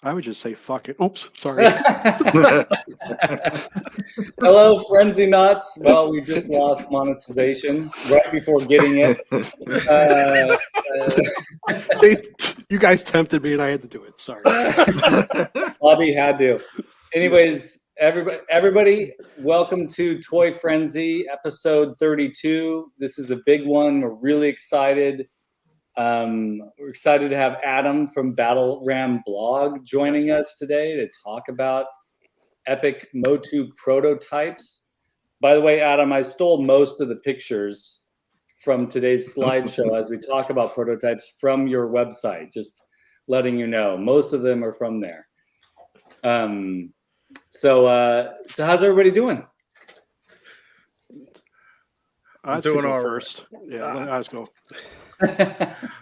I would just say fuck it. Oops, sorry. Hello, Frenzy Nuts. Well, we just lost monetization right before getting it. You guys tempted me and I had to do it. Sorry. Bobby had to. Anyways, everybody, welcome to Toy Frenzy, episode 32. This is a big one. We're really excited. We're excited to have Adam from Battle Ram Blog joining us today to talk about Epic MOTU prototypes. By the way, Adam, I stole most of the pictures from today's slideshow as we talk about prototypes from your website, just letting you know. Most of them are from there. So how's everybody doing? I'm doing all first. Yeah, let's go.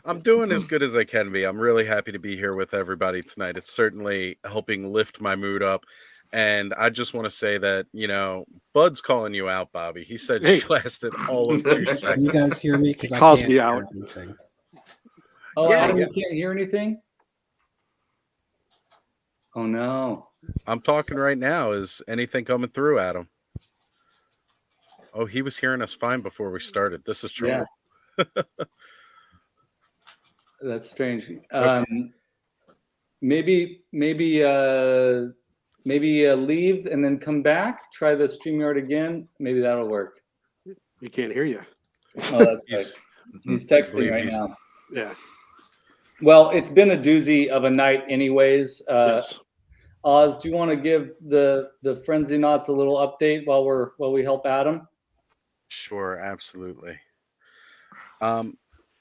I'm doing as good as I can be. I'm really happy to be here with everybody tonight. It's certainly helping lift my mood up. And I just want to say that, you know, Bud's calling you out, Bobby. He said she lasted all of 2 seconds. Can you guys hear me? Because I can't hear out. anything. Oh, yeah, Adam, you can't hear anything? Oh, no. I'm talking right now. Is anything coming through, Adam? Oh, he was hearing us fine before we started. This is true. Yeah. That's strange. Okay. Maybe leave and then come back. Try the StreamYard again. Maybe that'll work. We can't hear you. Oh, that's right. He's texting right now. Yeah. Well, it's been a doozy of a night, anyways. Yes. Oz, do you want to give the Frenzy Knots a little update while we help Adam? Sure, absolutely.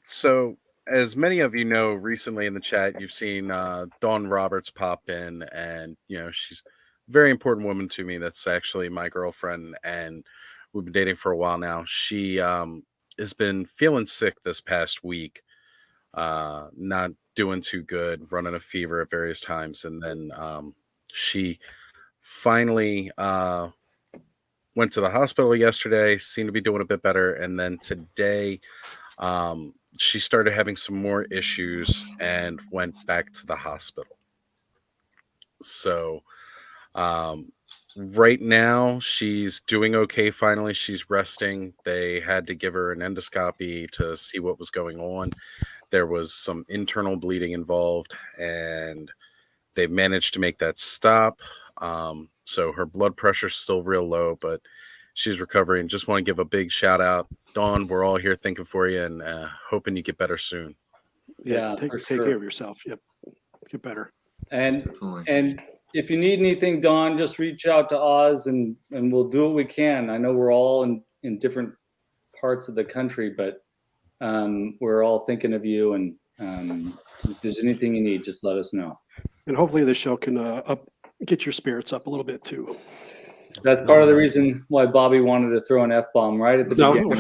So as many of you know, recently in the chat, you've seen Dawn Roberts pop in, and you know she's a very important woman to me. That's actually my girlfriend, and we've been dating for a while now. She has been feeling sick this past week, not doing too good, running a fever at various times, and then she finally went to the hospital yesterday. Seemed to be doing a bit better, and then today. She started having some more issues and went back to the hospital. So right now she's doing okay. Finally, she's resting. They had to give her an endoscopy to see what was going on. There was some internal bleeding involved, and they managed to make that stop. So her blood pressure's still real low, but she's recovering. Just want to give a big shout out. Dawn, we're all here thinking for you and hoping you get better soon. Yeah, take care of yourself. Yep. Get better. And if you need anything, Dawn, just reach out to Oz and we'll do what we can. I know we're all in different parts of the country, but we're all thinking of you. And if there's anything you need, just let us know. And hopefully this show can get your spirits up a little bit too. That's part of the reason why Bobby wanted to throw an F-bomb right at the beginning.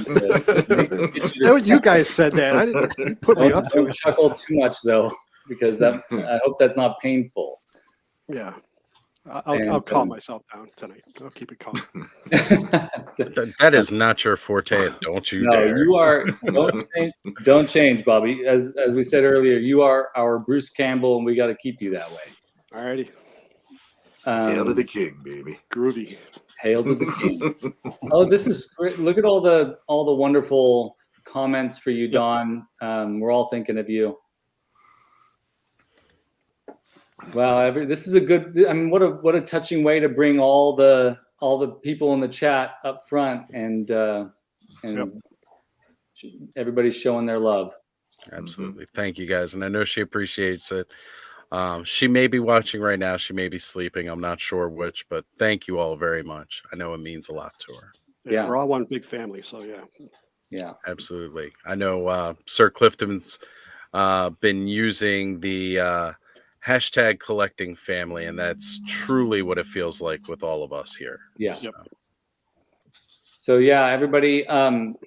You guys said that. I didn't. You put me up to Don't it. chuckle too much though, because I hope that's not painful. Yeah, I'll calm myself down tonight. I'll keep it calm. That is not your forte. Don't you dare. You are. Don't change, Bobby. As we said earlier, you are our Bruce Campbell, and we got to keep you that way. Alrighty. Hail to the king, baby. Groovy. Hail to the king. Oh, this is great. Look at all the wonderful comments for you, Dawn. We're all thinking of you. Wow, this is a good. I mean, what a touching way to bring all the people in the chat up front and everybody's showing their love. Absolutely. Thank you guys. And I know she appreciates it. She may be watching right now. She may be sleeping. I'm not sure which, but thank you all very much. I know it means a lot to her. Yeah, we're all one big family, so yeah. Yeah, absolutely. I know Sir Clifton's been using the hashtag collecting family, and that's truly what it feels like with all of us here. Yeah. So yeah, everybody,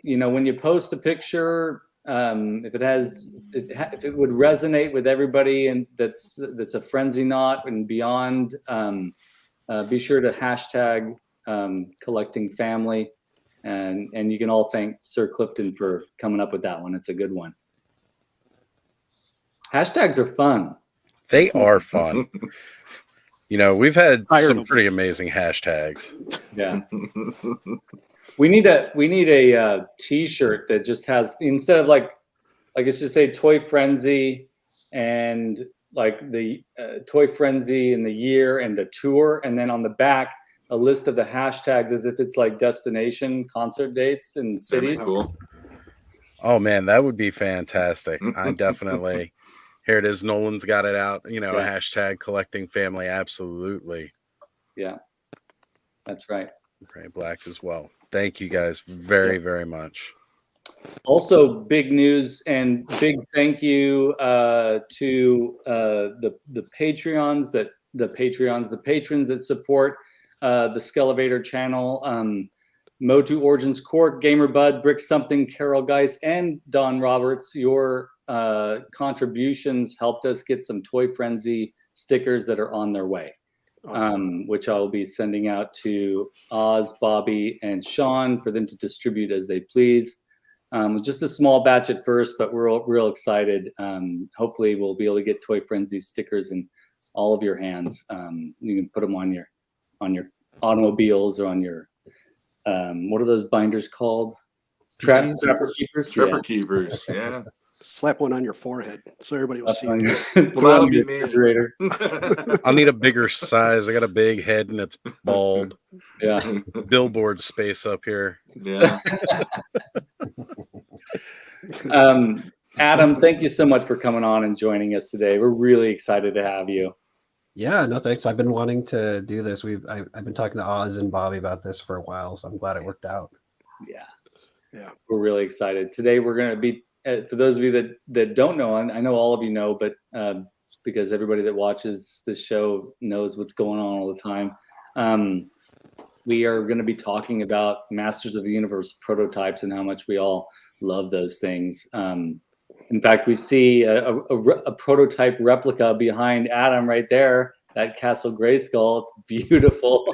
you know, when you post a picture, if it would resonate with everybody and that's a frenzy knot and beyond, be sure to hashtag collecting family, and you can all thank Sir Clifton for coming up with that one. It's a good one. Hashtags are fun. They are fun. You know, we've had Tired some of pretty amazing hashtags. Yeah. We need a t-shirt that just has, instead of like it should say Toy Frenzy and like the Toy Frenzy in the year and the tour, and then on the back a list of the hashtags as if it's like destination concert dates and That'd be cities. cool. Oh man, that would be fantastic. I definitely. Here it is. Nolan's got it out. You know, Yeah. hashtag collecting family. Absolutely. Yeah, that's right. Gray Black as well. Thank you guys very, very much. Also, big news and big thank you to the Patreons the patrons that support the Skelevator channel. Motu Origins Cork, Gamer Bud, Brick Something, Carol Geis, and Don Roberts. Your contributions helped us get some Toy Frenzy stickers that are on their way, which I'll be sending out to Oz, Bobby, and Shawn for them to distribute as they please. Just a small batch at first, but we're real excited. Hopefully, we'll be able to get Toy Frenzy stickers in all of your hands. You can put them on your automobiles or on your what are those binders called? Trapper keepers. Trapper keepers. Yeah. Slap one on your forehead so everybody will see. Well, that'll be me. Refrigerator. I'll need a bigger size. I got a big head and it's bald. Yeah. Billboard space up here. Yeah. Adam, thank you so much for coming on and joining us today. We're really excited to have you. Yeah, no thanks. I've been wanting to do this. I've been talking to Oz and Bobby about this for a while, so I'm glad it worked out. Yeah, we're really excited. Today we're going to be, for those of you that don't know, I know all of you know, but because everybody that watches this show knows what's going on all the time, we are going to be talking about Masters of the Universe prototypes and how much we all love those things. In fact, we see a prototype replica behind Adam right there, that Castle Grayskull. It's beautiful.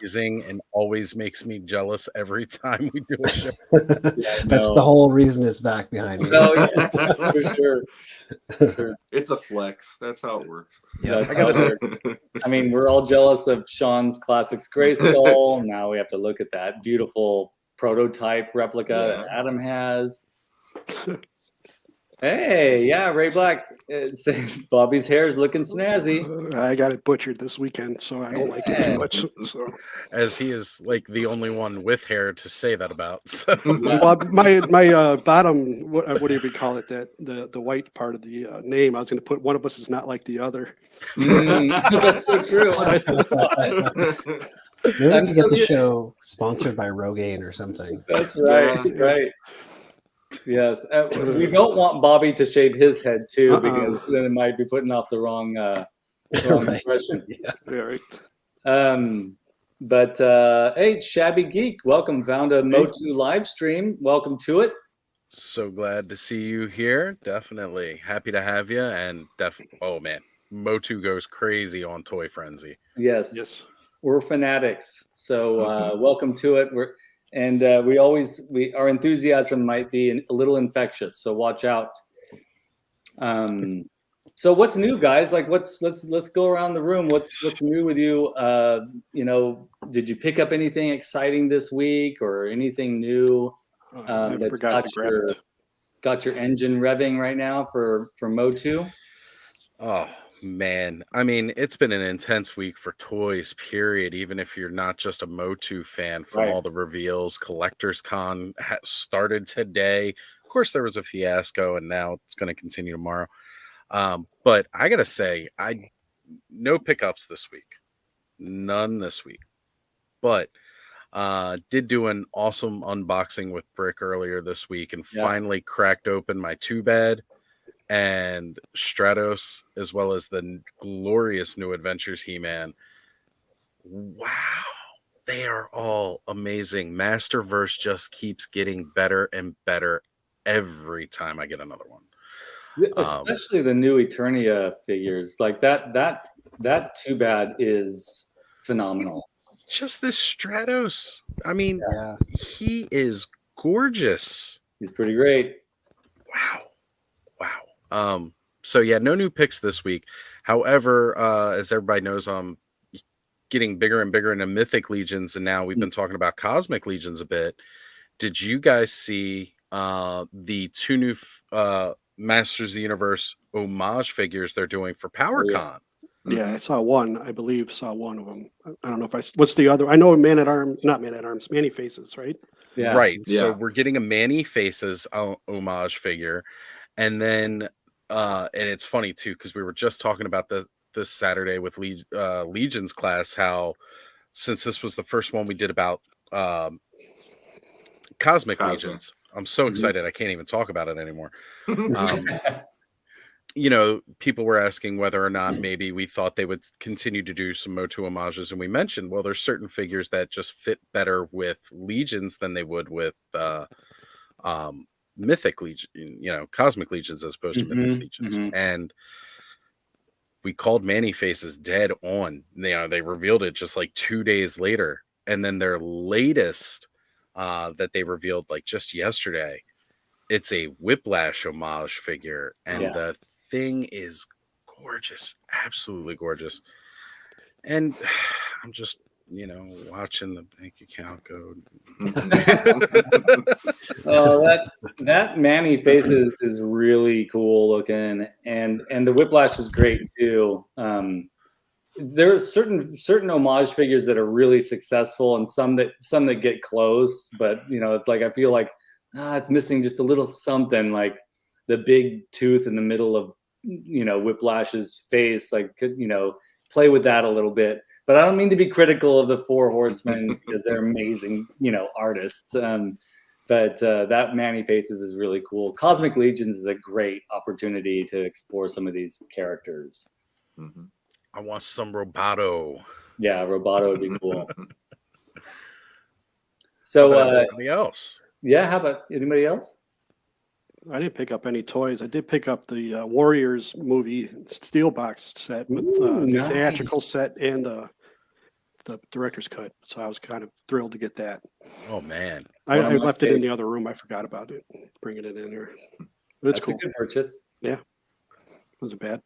Amazing and always makes me jealous every time we do a show. That's the whole reason it's back behind me. Oh, yeah, for sure. Sure. It's a flex. That's how it works. Yeah, I mean, we're all jealous of Shawn's Classics Grayskull. Now we have to look at that beautiful prototype replica that Adam has. Hey, yeah, Ray Black. Bobby's hair is looking snazzy. I got it butchered this weekend, so I don't like it too much. So. As he is like the only one with hair to say that about. So. Well, my bottom, what do you call it? That the white part of the name. I was going to put one of us is not like the other. That's so true. Maybe we can get the show sponsored by Rogaine or something. That's right, right. Yes, we don't want Bobby to shave his head too, because then it might be putting off the wrong impression. Yeah, right. But hey, Shabby Geek, welcome. Found a Motu live stream. Welcome to it. So glad to see you here. Definitely happy to have you. And oh man, Motu goes crazy on Toy Frenzy. Yes. We're fanatics. So welcome to it. Our enthusiasm might be a little infectious, so watch out. So what's new, guys? Like, let's go around the room. What's new with you? Did you pick up anything exciting this week or anything new that's got your engine revving right now for Motu? Oh man, I mean, it's been an intense week for toys, period. Even if you're not just a Motu fan, from all the reveals. Collectors Con started today. Of course, there was a fiasco, and now it's going to continue tomorrow. But I gotta say, no pickups this week, none this week. But did do an awesome unboxing with Brick earlier this week, and finally cracked open my 2-bed and Stratos, as well as the glorious New Adventures He-Man. Wow, they are all amazing. Masterverse just keeps getting better and better every time I get another one. Especially the new Eternia figures, like that too bad is phenomenal. Just this Stratos, I mean, he is gorgeous. He's pretty great. Wow. So yeah, no new picks this week. However, as everybody knows, I'm getting bigger and bigger into Mythic Legions, and now we've been talking about Cosmic Legions a bit. Did you guys see the two new Masters of the Universe homage figures they're doing for PowerCon? Yeah, I saw one. I believe saw one of them. I don't know if what's the other? I know not Man at Arms, Manny Faces, right? Yeah. Right. So Yeah. we're getting a Manny Faces homage figure, and then and it's funny too because we were just talking about this Saturday with Legions class how since this was the first one we did about Cosmic Legions, I'm so excited I can't even talk about it anymore. You know, people were asking whether or not maybe we thought they would continue to do some Motu homages, and we mentioned, well, there's certain figures that just fit better with Legions than they would with Mythic Legion, you know, Cosmic Legions as opposed to Mythic Legions. And we called Manny Faces dead on. You know, they revealed it just like 2 days later, and then their latest that they revealed like just yesterday, it's a Whiplash homage figure, and the thing is gorgeous, absolutely gorgeous. And I'm just, you know, watching the bank account go. That Manny Faces is really cool looking, and the Whiplash is great too. There are certain homage figures that are really successful, and some that get close, but you know, it's like I feel like it's missing just a little something, like the big tooth in the middle of, you know, Whiplash's face. Like, you know, play with that a little bit. But I don't mean to be critical of the Four Horsemen because they're amazing, you know, artists. But that Manny Faces is really cool. Cosmic Legions is a great opportunity to explore some of these characters. I want some Roboto. Yeah, Roboto would be cool. So, anybody else? Yeah, how about anybody else? I didn't pick up any toys. I did pick up the Warriors movie steel box set with the theatrical set and the director's cut. So I was kind of thrilled to get that. Oh man, I left it in the other room. I forgot about it. Bringing it in here. But it's That's cool. a good purchase. Yeah, wasn't bad.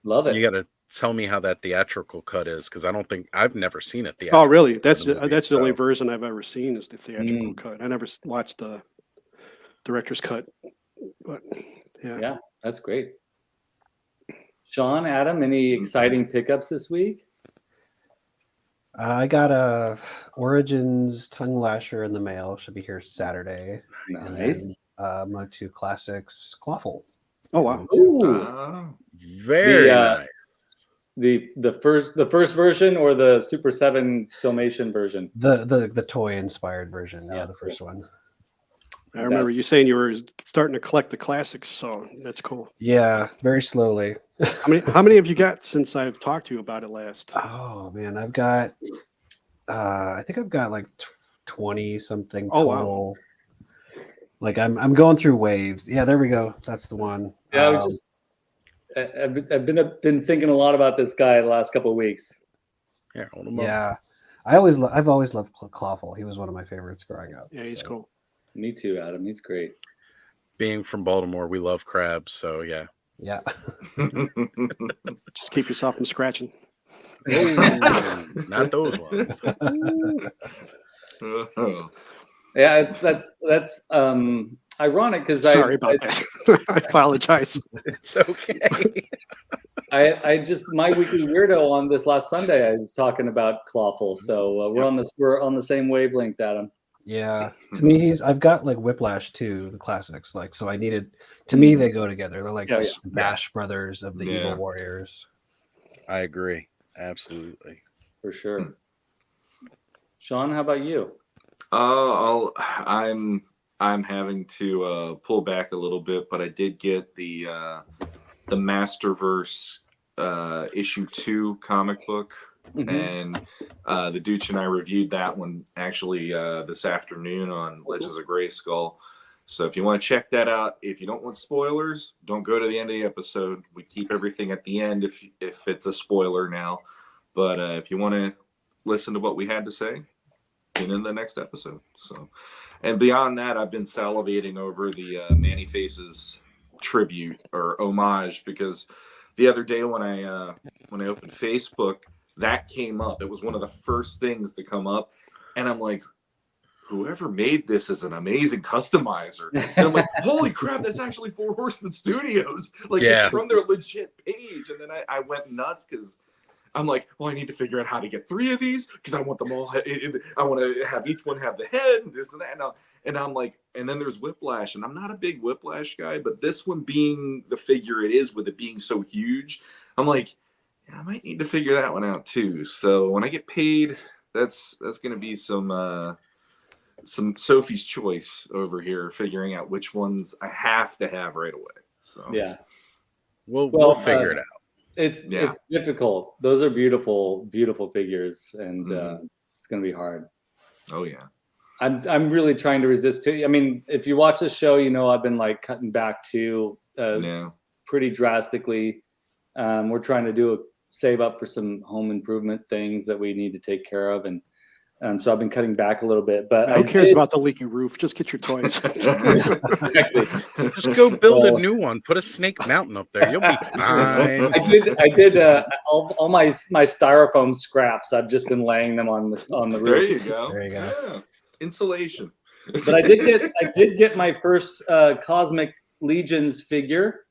Love it. You got to tell me how that theatrical cut is because I've never seen it. Theatrical. Oh, really? That's movie, the only version I've ever seen is the theatrical cut. I never watched the director's cut. But yeah, that's great. Shawn, Adam, any exciting pickups this week? I got a Origins Tongue Lasher in the mail. Should be here Saturday. Nice. And then, Motu Classics Clawful. Oh wow! Ooh. Very nice. The first version or the Super 7 Filmation version? The toy inspired version. Yeah, the first one. I remember you saying you were starting to collect the classics, so that's cool. Yeah, very slowly. How many have you got since I've talked to you about it last? Oh man, I've got I think I've got like 20 something Oh, total. wow. Like I'm going through waves. Yeah, there we go. That's the one. Yeah, I was just I've been thinking a lot about this guy the last couple of weeks. Yeah, hold him up. Yeah. I've always loved Clawful. He was one of my favorites growing up. Yeah, he's cool. Me too, Adam. He's great. Being from Baltimore, we love crabs, so yeah. Yeah. Just keep yourself from scratching. Not those ones. Yeah, that's ironic because Sorry about that. I apologize. It's okay. I just my weekly weirdo on this last Sunday. I was talking about Clawful, so we're on the same wavelength, Adam. Yeah. To me, I've got like Whiplash too, the classics. Like, so I needed. To me, they go together. They're like Yes. Bash brothers of the Evil Warriors. I agree. Absolutely. For sure. Shawn, how about you? I'm having to pull back a little bit, but I did get the Masterverse issue 2 comic book, and the Dooch and I reviewed that one actually this afternoon on Legends of Grayskull. So if you want to check that out, if you don't want spoilers, don't go to the end of the episode. We keep everything at the end if it's a spoiler now. But if you want to listen to what we had to say, get in the next episode. So, and beyond that, I've been salivating over the Manny Faces tribute or homage, because the other day when I opened Facebook, that came up. It was one of the first things to come up, and I'm like, whoever made this is an amazing customizer. And I'm like, holy crap, that's actually Four Horsemen Studios. Like, Yeah. it's from their legit page. And then I went nuts because I'm like, well, I need to figure out how to get 3 of these because I want them all. I want to have each one have the head and this and that. And I'm like, and then there's Whiplash, and I'm not a big Whiplash guy, but this one being the figure it is, with it being so huge, I'm like, yeah, I might need to figure that one out too. So when I get paid, that's going to be some Sophie's choice over here, figuring out which ones I have to have right away. So Yeah, We'll figure it out. It's difficult. Those are beautiful figures, and it's going to be hard. Oh yeah. I'm really trying to resist too. I mean, if you watch the show, you know I've been like cutting back too, pretty drastically. We're trying to save up for some home improvement things that we need to take care of, and so I've been cutting back a little bit. But who cares about the leaky roof? Just get your toys. Exactly. Just go build a new one. Put a Snake Mountain up there. You'll be fine. I did all my styrofoam scraps. I've just been laying them on the roof. There you go. There you go. Yeah. Insulation. But I did get my first Cosmic Legions figure.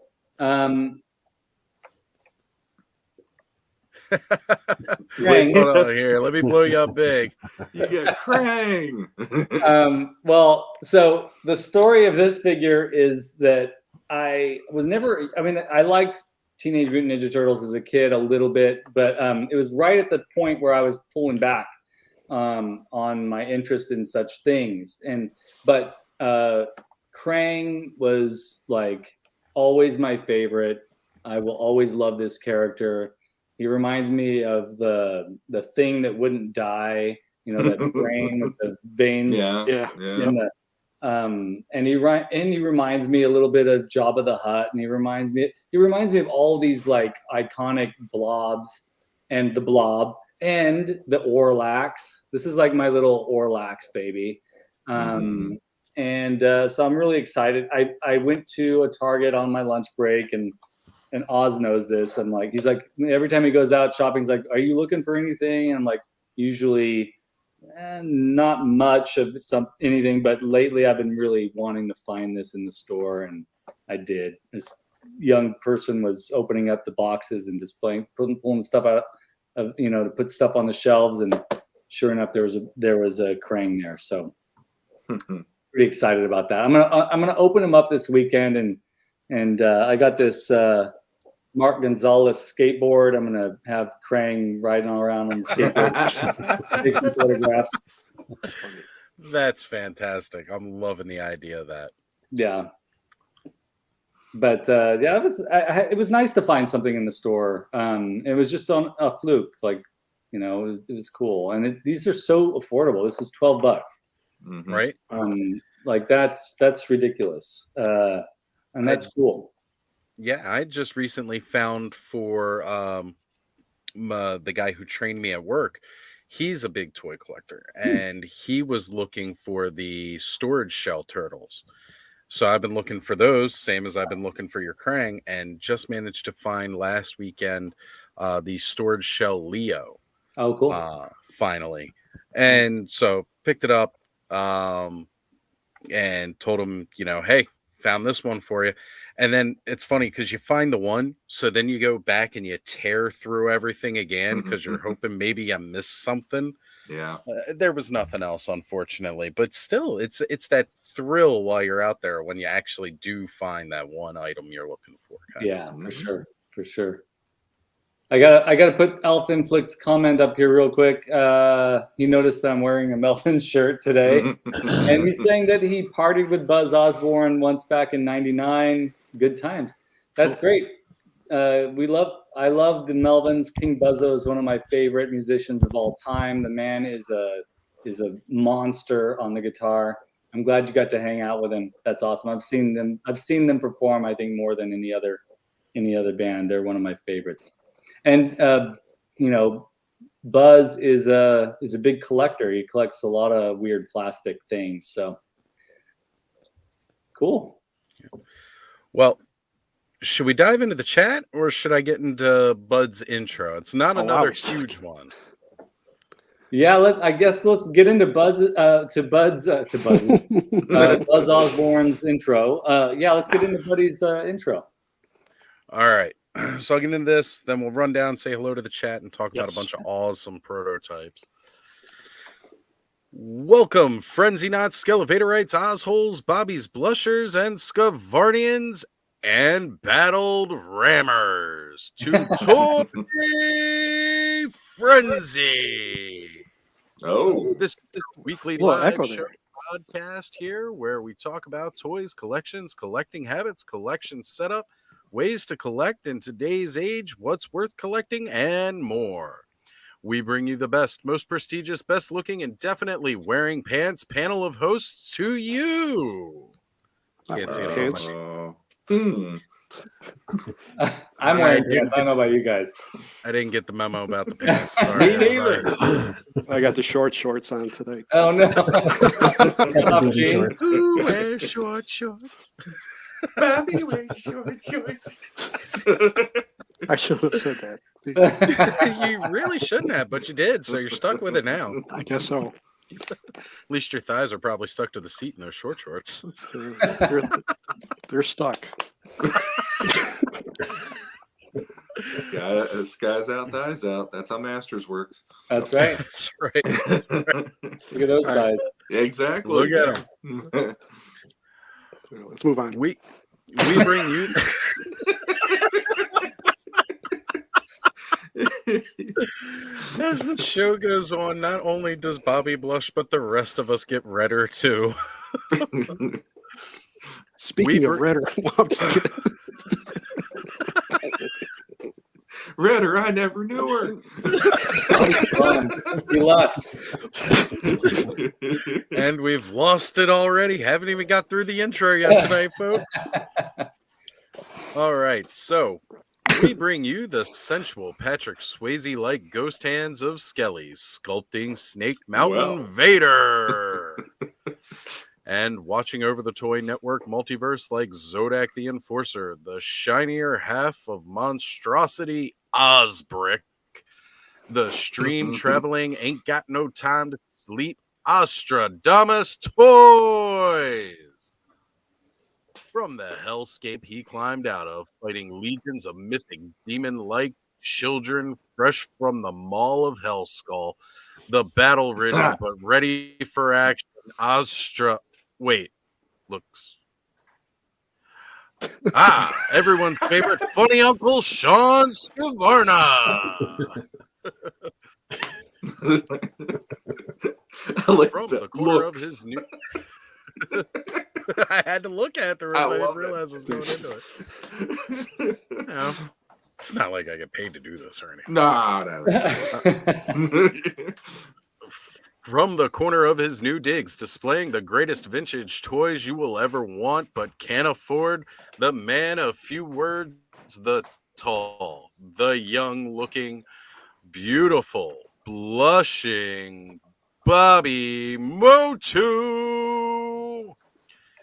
Wait, hold on here. Let me blow you up big. You get Krang. Well, so the story of this figure is that I liked Teenage Mutant Ninja Turtles as a kid a little bit, but it was right at the point where I was pulling back on my interest in such things. But Krang was like always my favorite. I will always love this character. He reminds me of the thing that wouldn't die, you know, that brain with the veins. Yeah. And he reminds me a little bit of Jabba the Hutt, and he reminds me of all these like iconic blobs, and the Blob and the Orlax. This is like my little Orlax baby. And so I'm really excited. I went to a Target on my lunch break, and Oz knows this. He's like, every time he goes out shopping, he's like, are you looking for anything? And I'm like, usually not much of anything, but lately I've been really wanting to find this in the store, and I did. This young person was opening up the boxes and displaying, pulling stuff out of, you know, to put stuff on the shelves, and sure enough, there was a Krang there. So pretty excited about that. I'm gonna open him up this weekend, and I got this Mark Gonzalez skateboard. I'm gonna have Krang riding all around on the skateboard, take some photographs. That's fantastic. I'm loving the idea of that. Yeah. But it was nice to find something in the store. It was just on a fluke, like, you know, it was cool. And these are so affordable. This is $12, right? Like that's ridiculous, and that's cool. Yeah, I just recently found for the guy who trained me at work. He's a big toy collector, and he was looking for the storage shell turtles. So I've been looking for those, same as I've been looking for your Krang, and just managed to find last weekend the storage shell Leo. Oh, cool! Finally, and so picked it up and told him, you know, hey, found this one for you. And then it's funny because you find the one, so then you go back and you tear through everything again because you're hoping maybe you missed something. Yeah, there was nothing else, unfortunately, but still, it's that thrill while you're out there when you actually do find that one item you're looking for. Yeah, for sure. I gotta put Elf Inflict's comment up here real quick. He noticed that I'm wearing a Melvin shirt today, and he's saying that he partied with Buzz Osborne once back in '99. Good times. That's great. I love the Melvins. King Buzzo is one of my favorite musicians of all time. The man is a monster on the guitar. I'm glad you got to hang out with him. That's awesome. I've seen them perform, I think, more than any other band. They're one of my favorites. And you know, Buzz is a big collector. He collects a lot of weird plastic things. So cool. Well, should we dive into the chat or should I get into Bud's intro? It's not another was huge one. Yeah, let's get into Buzz Osborne's intro. Yeah, let's get into Buddy's intro. All right. So I'll get into this, then we'll run down, say hello to the chat, and talk about a Yes. bunch of awesome prototypes. Welcome, Frenzy Knots, Skele Vaderites, Ozholes, Bobby's Blushers, and Scavarnians, and Battled Rammers to Toy Frenzy. Oh, This weekly Little live echo show there. podcast here where we talk about toys, collections, collecting habits, collection setup, ways to collect in today's age, what's worth collecting, and more. We bring you the best, most prestigious, best looking, and definitely wearing pants panel of hosts to you. Can't see it. Pants. I'm wearing pants. I don't know about you guys. I didn't get the memo about the pants. Sorry, me neither. I got the shorts on today. Oh no! Top jeans. Who wears short shorts? Bobby wears short shorts. I should have said that. You really shouldn't have, but you did, so you're stuck with it now. I guess so. At least your thighs are probably stuck to the seat in those short shorts. They're stuck. Skies out, thighs out. That's how Masters works. That's right. That's right. Look at those guys. Exactly. Look at them. Let's move on. We bring you. As the show goes on, not only does Bobby blush, but the rest of us get redder too. Speaking of redder, I'm just kidding. Redder, I never knew her. He left. And we've lost it already. Haven't even got through the intro yet tonight, folks. All right, so we bring you the sensual Patrick Swayze-like ghost hands of Skellies, sculpting Snake Mountain Wow. Vader. And watching over the Toy Network multiverse like Zodak the Enforcer, the shinier half of monstrosity Osbrick, the stream-traveling ain't got no time to sleep Ostradamus Toys. From the hellscape he climbed out of, fighting legions of mythic demon-like children fresh from the maw of Hellskull, the battle-ridden but ready for action looks. Everyone's favorite funny uncle, Shawn Scavarna. From the corner of his new. I had to look at the rest. I didn't realize I was going into it. You know, it's not like I get paid to do this or anything. No. From the corner of his new digs, displaying the greatest vintage toys you will ever want but can't afford, the man of few words, the tall, the young-looking, beautiful, blushing Bobby Motu.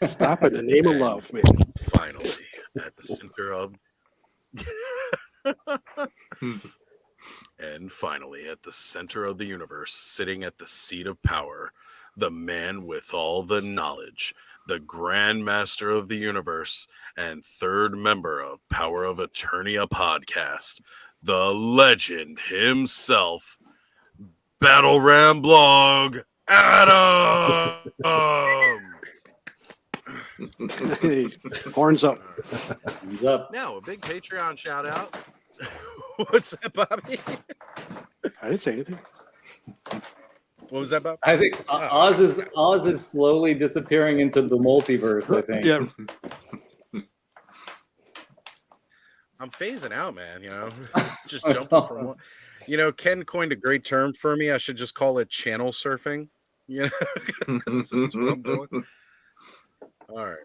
Stop it. In the name of love, man. Finally, at the center of... And finally, at the center of the universe, sitting at the seat of power, the man with all the knowledge, the Grand Master of the universe, and third member of Power of Eternia podcast, the legend himself, Battle Ram Blog, Adam! Hey, horns up. He's up. Now, a big Patreon shout out. What's that, Bobby? I didn't say anything. What was that, Bob? I think Oz is slowly disappearing into the multiverse. I think. Yeah. I'm phasing out, man. You know, just jumping from one. You know, Ken coined a great term for me. I should just call it channel surfing. You know, that's what I'm doing. All right.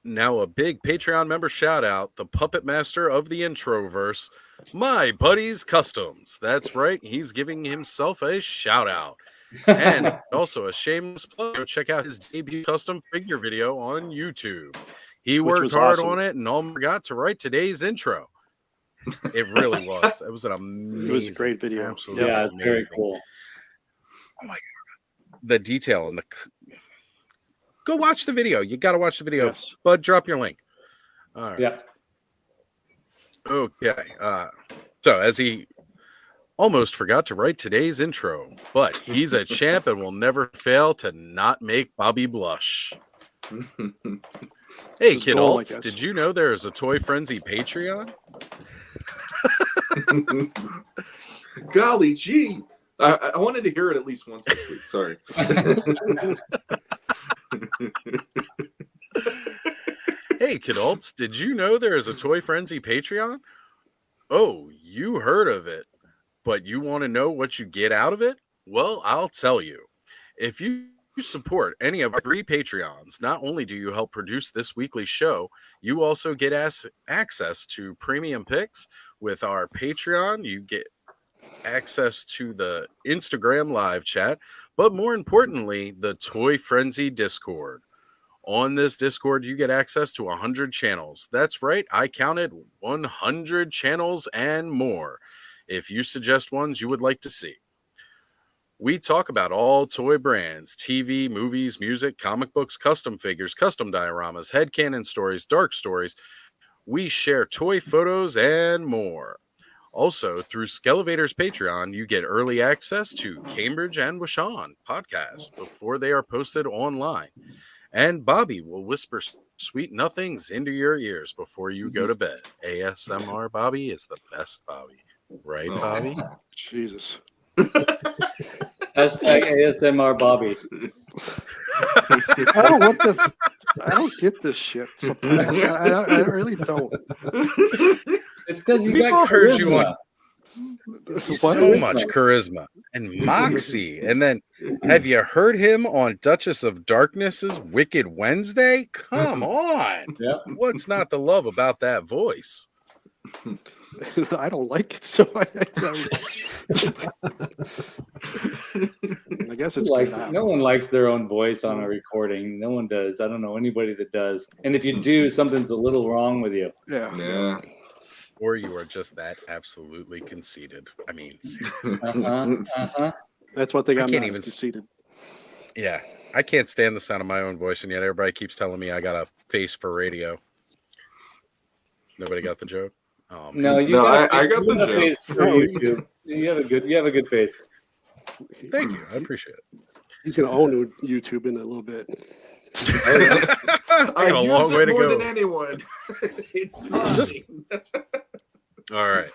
Now a big Patreon member shout out, the puppet master of the introverse, my buddy's Customs. That's right, he's giving himself a shout out. And also a shameless plug, go check out his debut custom figure video on YouTube. He Which worked was hard awesome. on it and almost forgot to write today's intro. It really was. It was an amazing, It was a great video. absolutely Yeah, it's very amazing. cool. Oh my god, the detail and go watch the video. You got to watch the video. Yes. Bud, drop your link. All right. Yeah. Okay. So as he almost forgot to write today's intro, but he's a champ and will never fail to not make Bobby blush. Hey, His Kid goal, I Alts, guess. did you know there is a Toy Frenzy Patreon? Golly gee. I wanted to hear it at least once this week. Sorry. Hey, Kid Alts, did you know there is a Toy Frenzy Patreon? Oh, you heard of it, but you want to know what you get out of it? Well, I'll tell you. If you support any of our 3 Patreons, not only do you help produce this weekly show, you also get access to premium picks with our Patreon. You get access to the Instagram live chat, but more importantly, the Toy Frenzy Discord. On this Discord, you get access to 100 channels. That's right, I counted 100 channels and more. If you suggest ones you would like to see. We talk about all toy brands, TV, movies, music, comic books, custom figures, custom dioramas, headcanon stories, dark stories. We share toy photos and more. Also, through Skelevator's Patreon, you get early access to Cambridge and Shawn podcasts before they are posted online. And Bobby will whisper sweet nothings into your ears before you go to bed. ASMR Bobby is the best Bobby. Right, Bobby? Jesus. Hashtag ASMR Bobby. I don't get this shit sometimes. I really don't. It's because you We've got all heard you charisma. on What? so much charisma and moxie. And then have you heard him on Duchess of Darkness's Wicked Wednesday? Come on. Yeah. What's not to love about that voice? I don't like it, so I guess it's Likes good it. now. No one likes their own voice on a recording. No one does. I don't know anybody that does. And if you do, something's a little wrong with you. Yeah. Yeah. Or you are just that absolutely conceited. I mean, seriously. That's one thing I I'm can't not even as conceited. Yeah. I can't stand the sound of my own voice, and yet everybody keeps telling me I got a face for radio. Nobody got the joke? Oh, man. No, you No, got I got the a joke. face for YouTube. You have a good face. Thank you. I appreciate it. He's going to own YouTube in a little bit. I got a use long it way to more go. than anyone. It's not Just- me. All right.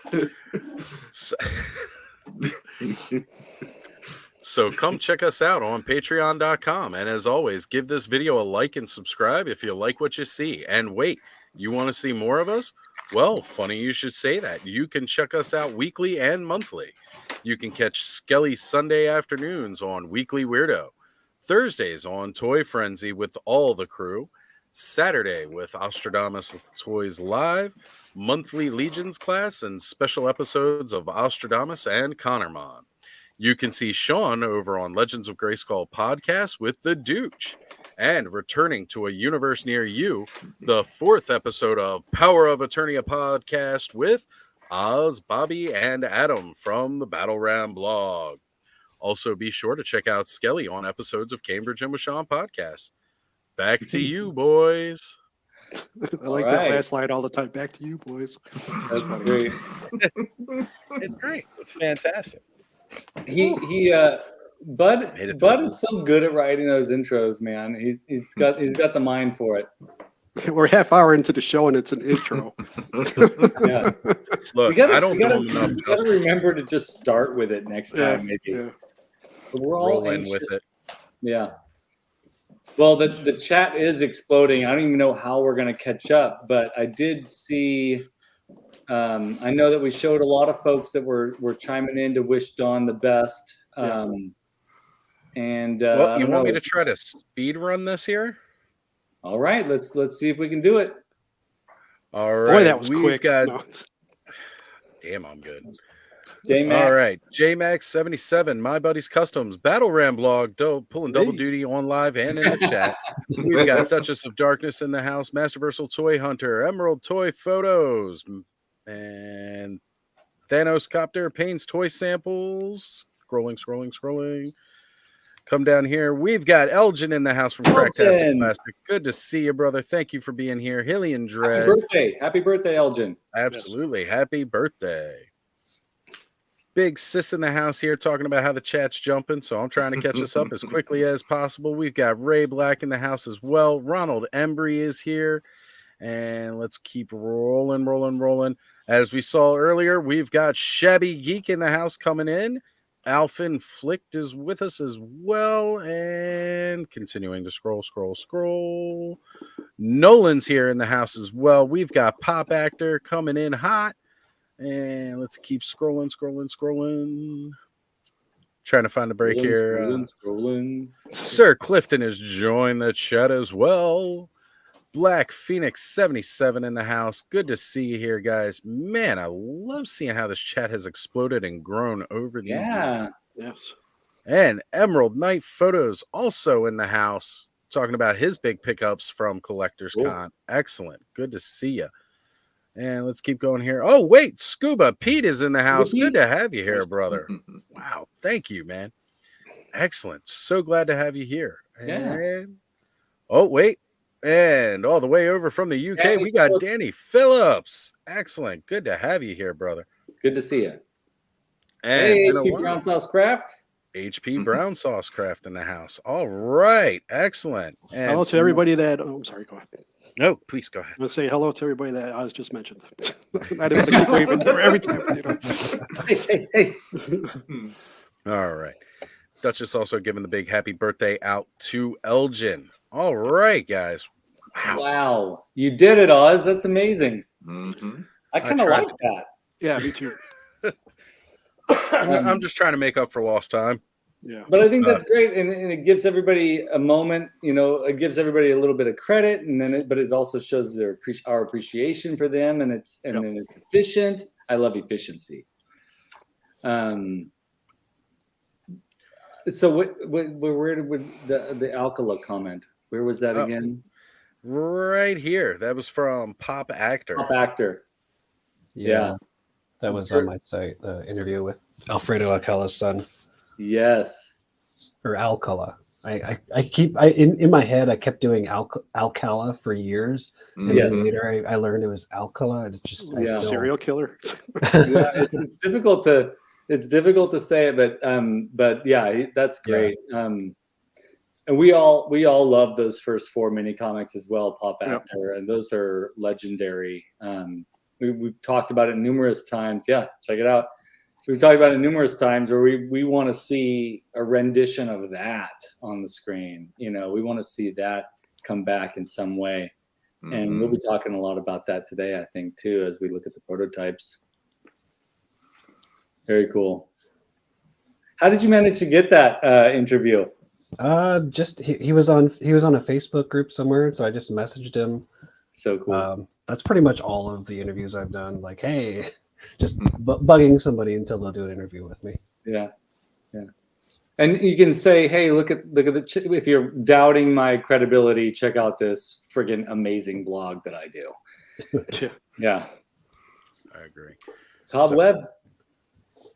So come check us out on patreon.com. And as always, give this video a like and subscribe if you like what you see. And wait, you want to see more of us? Well, funny you should say that. You can check us out weekly and monthly. You can catch Skelly Sunday afternoons on Weekly Weirdo, Thursdays on Toy Frenzy with all the crew, Saturday with Ostradamus Toys Live, monthly Legions class, and special episodes of Ostradamus and Connormon. You can see Shawn over on Legends of Grayskull podcast with the Dooch. And returning to a universe near you, the 4th episode of Power of Eternia podcast with Oz, Bobby, and Adam from the Battle Ram blog. Also, be sure to check out Skelly on episodes of Cambridge and Shawn podcast. Back to you, boys. I like that last line all the time. Back to you, boys. That's great. It's great. It's fantastic. Bud Made it Bud through. is so good at writing those intros, man. He's got the mind for it. We're half hour into the show and it's an intro. Yeah. Look, I don't do them enough. You gotta remember to just start with it next time, maybe. Yeah. But we're all Roll in anxious. with it. Yeah. Well, the chat is exploding. I don't even know how we're gonna catch up, but I did see. I know that we showed a lot of folks that were chiming in to wish Dawn the best. And Well, you want me to try to speed run this here? All right, let's see if we can do it. All right. Boy, that was we've quick. got. No. Damn, I'm good. J-Mac. All right, JMax77, My Buddy's Customs, Battle Ram blog, pulling double duty on live and in the chat. We've got Duchess of Darkness in the house, Masterversal Toy Hunter, Emerald Toy Photos, and Thanos Copter, Payne's Toy Samples. Scrolling. Come down here. We've got Elgin in the house from Cracktastic Plastic. Good to see you, brother. Thank you for being here. Hillian Dread. Happy birthday, Elgin. Absolutely. Yes. Happy birthday. Big Sis in the house here talking about how the chat's jumping, so I'm trying to catch us up as quickly as possible. We've got Ray Black in the house as well. Ronald Embry is here. And let's keep rolling. As we saw earlier, we've got Shabby Geek in the house coming in. Alphin Flicked is with us as well. And continuing to scroll. Nolan's here in the house as well. We've got Pop Actor coming in hot. And let's keep scrolling. Trying to find a break here. Scrolling. Sir Clifton has joined the chat as well. Black Phoenix 77 in the house. Good to see you here, guys. Man, I love seeing how this chat has exploded and grown over these months. Yes. And Emerald Knight Photos also in the house, talking about his big pickups from Collectors Con. Excellent. Good to see you. And let's keep going here. Oh, wait, Scuba Pete is in the house. Good to have you here, brother. Wow. Thank you, man. Excellent. So glad to have you here. And oh, wait. And all the way over from the UK, we got Danny Phillips. Excellent. Good to have you here, brother. Good to see you. And hey, HP Brown Sauce Craft. HP Brown Sauce Craft in the house. All right. Excellent. And hello to everybody that... Oh, I'm sorry. Go ahead. No, please go ahead. I'm going to say hello to everybody that I was just mentioned. I didn't want to keep waving every time. Hey. All right. Duchess also giving the big happy birthday out to Elgin. All right, guys. Wow. You did it, Oz. That's amazing. Mm-hmm. I kind of like that. Yeah, me too. I'm just trying to make up for lost time. Yeah. But I think that's great, and it gives everybody a moment. You know, it gives everybody a little bit of credit, and then but it also shows our appreciation for them, and then it's efficient. I love efficiency. So where did the Alcala comment? Where was that again? Right here. That was from Pop Actor. Pop Actor. Yeah. That was on my site. The interview with Alfredo Alcala's son. Yes. Or Alcala. In my head I kept doing Alcala for years, and then later I learned it was Alcala. It's just serial killer. It's difficult to say it, but yeah, that's great. And we all love those first 4 mini comics as well, Pop Actor, and those are legendary. We've talked about it numerous times. Yeah, check it out. We've talked about it numerous times where we want to see a rendition of that on the screen. You know, we want to see that come back in some way. Mm-hmm. And we'll be talking a lot about that today, I think, too, as we look at the prototypes. Very cool. How did you manage to get that interview? Just he was on a Facebook group somewhere, so I just messaged him. So cool. That's pretty much all of the interviews I've done. Like, hey, just bugging somebody until they'll do an interview with me. Yeah. And you can say, hey, look at if you're doubting my credibility, check out this friggin' amazing blog that I do. Yeah. I agree. Cobweb.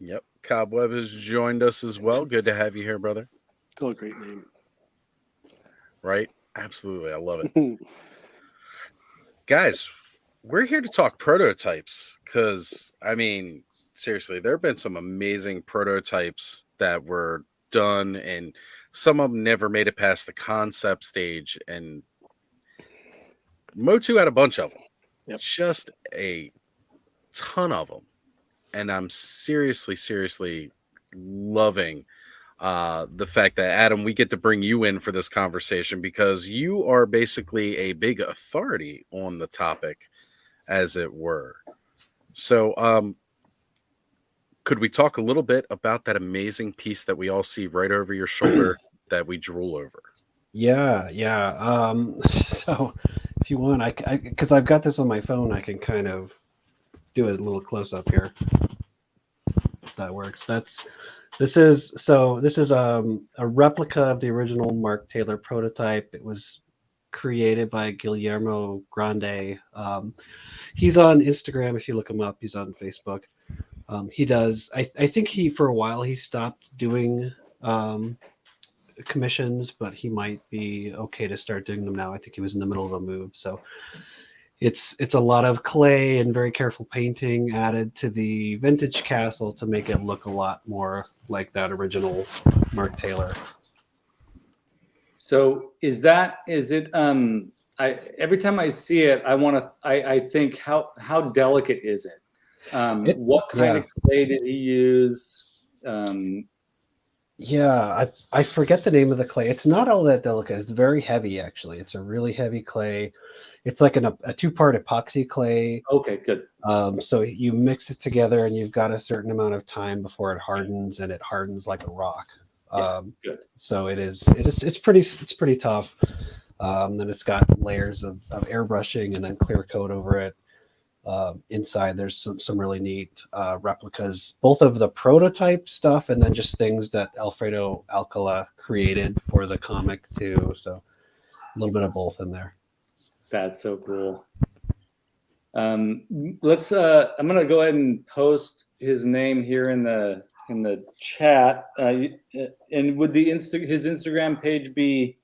Yep. Cobweb has joined us as well. Good to have you here, brother. Still a great name. Right? Absolutely. I love it. Guys, we're here to talk prototypes because, I mean, seriously, there have been some amazing prototypes that were done, and some of them never made it past the concept stage. And Motu had a bunch of them. Yep. Just a ton of them. And I'm seriously loving the fact that, Adam, we get to bring you in for this conversation because you are basically a big authority on the topic, as it were. So could we talk a little bit about that amazing piece that we all see right over your shoulder that we drool over? Yeah. So if you want, I because I've got this on my phone, I can kind of do a little close up here. that works. This is a replica of the original Mark Taylor prototype. It was created by Guillermo Grande. He's on Instagram if you look him up. He's on Facebook. He does. I think for a while he stopped doing commissions, but he might be okay to start doing them now. I think he was in the middle of a move, so it's a lot of clay and very careful painting added to the vintage castle to make it look a lot more like that original Mark Taylor. So is it every time I see it, I think how delicate is it? What kind of clay did he use? Yeah, I forget the name of the clay. It's not all that delicate. It's very heavy, actually. It's a really heavy clay. It's like a two-part epoxy clay. Okay, good. So you mix it together, and you've got a certain amount of time before it hardens, and it hardens like a rock. Good. So it's pretty tough. Then it's got layers of airbrushing and then clear coat over it. Inside there's some really neat replicas, both of the prototype stuff and then just things that Alfredo Alcala created for the comic too. So a little bit of both in there. That's so cool. Let's I'm gonna go ahead and post his name here in the chat. And would his Instagram page be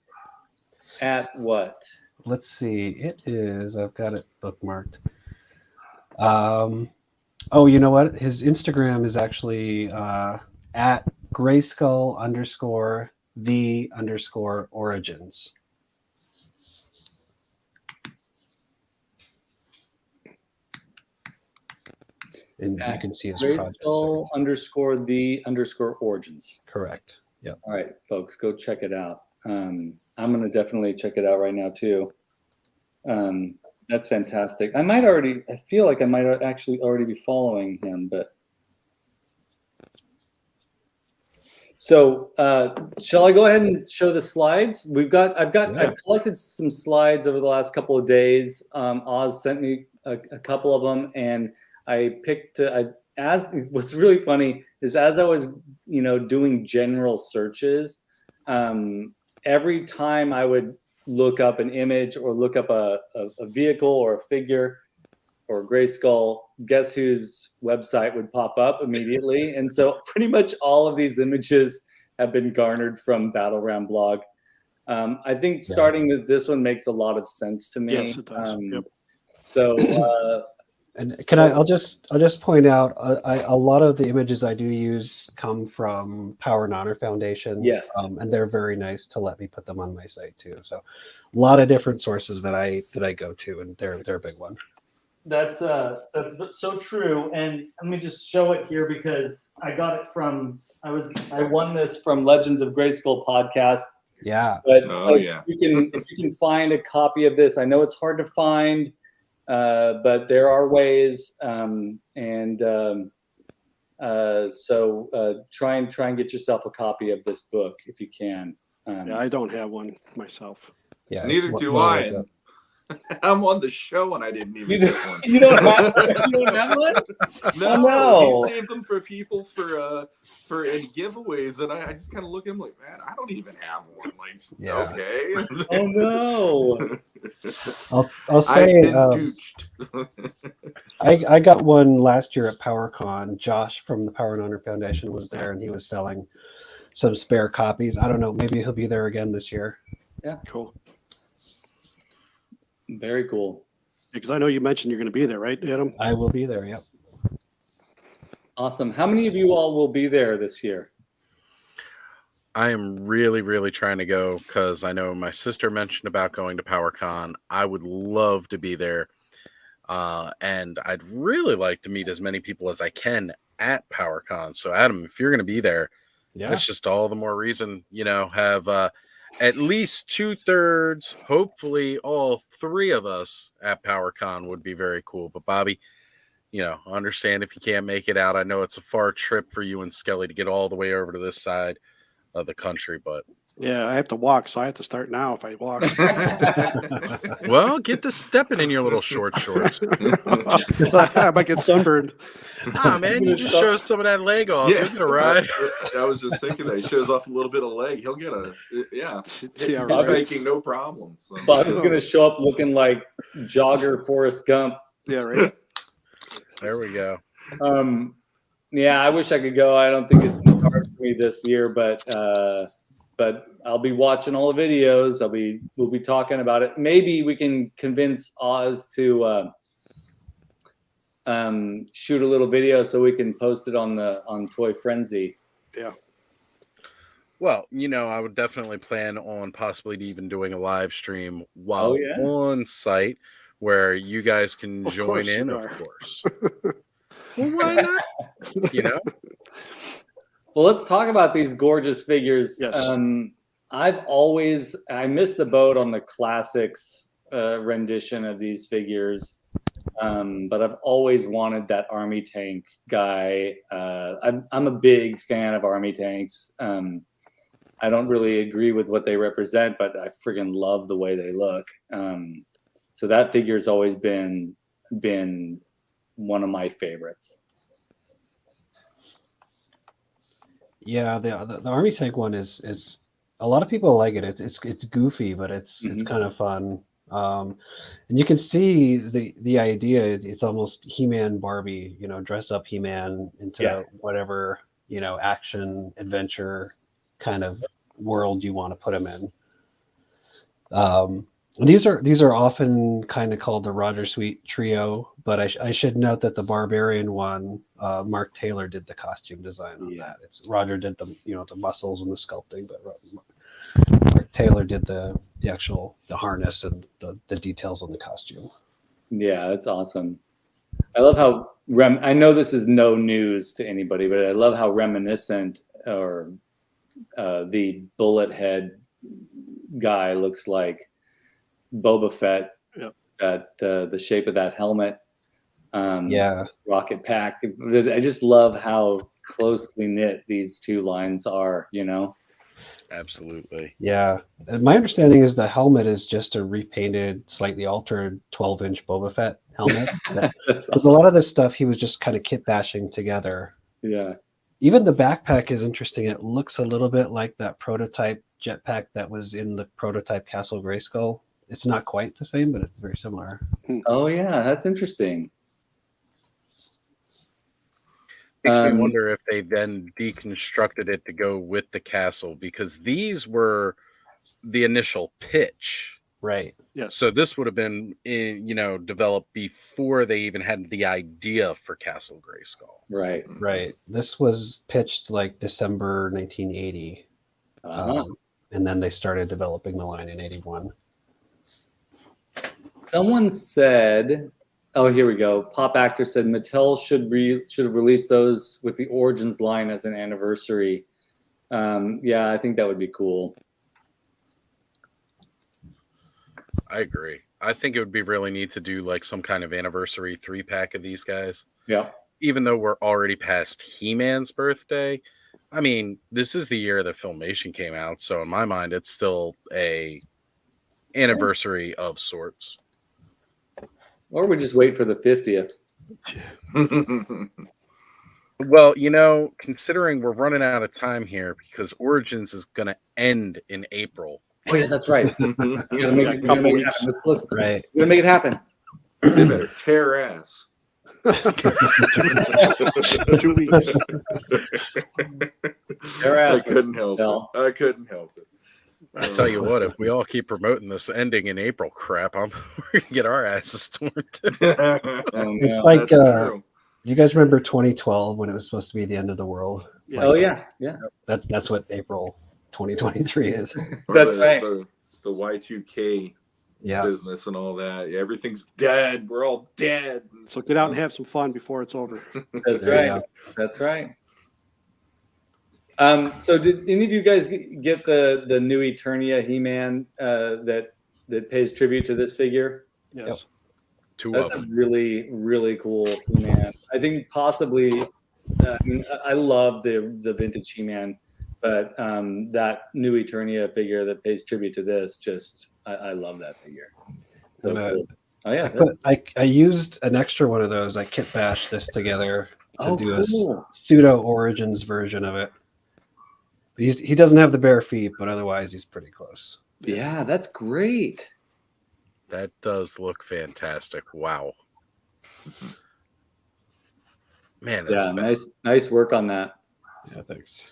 at what? Let's see. It is. I've got it bookmarked. Oh, you know what? His Instagram is actually at Grayskull_the_origins. And you can see his Grayskull_the_origins. Correct. Yeah. All right, folks, go check it out. I'm gonna definitely check it out right now too. That's fantastic. I feel like I might actually already be following him, but. So shall I go ahead and show the slides? I've collected some slides over the last couple of days. Oz sent me a couple of them, and I picked. What's really funny is as I was, doing general searches, every time I would look up an image or look up a vehicle or a figure or a Grayskull, guess whose website would pop up immediately? And so pretty much all of these images have been garnered from Battleground blog. I think starting with this one makes a lot of sense to me. Yes, it does. Yep. So, and I'll just point out a lot of the images I do use come from Power and Honor Foundation. Yes. And they're very nice to let me put them on my site too. So a lot of different sources that I go to, and they're a big one. That's so true. And let me just show it here because I got it from I won this from Legends of Grayskull podcast. Yeah. But if you can find a copy of this, I know it's hard to find. But there are ways, so try and get yourself a copy of this book if you can. I don't have one myself. Yeah, neither do I. I'm on the show and I didn't even get one. You don't have one? No. He saved them for people for any giveaways, and I just kind of look at him like, man, I don't even have one. Like, okay. Oh no. I'll say I've I got one last year at PowerCon. Josh from the Power and Honor Foundation was there, and he was selling some spare copies. I don't know, maybe he'll be there again this year. Yeah, cool. Very cool. Because I know you mentioned you're going to be there, right, Adam? I will be there. Yep. Awesome. How many of you all will be there this year? I am really, really trying to go because I know my sister mentioned about going to PowerCon. I would love to be there. And I'd really like to meet as many people as I can at PowerCon. So, Adam, if you're going to be there, it's just all the more reason, have at least 2/3, hopefully all 3 of us at PowerCon would be very cool. But Bobby, understand if you can't make it out. I know it's a far trip for you and Skelly to get all the way over to this side of the country, but Yeah, I have to walk, so I have to start now if I walk. Well, get the stepping in your little short shorts. I might get sunburned. Ah, man, you just show some of that leg off. Yeah. You'll get a ride. I was just thinking that he shows off a little bit of leg. He'll get a Yeah, hitchhiking, no problem. So. Bob's gonna show up looking like jogger Forrest Gump. Yeah, right. There we go. Yeah, I wish I could go. I don't think it's in the cards for me this year, but I'll be watching all the videos. We'll be talking about it. Maybe we can convince Oz to shoot a little video so we can post it on Toy Frenzy. Yeah. Well, I would definitely plan on possibly even doing a live stream while on site where you guys can join in, of course. Well, why not? Well, let's talk about these gorgeous figures. Yes. I missed the boat on the classics rendition of these figures. But I've always wanted that army tank guy. I'm a big fan of army tanks. I don't really agree with what they represent, but I friggin' love the way they look. So that figure's always been one of my favorites. Yeah, the army tank one is a lot of people like it. It's goofy, but it's kind of fun. And you can see the idea is it's almost He-Man Barbie, dress up He-Man into whatever, action adventure kind of world you want to put him in. These are often kind of called the Roger Sweet trio, but I should note that the Barbarian one, Mark Taylor did the costume design on that. Roger did the muscles and the sculpting, but Mark Taylor did the harness and the details on the costume. Yeah, that's awesome. I love how I know this is no news to anybody, but I love how reminiscent or the bullet head guy looks like Boba Fett. Yep. That the shape of that helmet. Rocket pack. I just love how closely knit these two lines are. Absolutely. Yeah. And my understanding is the helmet is just a repainted, slightly altered 12-inch Boba Fett helmet. Because a lot of this stuff he was just kind of kit bashing together. Yeah. Even the backpack is interesting. It looks a little bit like that prototype jetpack that was in the prototype Castle Grayskull. It's not quite the same, but it's very similar. Oh yeah, that's interesting. Makes me wonder if they then deconstructed it to go with the castle, because these were the initial pitch. Right. Yes. So this would have been developed before they even had the idea for Castle Grayskull. Right. Right. This was pitched like December 1980. And then they started developing the line in 81. Someone said, oh, here we go. Pop Actor said Mattel should have released those with the Origins line as an anniversary. Yeah, I think that would be cool. I agree. I think it would be really neat to do like some kind of anniversary 3-pack of these guys. Yeah. Even though we're already past He-Man's birthday. I mean, this is the year that Filmation came out, so in my mind, it's still a anniversary of sorts. Or we just wait for the 50th. Well, considering we're running out of time here because Origins is going to end in April. Oh yeah, that's right. You gotta make it happen. Let's Right. We're gonna make it happen. They better tear ass. 2 weeks. I couldn't help it. I tell you what, if we all keep promoting this ending in April crap, we're gonna get our asses torn too. It's like you guys remember 2012 when it was supposed to be the end of the world? Yes. Oh yeah. That's what April 2023 is. That's right. The Y2K Yeah. business and all that. Yeah, everything's dead. We're all dead. So get out and have some fun before it's over. That's There you right. go. That's right. So did any of you guys get the new Eternia He-Man that pays tribute to this figure? Yes. Two That's of a them. really, really cool He-Man. I think possibly, I love the vintage He-Man, But that new Eternia figure that pays tribute to this, just I love that figure. So cool. Oh yeah, I used an extra one of those. I kit bashed this together to do cool. a pseudo Origins version of it. He doesn't have the bare feet, but otherwise he's pretty close. Yeah, that's great. That does look fantastic. Wow. Man, that's nice work on that. Yeah, thanks.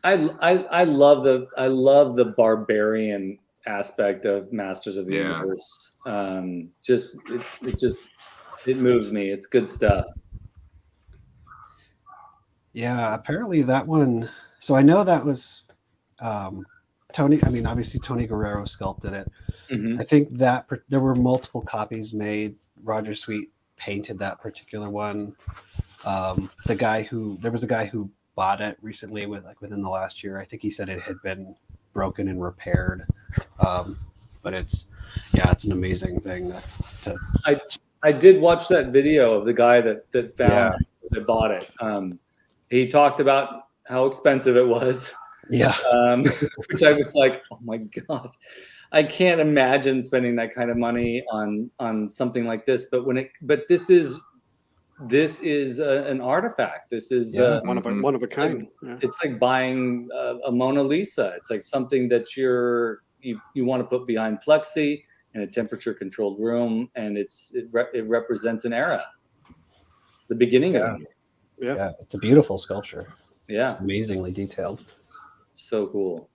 I love the barbarian aspect of Masters of the Universe. It moves me. It's good stuff. Yeah, apparently that one. So I know that was Tony. I mean, obviously Tony Guerrero sculpted it. Mm-hmm. I think that there were multiple copies made. Roger Sweet painted that particular one. There was a guy who bought it recently within the last year. I think he said it had been broken and repaired. But it's an amazing thing I did watch that video of the guy that bought it. He talked about how expensive it was. Yeah. Which I was like, oh my God, I can't imagine spending that kind of money on something like this. But this is an artifact. This is one of a kind. It's like buying a Mona Lisa. It's like something that you want to put behind plexi in a temperature controlled room, and it represents an era, the beginning of it. Yeah, it's a beautiful sculpture. Yeah, it's amazingly detailed. So cool.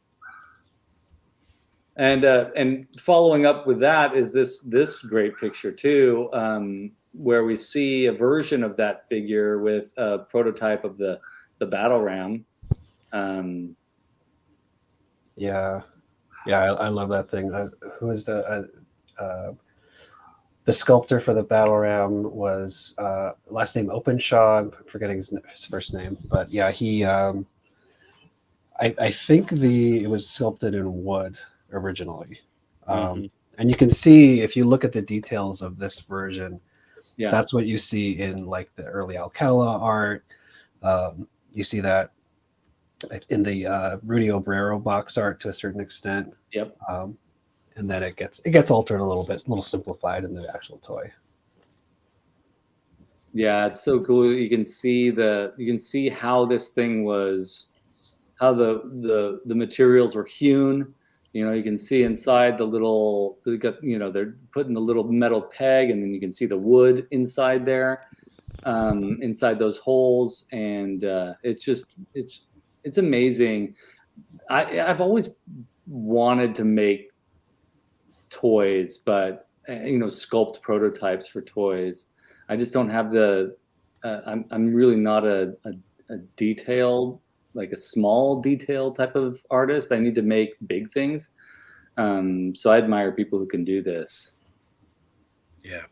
And following up with that is this great picture too, where we see a version of that figure with a prototype of the battle ram. I love that thing. Who is the sculptor for the battle ram was last name Openshaw. I'm forgetting his first name, but yeah, he. I think it was sculpted in wood originally, and you can see if you look at the details of this version, that's what you see in like the early Alcala art. You see that in the Rudy Obrero box art to a certain extent. Yep. And then it gets altered a little bit, a little simplified in the actual toy. Yeah, it's so cool. You can see how this thing was, how the materials were hewn. You can see inside they're putting the little metal peg, and then you can see the wood inside there, inside those holes, and it's amazing. I've always wanted to make toys, but sculpt prototypes for toys. I just don't have I'm really not a detailed, like a small detail type of artist. I need to make big things. So I admire people who can do this. Yeah.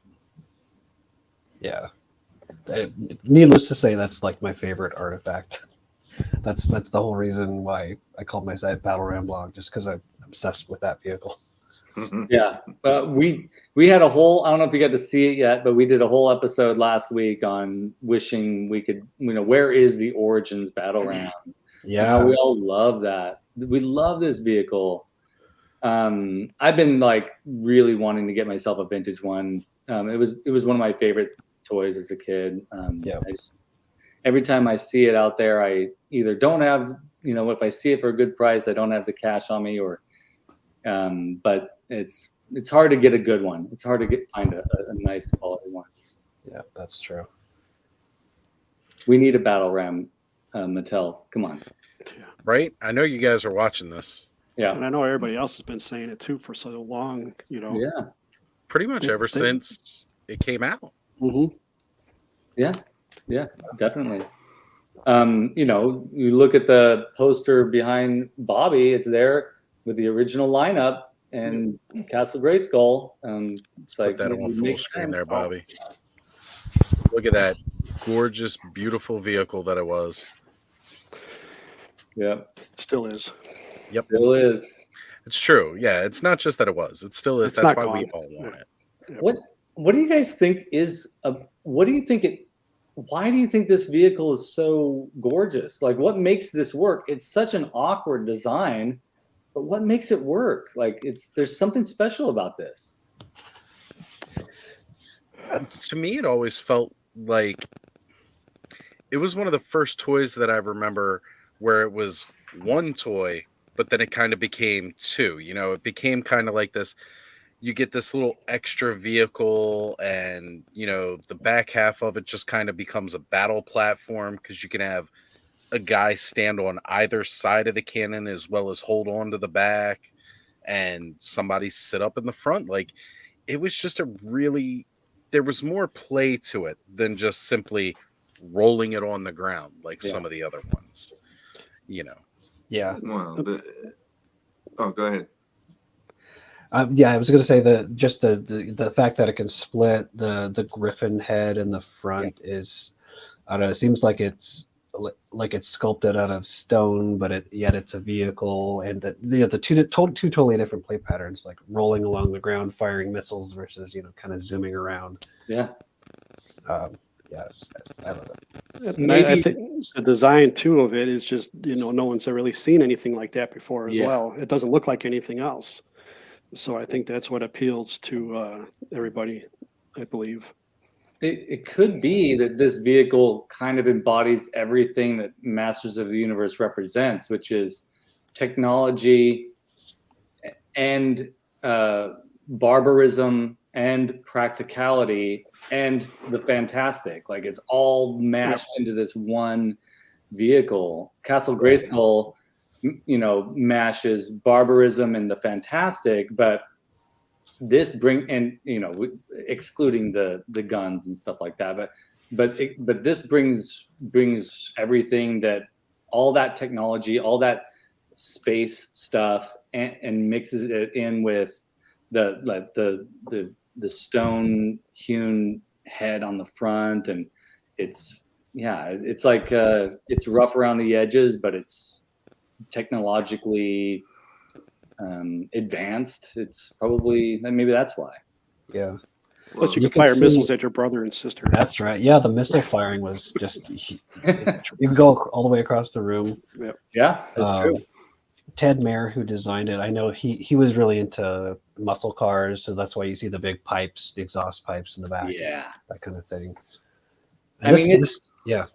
Needless to say, that's like my favorite artifact. That's the whole reason why I called my site Battle Ram Blog, just because I'm obsessed with that vehicle. Yeah, we had a whole, I don't know if you got to see it yet, but we did a whole episode last week on wishing we could, where is the Origins Battle Ram? Yeah, we all love that. We love this vehicle. I've been like really wanting to get myself a vintage one. It was one of my favorite toys as a kid. Every time I see it out there, I either don't have, if I see it for a good price, I don't have the cash on me, or but it's hard to get a good one. It's hard to find a nice quality one. Yeah, that's true. We need a battle ram, Mattel. Come on. Right? I know you guys are watching this. Yeah. And I know everybody else has been saying it too for so long, Yeah. Pretty much ever since it came out. Mm-hmm. Yeah, definitely. You look at the poster behind Bobby, it's there with the original lineup and Castle Grayskull. It's Put like that on full screen there, Bobby. Oh. Look at that gorgeous, beautiful vehicle that it was. Yeah. It still is. Yep. Still is. It's true. Yeah, it's not just that it was. It still is. It's That's not why we gone. all want it. Yeah. What do you guys think what do you think it why do you think this vehicle is so gorgeous? Like, what makes this work? It's such an awkward design, but what makes it work? Like, there's something special about this. To me, it always felt like it was one of the first toys that I remember where it was one toy, but then it kind of became two. You know, it became kind of like this. You get this little extra vehicle, and you know, the back half of it just kind of becomes a battle platform because you can have a guy stand on either side of the cannon as well as hold on to the back, and somebody sit up in the front. Like, it was just there was more play to it than just simply rolling it on the ground like some of the other ones, you know. Yeah. Well, go ahead. Yeah, I was going to say the fact that it can split the griffin head in the front is, I don't know. It seems like it's sculpted out of stone, but yet it's a vehicle, and the two totally different play patterns, like rolling along the ground, firing missiles versus kind of zooming around. Yeah. Yes, I love it. And I think the design too of it is just, no one's really seen anything like that before as well. It doesn't look like anything else. So I think that's what appeals to everybody, I believe. It could be that this vehicle kind of embodies everything that Masters of the Universe represents, which is technology and barbarism and practicality and the fantastic. Like, it's all mashed into this one vehicle. Castle Grayskull, mashes barbarism and the fantastic, but this excluding the guns and stuff like that, but this brings everything, that all that technology, all that space stuff, and mixes it in with the stone hewn head on the front, and it's like it's rough around the edges, but it's technologically advanced. It's probably, maybe that's why. Yeah. Plus, you can fire missiles at your brother and sister. That's right. Yeah, the missile firing was just you can go all the way across the room. Yep. Yeah, that's true. Ted Mayer, who designed it, I know he was really into muscle cars, so that's why you see the big pipes, the exhaust pipes in the back. Yeah, that kind of thing. And yeah.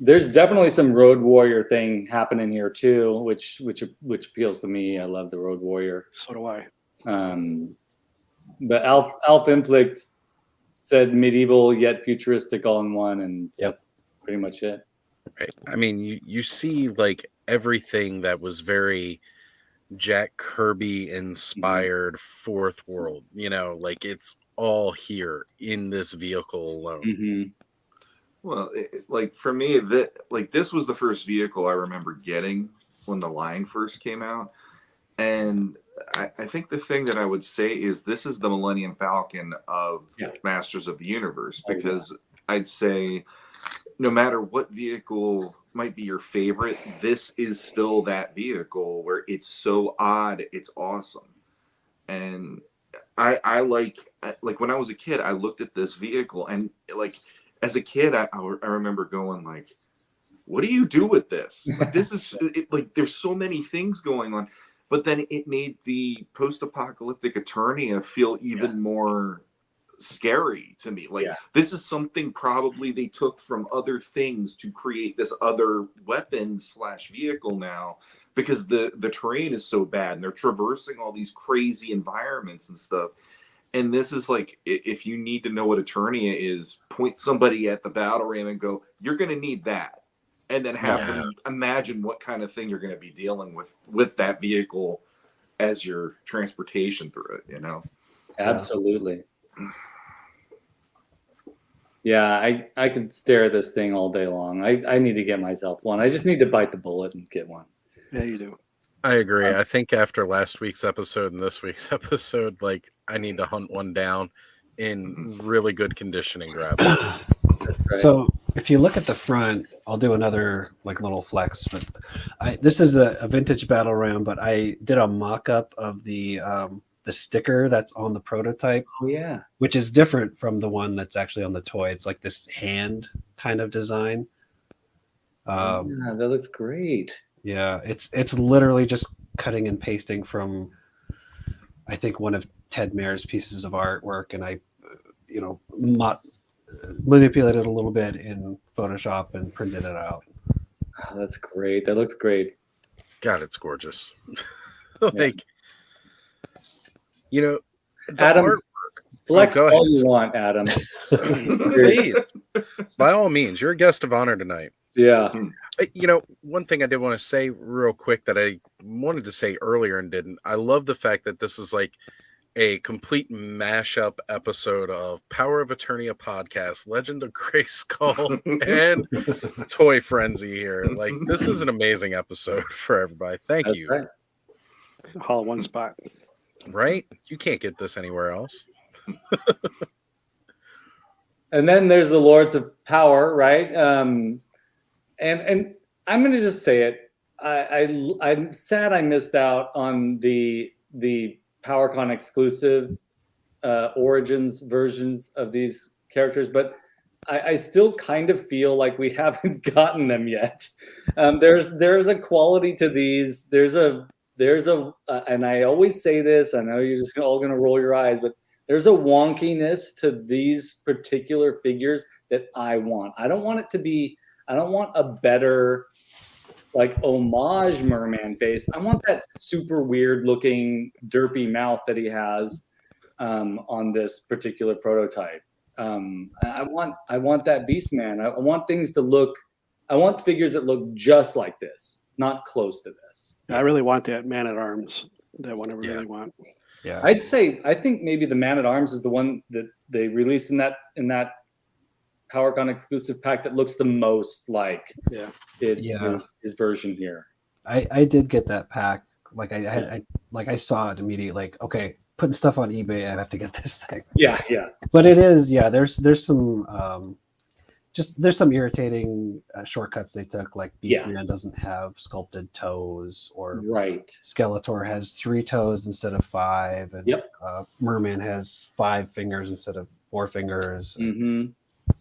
There's definitely some Road Warrior thing happening here too, which appeals to me. I love the Road Warrior. So do I. But Alf Inflict said medieval yet futuristic all in one, and that's pretty much it. Right. I mean, you see like everything that was very Jack Kirby inspired Fourth World. Like, it's all here in this vehicle alone. Mm-hmm. Well, like for me, this was the first vehicle I remember getting when the line first came out. And I think the thing that I would say is this is the Millennium Falcon of Masters of the Universe, because I'd say no matter what vehicle might be your favorite, this is still that vehicle where it's so odd, it's awesome. And I like when I was a kid, I looked at this vehicle, and like, as a kid, I remember going like, what do you do with this? Like, this is like, there's so many things going on, but then it made the post-apocalyptic Eternia feel even more scary to me. Like, this is something probably they took from other things to create this other weapon / vehicle now, because the terrain is so bad and they're traversing all these crazy environments and stuff. And this is like, if you need to know what Eternia is, point somebody at the battle ram and go, you're going to need that. And then have them imagine what kind of thing you're going to be dealing with that vehicle as your transportation through it, Absolutely. Yeah, I could stare at this thing all day long. I need to get myself one. I just need to bite the bullet and get one. Yeah, you do. I agree. I think after last week's episode and this week's episode, like, I need to hunt one down in really good condition and grab it. Right. So if you look at the front, I'll do another like little flex, but this is a vintage battle ram, but I did a mock-up of the the sticker that's on the prototype, Oh yeah. which is different from the one that's actually on the toy. It's like this hand kind of design. Yeah, that looks great. Yeah, it's literally just cutting and pasting from, I think, one of Ted Mayer's pieces of artwork, and I, manipulated it a little bit in Photoshop and printed it out. Oh, that's great. That looks great. God, it's gorgeous. Yeah. The Adam, artwork. flex go all ahead. you want, Adam. Please, by all means, you're a guest of honor tonight. Yeah. One thing I did want to say real quick that I wanted to say earlier and didn't. I love the fact that this is like a complete mashup episode of Power of Eternia podcast, Legend of Grayskull, and Toy Frenzy here. Like, this is an amazing episode for everybody. Thank That's you. right. All in one spot. Right? You can't get this anywhere else. And then there's the Lords of Power, right? And I'm going to just say it. I'm sad I missed out on the PowerCon exclusive Origins versions of these characters, but I still kind of feel like we haven't gotten them yet. There's a quality to these. There's a and I always say this. I know you're just all going to roll your eyes, but there's a wonkiness to these particular figures that I want. I don't want a better like homage merman face. I want that super weird looking derpy mouth that he has on this particular prototype. I want that beast man. I want figures that look just like this, not close to this. I really want that Man at Arms. That one I really want. Yeah, I think maybe the Man at Arms is the one that they released in that PowerCon exclusive pack that looks the most like his version here. I did get that pack. Like I saw it immediately. Like, okay, putting stuff on eBay, I have to get this thing. Yeah. But it is, there's some there's some irritating shortcuts they took. Like Beastman doesn't have sculpted toes, or right. Skeletor has 3 toes instead of 5, and Merman has 5 fingers instead of 4 fingers. Mm-hmm.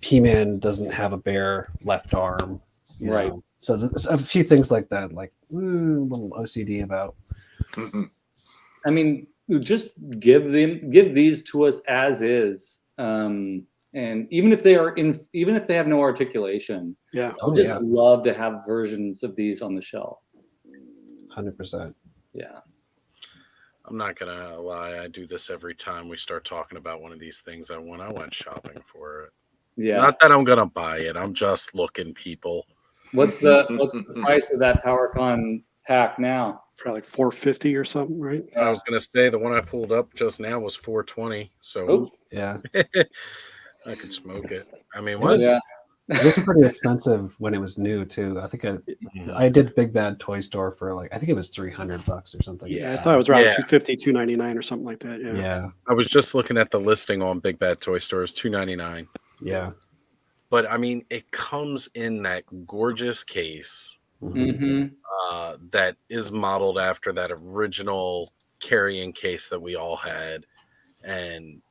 He-Man doesn't have a bare left arm. Right. So there's a few things like that, like a little OCD about. I mean, just give these to us as is, and even if they have no articulation, I would just love to have versions of these on the shelf. 100%. Yeah. I'm not gonna lie, I do this every time we start talking about one of these things. I went shopping for it. Yeah. Not that I'm gonna buy it. I'm just looking, people. What's the price of that PowerCon pack now? Probably like $450 or something, right? I was gonna say the one I pulled up just now was $420. So yeah, I could smoke it. I mean, what? Yeah. It was pretty expensive when it was new too. I think I did Big Bad Toy Store for I think it was $300 or something. Yeah, I thought it was around $250, $299 or something like that. Yeah. I was just looking at the listing on Big Bad Toy Store. It's $299. Yeah. But I mean, it comes in that gorgeous case that is modeled after that original carrying case that we all had. And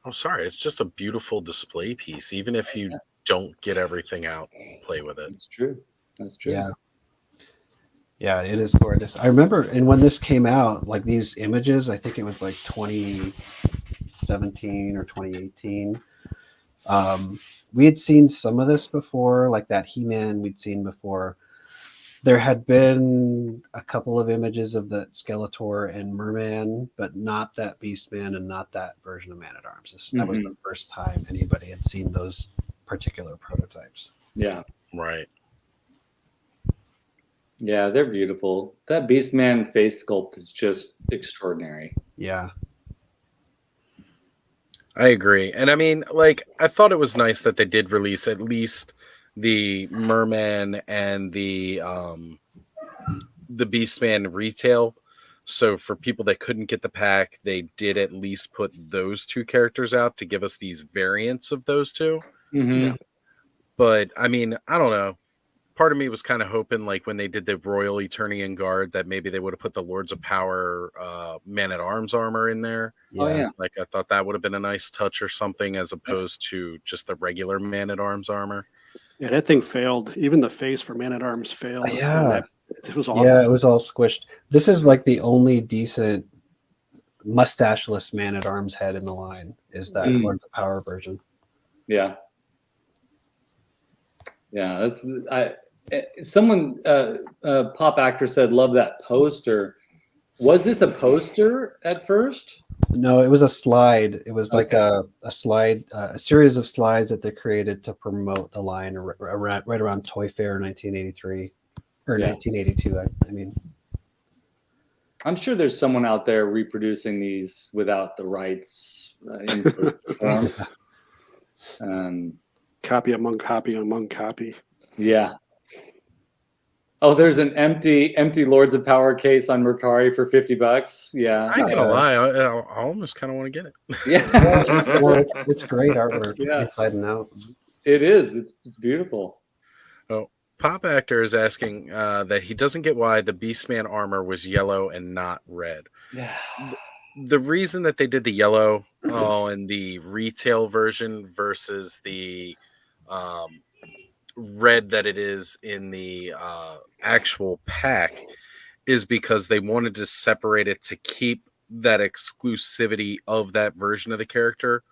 I'm sorry, it's just a beautiful display piece. Even if you don't get everything out, play with it. That's true. Yeah. Yeah, it is gorgeous. I remember, and when this came out, like these images, I think it was like 2017 or 2018. We had seen some of this before, like that He-Man we'd seen before. There had been a couple of images of the Skeletor and Merman, but not that Beastman and not that version of Man-at-Arms. That was the first time anybody had seen those particular prototypes. Yeah. Right. Yeah, they're beautiful. That Beastman face sculpt is just extraordinary. Yeah. I agree. And I mean, like, I thought it was nice that they did release at least the Merman and the Beastman retail. So for people that couldn't get the pack, they did at least put those 2 characters out to give us these variants of those 2. Mm-hmm. But I mean, I don't know. part of me was kind of hoping, like when they did the Royal Eternian Guard, that maybe they would have put the Lords of Power Man-at-Arms armor in there. Oh yeah. Like I thought that would have been a nice touch or something, as opposed to just the regular Man-at-Arms armor. Yeah, that thing failed. Even the face for Man-at-Arms failed. Yeah. It was awful. Yeah, it was all squished. This is like the only decent mustacheless Man-at-Arms head in the line, is that Lords of Power version. Yeah. Yeah, that's someone pop actor said love that poster. Was this a poster at first? No, it was a slide. It was like a slide, a series of slides that they created to promote the line right around Toy Fair 1983 or 1982. I mean, I'm sure there's someone out there reproducing these without the rights in form. Copy among copy among copy. Yeah. Oh, there's an empty Lords of Power case on Mercari for $50. Yeah. I ain't gonna lie, I almost kind of want to get it. Yeah. well, it's great artwork inside and out. It is. It's beautiful. Oh, Pop Actor is asking that he doesn't get why the Beastman armor was yellow and not red. Yeah. The reason that they did the yellow in the retail version versus the red that it is in the actual pack is because they wanted to separate it to keep that exclusivity of that version of the character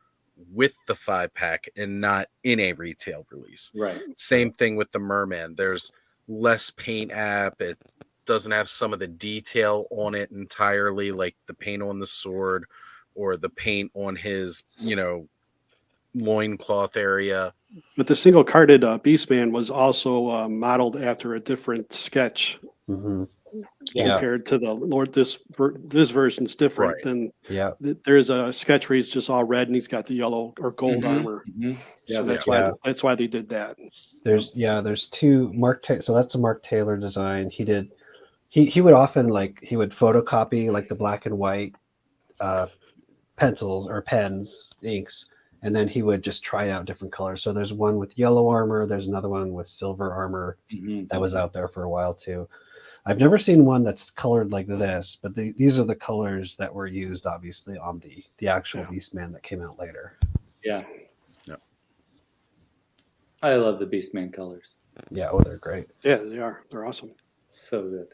with the 5-pack and not in a retail release. Right. Same thing with the Merman. There's less paint app. It doesn't have some of the detail on it entirely, like the paint on the sword or the paint on his, loincloth area. But the single carded Beastman was also modeled after a different sketch compared to the Lord. This version's different than there's a sketch where he's just all red and he's got the yellow or gold armor. So that's why they did that. There's two so that's a Mark Taylor design. He would often he would photocopy like the black and white pencils or pens, inks, and then he would just try out different colors. So there's one with yellow armor. There's another one with silver armor that was out there for a while too. I've never seen one that's colored like this, but these are the colors that were used, obviously, on the actual Beastman that came out later. Yeah. I love the Beastman colors. Yeah, oh, they're great. Yeah, they are. They're awesome. So good.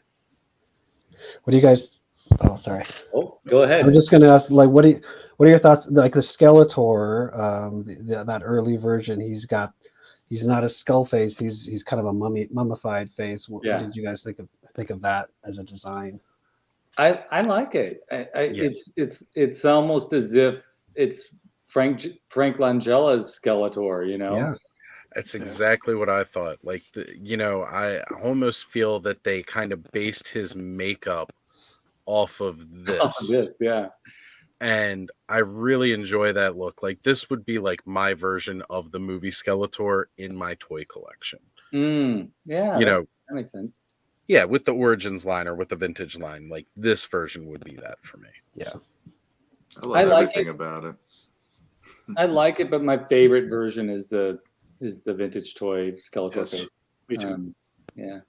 What do you guys? Oh, sorry. Oh, go ahead. I'm just going to ask, what are your thoughts? Like the Skeletor, that early version, he's not a skull face. He's kind of a mummified face. What did you guys think of that as a design? I like it. It's almost as if it's Frank Langella's Skeletor, Yeah. That's exactly what I thought. Like, I almost feel that they kind of based his makeup off of this. And I really enjoy that look. Like, this would be like my version of the movie Skeletor in my toy collection. Yeah. That makes sense. Yeah, with the Origins line or with the Vintage line, like this version would be that for me. Yeah. I love everything about it. I like it, but my favorite version is the vintage toy Skeletor face. Me too. Yeah.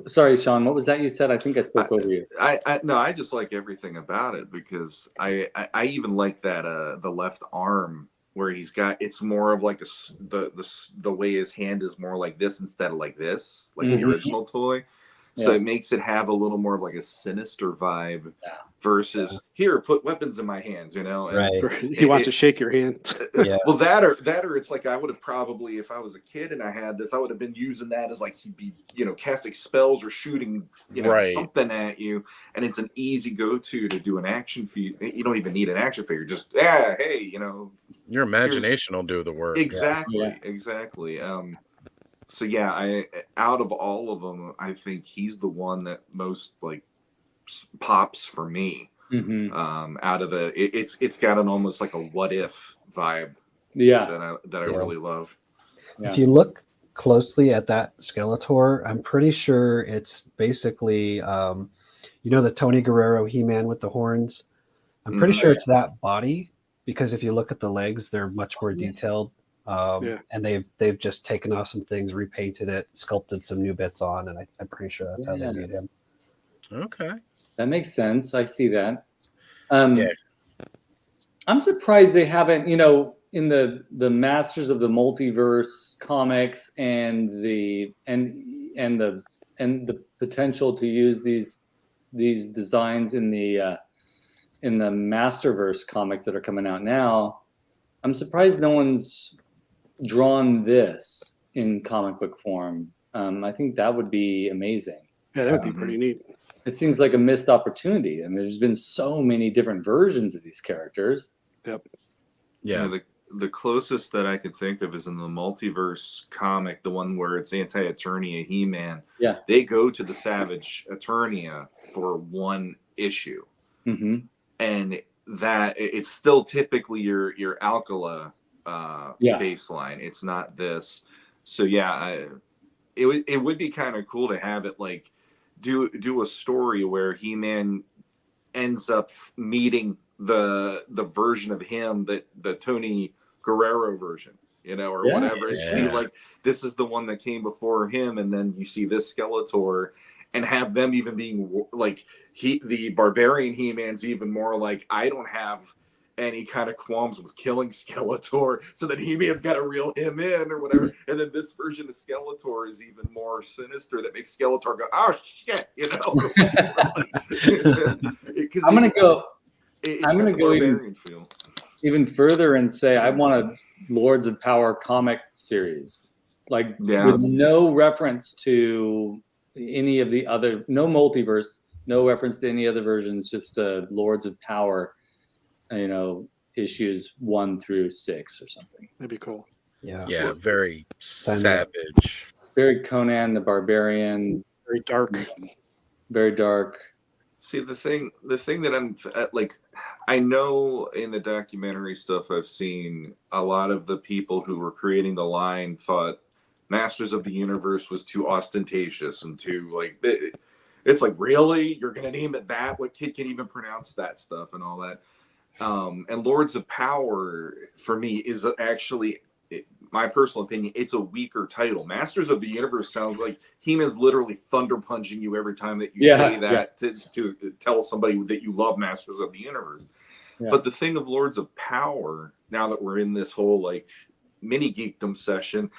Sorry, Shawn, what was that you said? I think I spoke over you. I just like everything about it because I even like that the left arm where he's got, it's more of like the way his hand is more like this instead of like this, like the original toy. So it makes it have a little more of like a sinister vibe versus here, put weapons in my hands, And Right. He wants to shake your hand. Yeah. Well, that or it's like I would have probably, if I was a kid and I had this, I would have been using that as like he'd be, casting spells or shooting, something at you, and it's an easy go-to to do an action figure. You don't even need an action figure. Just hey, your imagination will do the work. Exactly. So out of all of them, I think he's the one that most like pops for me. Out of it's got an almost like a what if vibe. That I really love. If you look closely at that Skeletor, I'm pretty sure it's basically the Tony Guerrero He-Man with the horns. I'm pretty sure it's that body, because if you look at the legs, they're much more detailed. And they've just taken off some things, repainted it, sculpted some new bits on, and I'm pretty sure that's how they made him. Okay, that makes sense. I see that. Yeah. I'm surprised they haven't, in the Masters of the Multiverse comics and the potential to use these designs in the Masterverse comics that are coming out now. I'm surprised no one's drawn this in comic book form. I think that would be amazing. Yeah, that would be pretty neat. It seems like a missed opportunity. I mean, there's been so many different versions of these characters. Yep. Yeah. The closest that I could think of is in the Multiverse comic, the one where it's Anti-Eternia He-Man. Yeah. They go to the Savage Eternia for one issue. Mm-hmm. And that it's still typically your Alcala baseline. It's not this. So yeah, it would be kind of cool to have it like do a story where He-Man ends up meeting the version of him that the Tony Guerrero version, or whatever. You see, like, this is the one that came before him, and then you see this Skeletor, and have them even being like the Barbarian He-Man's even more like, I don't have any kind of qualms with killing Skeletor, so that He-Man's got to reel him in or whatever. And then this version of Skeletor is even more sinister, that makes Skeletor go, oh shit, I'm gonna go even further and say I want a Lords of Power comic series, like with no reference to any of the other, no multiverse, no reference to any other versions, just Lords of Power, issues 1 through 6 or something. That'd be cool. Yeah, very savage. Very Conan the Barbarian. Very dark. Very dark. See, the thing that I'm like, I know in the documentary stuff I've seen, a lot of the people who were creating the line thought Masters of the Universe was too ostentatious and too like, it's like, really? You're going to name it that? What kid can even pronounce that stuff and all that? And Lords of Power, for me, is actually, my personal opinion, it's a weaker title. Masters of the Universe sounds like He-Man's literally thunder punching you every time that you say that to tell somebody that you love Masters of the Universe. Yeah. But the thing of Lords of Power, now that we're in this whole like mini geekdom session,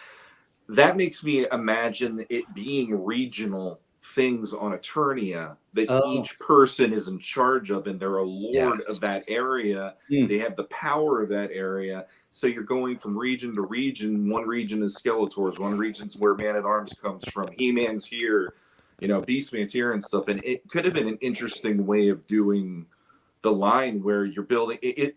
that makes me imagine it being regional things on Eternia that each person is in charge of, and they're a lord of that area. They have the power of that area. So you're going from region to region. One region is Skeletor's, one region's where Man-at-Arms comes from. He-Man's here, Beastman's here and stuff. And it could have been an interesting way of doing the line where you're building it.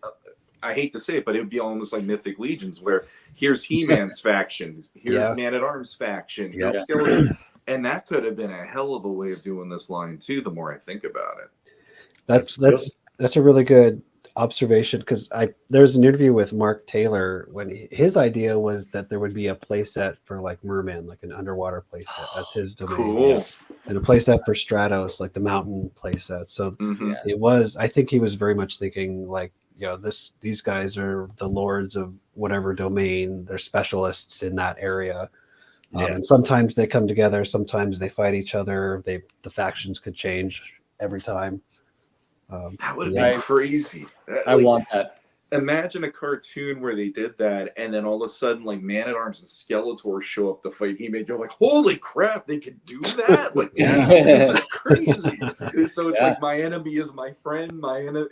I hate to say it, but it would be almost like Mythic Legions, where here's He-Man's faction, here's Man-at-Arms faction, here's Skeletor. And that could have been a hell of a way of doing this line too, the more I think about it. That's a really good observation, because there's an interview with Mark Taylor when his idea was that there would be a playset for like Merman, like an underwater playset. That's his domain. Cool. And a playset for Stratos, like the mountain playset. So it was, I think he was very much thinking like, these guys are the lords of whatever domain. They're specialists in that area. And sometimes they come together, sometimes they fight each other. The factions could change every time. That would be crazy. I want that. Imagine a cartoon where they did that, and then all of a sudden, like Man-at-Arms and Skeletor show up to fight He-Man. You're like, holy crap, they could do that! Like, this is crazy. So it's like, my enemy is my friend. My enemy,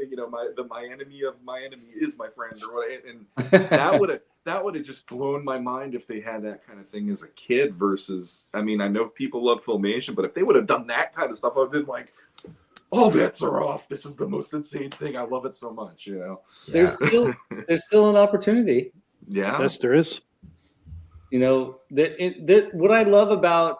my enemy of my enemy is my friend, or what? And that would have just blown my mind if they had that kind of thing as a kid. Versus, I mean, I know people love Filmation, but if they would have done that kind of stuff, I've been like, all bets are off. This is the most insane thing. I love it so much, There's still an opportunity. Yeah. Yes, there is. What I love about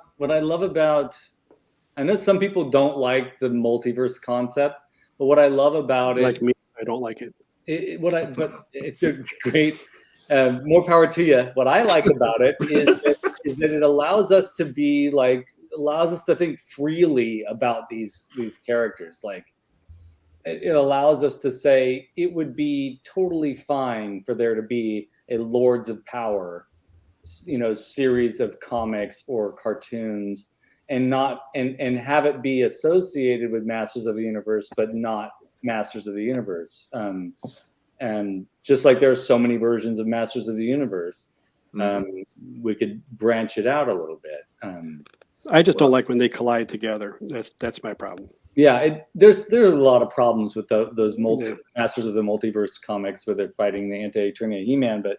I know some people don't like the multiverse concept, but what I love about it, like me, I don't like it. But it's a great. More power to you. What I like about it is that it allows us to think freely about these characters. Like, it allows us to say it would be totally fine for there to be a Lords of Power, series of comics or cartoons, and have it be associated with Masters of the Universe, but not Masters of the Universe. And just like there's so many versions of Masters of the Universe, we could branch it out a little bit. I just don't like when they collide together. That's my problem. Yeah, there are a lot of problems with those Masters of the Multiverse comics where they're fighting the anti-Eternia He-Man, but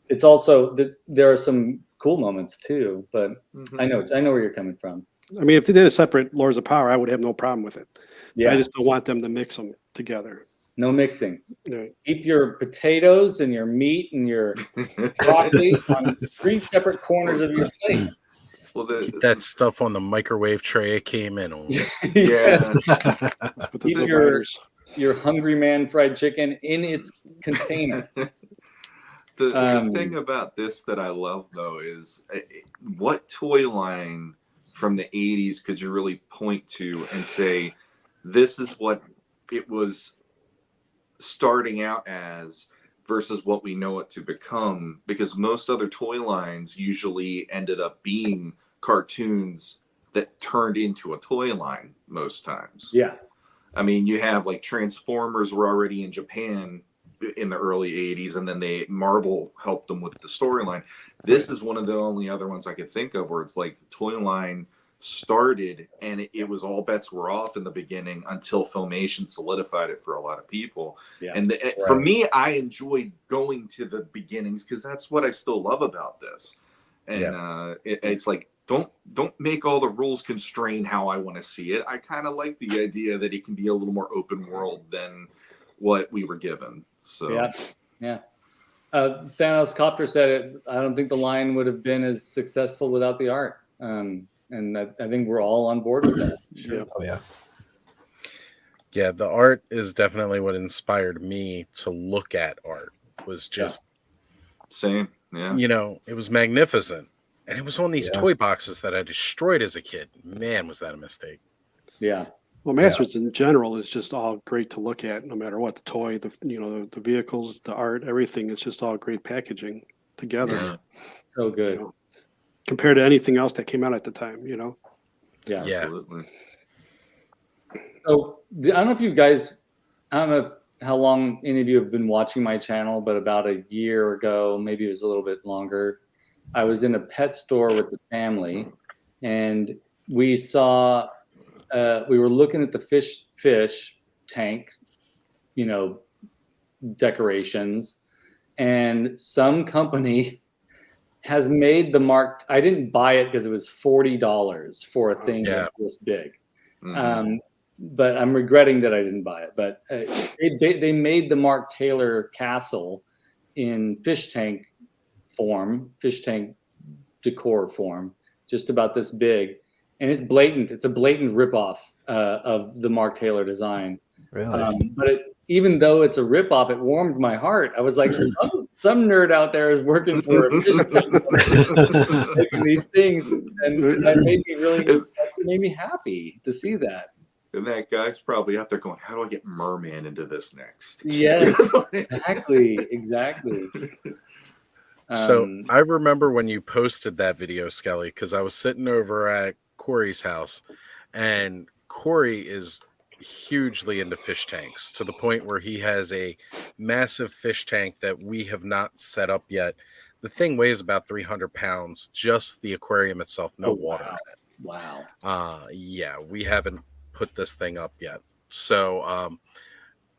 it's also there are some cool moments too. But I know where you're coming from. I mean, if they did a separate Lords of Power, I would have no problem with it. Yeah, I just don't want them to mix them together. No mixing. No. Keep your potatoes and your meat and your broccoli on 3 separate corners of your plate. Well, Keep that stuff on the microwave tray it came in on. Yeah. Keep your Hungry Man fried chicken in its container. The thing about this that I love, though, is what toy line from the 80s could you really point to and say, this is what it was starting out as versus what we know it to become? Because most other toy lines usually ended up being cartoons that turned into a toy line most times. Yeah. I mean, you have like Transformers were already in Japan in the early 80s, and then Marvel helped them with the storyline. This is one of the only other ones I could think of where it's like the toy line started and it was all bets were off in the beginning until Filmation solidified it for a lot of people. Yeah. And for me, I enjoyed going to the beginnings because that's what I still love about this. And it's like, don't make all the rules constrain how I want to see it. I kind of like the idea that it can be a little more open world than what we were given. So yeah. Thanos Copter said it. I don't think the line would have been as successful without the art. And I think we're all on board with that. Sure. Oh yeah. Yeah, the art is definitely what inspired me to look at art. Was just same. Yeah. It was magnificent. And it was on these toy boxes that I destroyed as a kid. Man, was that a mistake. Yeah. Well, Masters in general is just all great to look at, no matter what. The toy, the vehicles, the art, everything is just all great packaging together. Yeah. So good. Compared to anything else that came out at the time, Yeah. Absolutely. So I don't know if you guys, I don't know how long any of you have been watching my channel, but about a year ago, maybe it was a little bit longer, I was in a pet store with the family, and we saw, we were looking at the fish tank, decorations, and some company has made the mark. I didn't buy it because it was $40 for a thing that's this big. Mm-hmm. But I'm regretting that I didn't buy it. But they made the Mark Taylor castle in fish tank decor form, just about this big, and it's blatant. It's a blatant ripoff of the Mark Taylor design. Really? But even though it's a ripoff, it warmed my heart. I was like, some nerd out there is working for a fish tank making these things, and that made me happy to see that. And that guy's probably out there going, how do I get Merman into this next? Yes, exactly. So I remember when you posted that video, Skelly, because I was sitting over at Corey's house, and Corey is hugely into fish tanks to the point where he has a massive fish tank that we have not set up yet. The thing weighs about 300 pounds, just the aquarium itself, no water in it. Wow. Yeah, we haven't put this thing up yet. So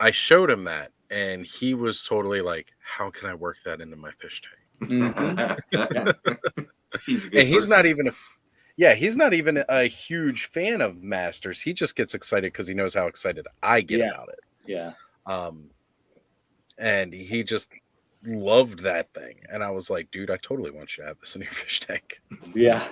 I showed him that, and he was totally like, how can I work that into my fish tank? Mm-hmm. He's not even he's not even a huge fan of Masters. He just gets excited because he knows how excited I get about it. Yeah. And he just loved that thing. And I was like, dude, I totally want you to have this in your fish tank. Yeah.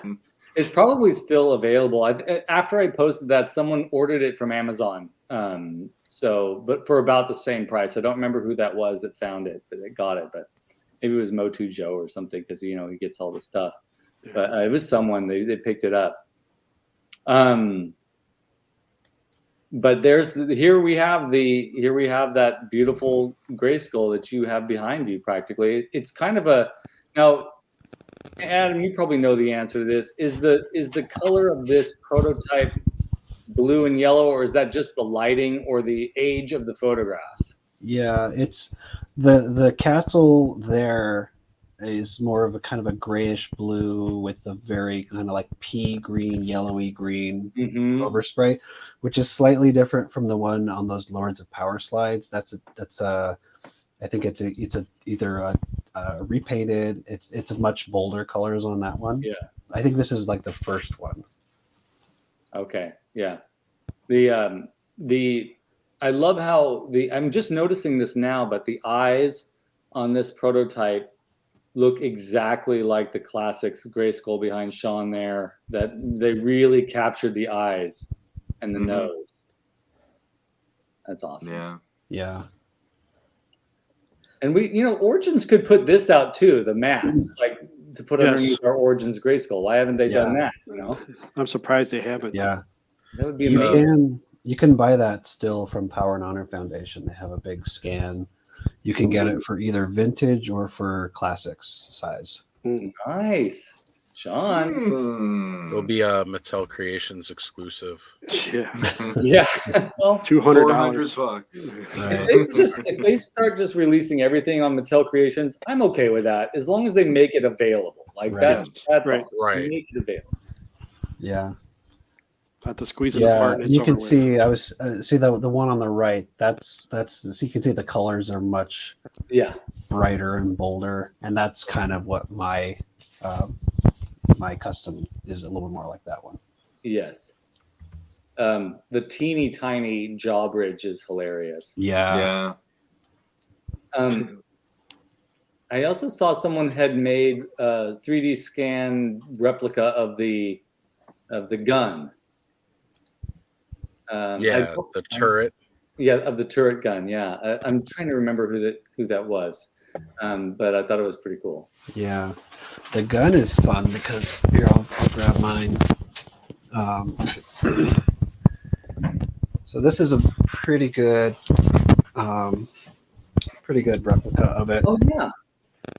It's probably still available. After I posted that, someone ordered it from Amazon. But for about the same price. I don't remember who that was that found it, but they got it. But maybe it was Motu Joe or something, because he gets all the stuff. But it was someone, they picked it up. but here we have that beautiful Grayskull that you have behind you. Practically, it's kind of a now. Adam, you probably know the answer to this. Is the color of this prototype blue and yellow, or is that just the lighting or the age of the photograph? Yeah, it's the castle there is more of a kind of a grayish blue with a very kind of like pea green, yellowy green overspray, which is slightly different from the one on those Lords of Power slides. I think it's either repainted. It's a much bolder colors on that one. Yeah, I think this is like the first one. Okay, yeah. I love how I'm just noticing this now, but the eyes on this prototype look exactly like the classics Grayskull behind Shawn there, that they really captured the eyes and the nose. That's awesome. Yeah. Yeah. And Origins could put this out too, the map, like to put underneath our Origins Grayskull. Why haven't they done that? I'm surprised they haven't. Yeah. That would be amazing. You can buy that still from Power and Honor Foundation. They have a big scan. You can get it for either vintage or for classics size. Nice. Shawn. It'll be a Mattel Creations exclusive. Yeah. Yeah. Well, $200. Right. If they start just releasing everything on Mattel Creations, I'm okay with that, as long as they make it available. Like that's right. all. Right. Make it available. Yeah. Have to squeeze in a fart. And You it's can over with. see. I was see the one on the right. So you can see the colors are much brighter and bolder, and that's kind of what my my custom is, a little more like that one. Yes. The teeny tiny jaw bridge is hilarious. Yeah. I also saw someone had made a 3D scan replica of the gun. The turret. Of the turret gun. Yeah, I'm trying to remember who that was, but I thought it was pretty cool. Yeah, the gun is fun because here I'll grab mine. So this is a pretty good replica of it. Oh yeah.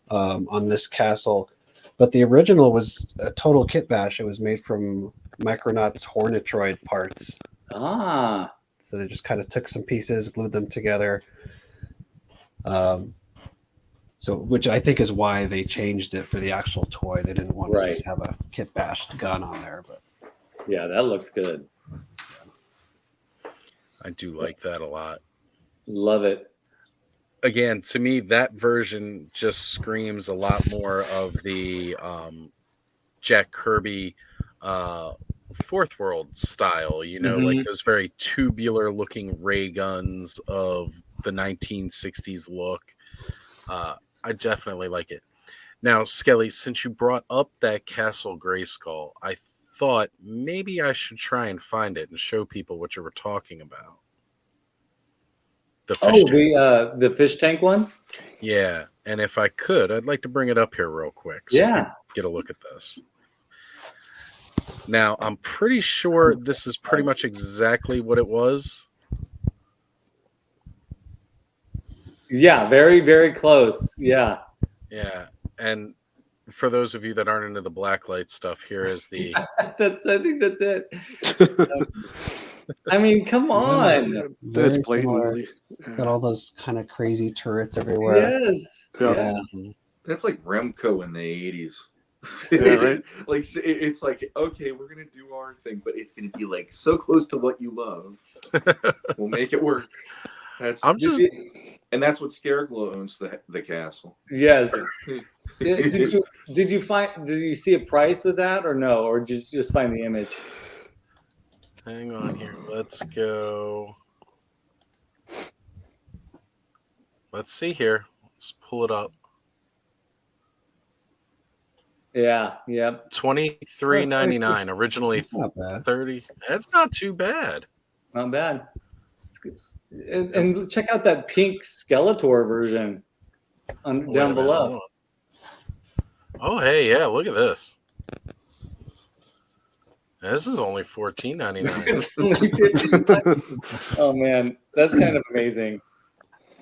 On this castle, but the original was a total kit bash. It was made from Micronauts Hornetroid parts. Ah. So they just kind of took some pieces, glued them together. Which I think is why they changed it for the actual toy. They didn't want to just have a kit bashed gun on there, but yeah, that looks good. I do like that a lot. Love it. Again, to me, that version just screams a lot more of the Jack Kirby Fourth World style, like those very tubular looking ray guns of the 1960s look. I definitely like it. Now, Skelly, since you brought up that Castle Grayskull, I thought maybe I should try and find it and show people what you were talking about. The fish tank one? Yeah, and if I could, I'd like to bring it up here real quick so you can get a look at this. Now, I'm pretty sure this is pretty much exactly what it was. Yeah, very, very close. Yeah. Yeah, and for those of you that aren't into the blacklight stuff, here is the... I think that's it. I mean, come on. That's blatantly. Got all those kind of crazy turrets everywhere. Yes. Yeah. That's like Remco in the 80s. Yeah, right. Like it's like, okay, we're gonna do our thing, but it's gonna be like so close to what you love. We'll make it work. And that's what Scareglow owns the castle. Yes. Did you see a price with that or no? Or did you just find the image? Hang on here. Let's go. Let's see here. Let's pull it up. Yeah. Yep. $23.99. Originally $30. That's not too bad. Not bad. It's good. And check out that pink Skeletor version down below. Oh, hey, yeah, look at this. This is only $14.99. It's only 15. Oh man, that's kind of amazing.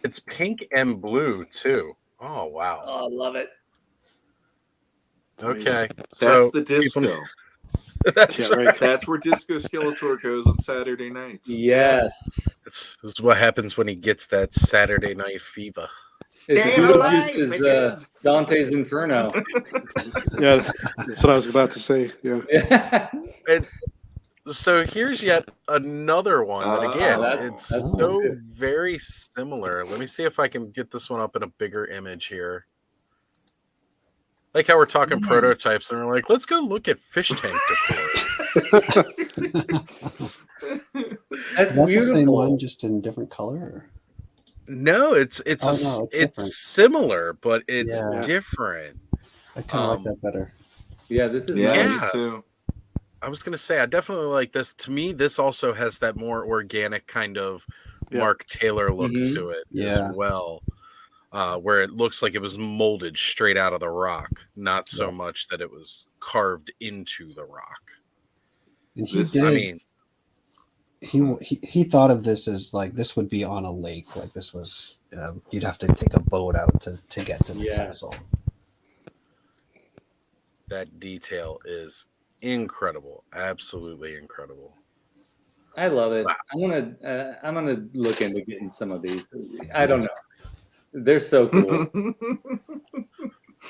It's pink and blue too. Oh wow. Oh, I love it. Okay. That's So the disco. that's Yeah, right. That's where Disco Skeletor goes on Saturday nights. Yes. This is what happens when he gets that Saturday night fever. It's Beetlejuice's Dante's Inferno. Yeah, that's what I was about to say. Yeah. Yeah. And so here's yet another one that again, that's it's so so good. very similar. Let me see if I can get this one up in a bigger image here. Like how we're talking prototypes, and we're like, let's go look at fish tank decor. That's Is that beautiful. the same one, just in different color? Or? No, it's Oh, no, it's different. it's similar, but it's Yeah. different. I kind of like that better. Yeah, this is Yeah, nice. me too. I was gonna say I definitely like this. To me, this also has that more organic kind of Yeah. Mark Taylor look Mhm. to it Yeah. as well. Where it looks like it was molded straight out of the rock, not so much that it was carved into the rock. And he This- did. I mean, He thought of this as like this would be on a lake. Like this was you'd have to take a boat out to get to the Yes. castle. that detail is incredible, absolutely incredible. I love it. Wow. I'm gonna look into getting some of these. I don't know. They're so cool.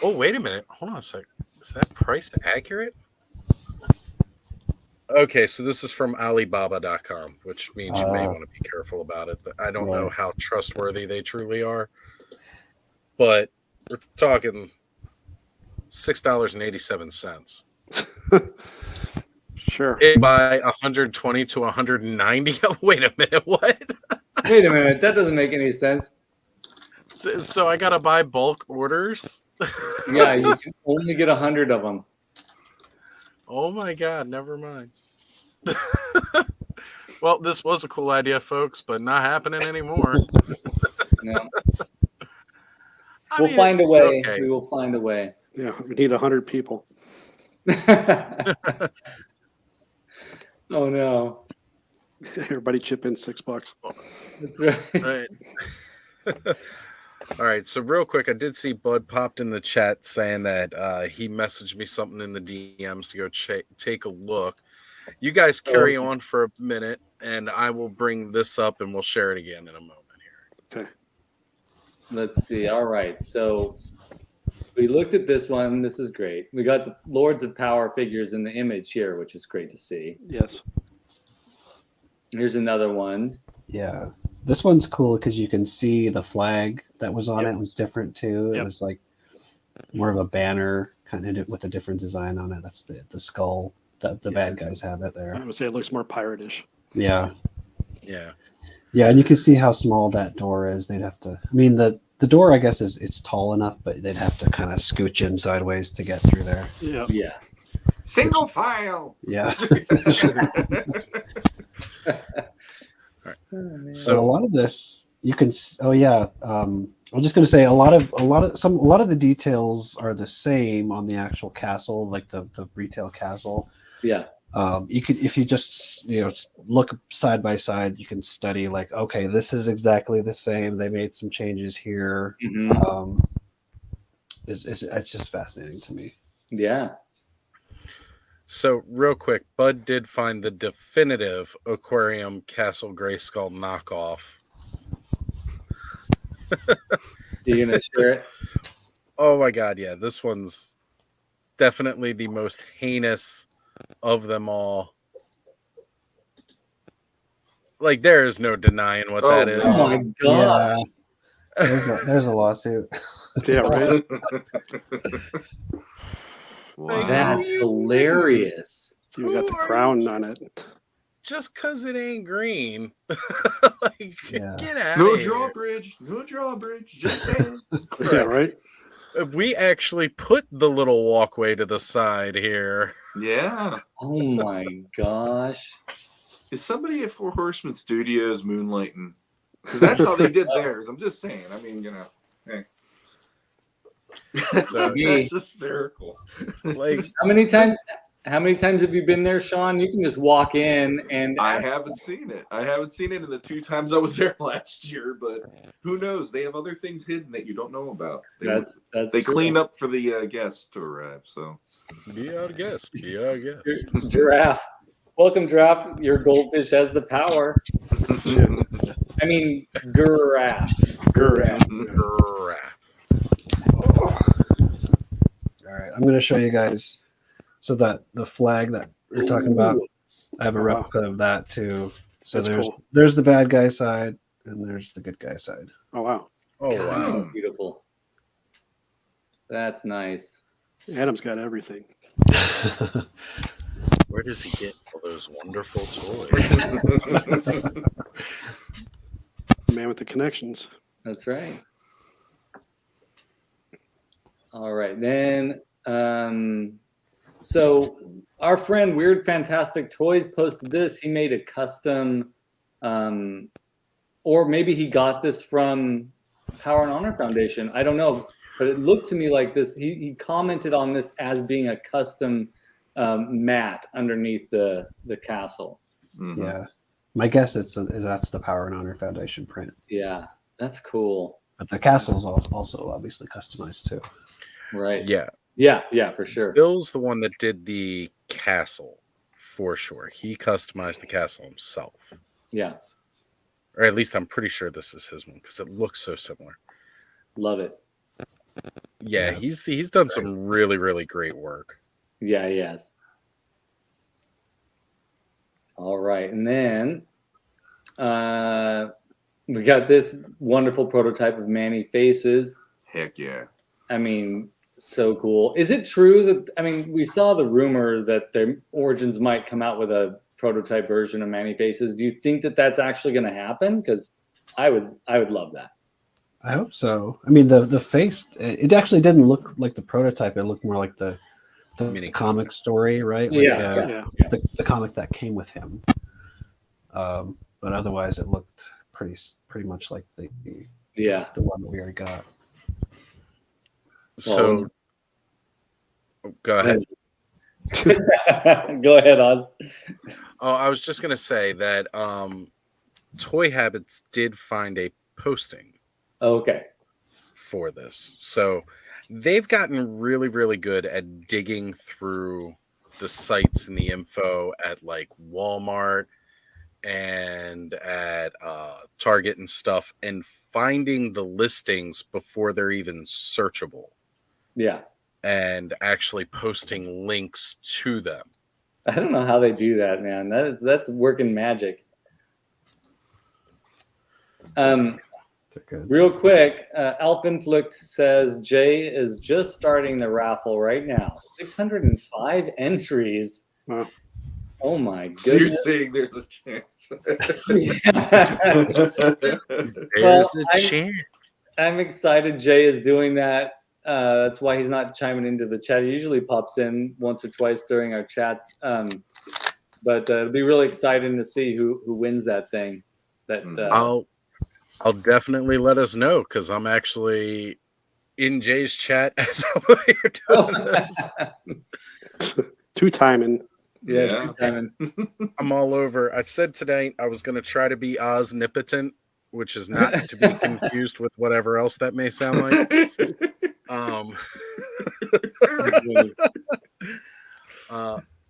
Oh, wait a minute. Hold on a sec. Is that price accurate? Okay, so this is from Alibaba.com, which means you may want to be careful about it. I don't know how trustworthy they truly are, but we're talking $6.87. Sure. By 120 to 190. Wait a minute, what? Wait a minute, that doesn't make any sense. So I gotta buy bulk orders? Yeah, you can only get 100 of them. Oh my god, never mind. Well, this was a cool idea, folks, but not happening anymore. No. I We'll mean, find a it's way. okay. We will find a way. Yeah, we need 100 people. Oh no. Everybody chip in $6. That's right. Right. All right, so real quick, I did see Bud popped in the chat saying that he messaged me something in the DMs to go take a look. You guys carry on for a minute, and I will bring this up, and we'll share it again in a moment here. Okay. Let's see. All right. So we looked at this one. This is great. We got the Lords of Power figures in the image here, which is great to see. Yes. Here's another one. Yeah. This one's cool because you can see the flag that was on it was different too. It Yep. was like more of a banner kind of with a different design on it. That's the skull. The bad guys have it I there. would say it looks more pirate-ish. Yeah. Yeah. Yeah, and you can see how small that door is. They'd have to. I mean, the door I guess it's tall enough, but they'd have to kind of scooch in sideways to get through there. Yeah. Yeah. Single file. Yeah. Oh, So a lot of this you can. Oh yeah. I'm just going to say a lot of the details are the same on the actual castle, like the retail castle. yeah. You could, if you just look side by side, you can study like, okay, this is exactly the same. They made some changes here. Mhm. It's just fascinating to me. Yeah. So real quick, Bud did find the definitive Aquarium Castle Grayskull knockoff. You gonna share it? Oh my god, yeah, this one's definitely the most heinous of them all. Like, there is no denying what that is. Oh my gosh. There's a lawsuit. Yeah, right. Wow. That's hilarious. You got the crown on it. Just because it ain't green. Like, Yeah. get out No of here. drawbridge. No drawbridge. Just saying. Yeah, right. We actually put the little walkway to the side here. Yeah. Oh my gosh. Is somebody at Four Horsemen Studios moonlighting? Because that's how they did theirs. I'm just saying. I mean, hey. So, That's hysterical. like, How many times How many times have you been there, Shawn? You can just walk in and I ask. haven't seen it. I haven't seen it in the 2 times I was there last year, but who knows? They have other things hidden that you don't know about. That's They true. clean up for the guests to arrive. So Be our guest. Be our guest. Giraffe. Welcome, Giraffe. Your goldfish has the power. I mean, giraffe. Giraffe. Giraffe. All right, I'm going to show you guys. So that the flag that we're talking about, I have a Oh, wow. replica of that too. So That's cool. there's the bad guy side and there's the good guy side. Oh wow. Oh, God, wow. that's beautiful. That's nice. Adam's got everything. Where does he get all those wonderful toys? The man with the connections. That's right. All right, then. So our friend Weird Fantastic Toys posted this. He made a custom, or maybe he got this from Power and Honor Foundation. I don't know, but it looked to me like this. He commented on this as being a custom mat underneath the castle. Mhm. Yeah, my guess is that's the Power and Honor Foundation print. Yeah, that's cool. But the castle's also obviously customized too. Right. Yeah. Yeah, for sure. Bill's the one that did the castle for sure. He customized the castle himself. Yeah, Or at least I'm pretty sure this is his one because it looks so similar. love it. Yeah, Yeah, he's done some really, really great work. Yeah, he has. All right, and then we got this wonderful prototype of Manny Faces. Heck yeah. I mean, so cool. Is it true that, I mean, we saw the rumor that the Origins might come out with a prototype version of Manny Faces. Do you think that that's actually going to happen? Because I would love that. I hope so. I mean, the face, it actually didn't look like the prototype. It looked more like the Mini comic story, right? Like Yeah. the comic that came with him. But otherwise, it looked pretty much like the one that we already got. So go ahead. Go ahead, Oz. Oh, I was just gonna say that Toy Habits did find a posting Okay. for this. So they've gotten really, really good at digging through the sites and the info at like Walmart and at Target and stuff and finding the listings before they're even searchable Yeah. and actually posting links to them. I don't know how they do that, man. That's working magic. Real quick, Alphinflict says Jay is just starting the raffle right now. 605 entries. Wow. Oh my So you're goodness. saying there's a chance. There's a I'm- chance. I'm excited Jay is doing that. That's why he's not chiming into the chat. He usually pops in once or twice during our chats. But it'll be really exciting to see who wins that thing. I'll definitely let us know because I'm actually in Jay's chat as we're doing this. Two timing. Yeah. Simon. I'm all over. I said today I was going to try to be omnipotent, which is not to be confused with whatever else that may sound like.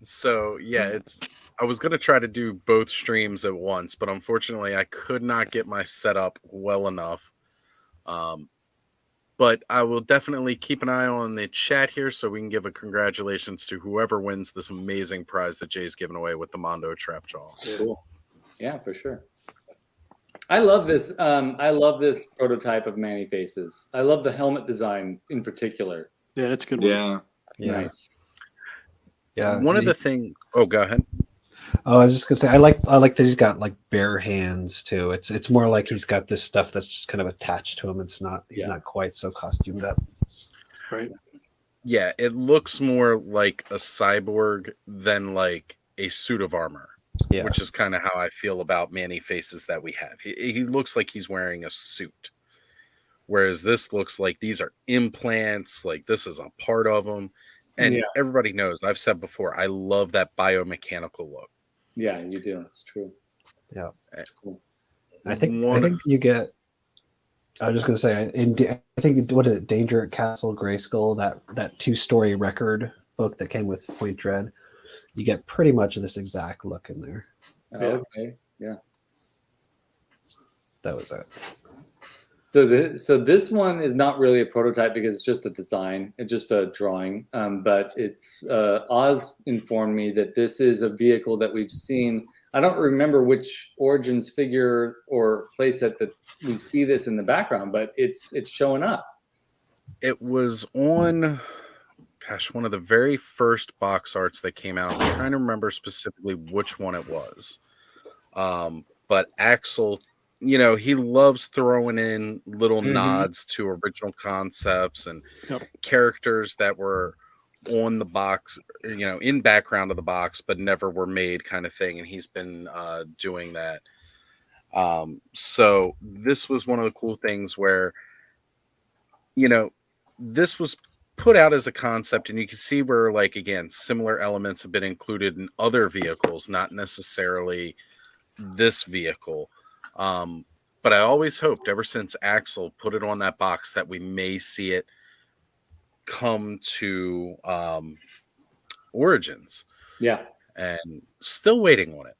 So yeah, I was going to try to do both streams at once, but unfortunately I could not get my setup well enough. But I will definitely keep an eye on the chat here so we can give a congratulations to whoever wins this amazing prize that Jay's giving away with the Mondo Trapjaw. Cool. Yeah, for sure. I love this. I love this prototype of Manny Faces. I love the helmet design in particular. Yeah, that's a good. One. Yeah. It's nice. Yeah. One of the things. Oh, go ahead. Oh, I was just gonna say I like that he's got like bare hands too. It's more like he's got this stuff that's just kind of attached to him. He's not quite so costumed up. Right. Yeah, it looks more like a cyborg than like a suit of armor. Yeah. Which is kind of how I feel about Manny Faces that we have. He looks like he's wearing a suit. Whereas this looks like these are implants, like this is a part of him. And Yeah. everybody knows, I've said before, I love that biomechanical look. Yeah, you do. It's true. Yeah. It's cool. I think you get. I was just gonna say, I think what is it, Danger at Castle Grayskull, that 2-story record book that came with Point Dread, you get pretty much this exact look in there. Yeah. Okay. Yeah. That was it. So this one is not really a prototype because it's just a design, it's just a drawing. But it's Oz informed me that this is a vehicle that we've seen. I don't remember which Origins figure or playset that we see this in the background, but it's showing up. It was on, gosh, one of the very first box arts that came out. I'm trying to remember specifically which one it was. But Axel, you know, he loves throwing in little nods to original concepts and characters that were on the box, you know, in background of the box, but never were made, kind of thing. And he's been doing that. So this was one of the cool things where, you know, this was put out as a concept, and you can see where, like, again, similar elements have been included in other vehicles, not necessarily this vehicle. But I always hoped, ever since Axel put it on that box, that we may see it come to Origins. Yeah. And still waiting on it.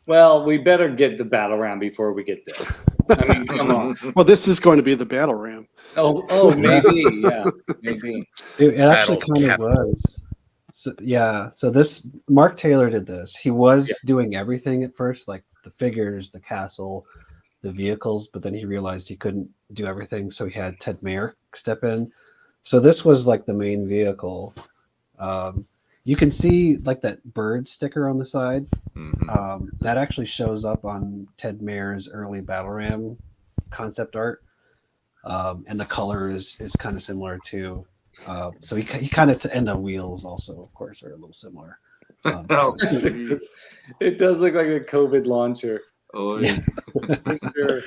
Well, we better get the battle ram before we get this. I mean, come on. Well, this is going to be the battle ram. Oh, maybe. Yeah, maybe. It actually Battle kind of Cap. was. So, yeah. So this Mark Taylor did this. He was doing everything at first, like the figures, the castle, the vehicles, but then he realized he couldn't do everything, so he had Ted Mayer step in. So this was like the main vehicle. You can see like that bird sticker on the side. That actually shows up on Ted Mayer's early Battle Ram concept art. And the color is kind of similar too. So he kind of, and the wheels also, of course, are a little similar. Oh, jeez. It does look like a COVID launcher. Oh, yeah. For sure.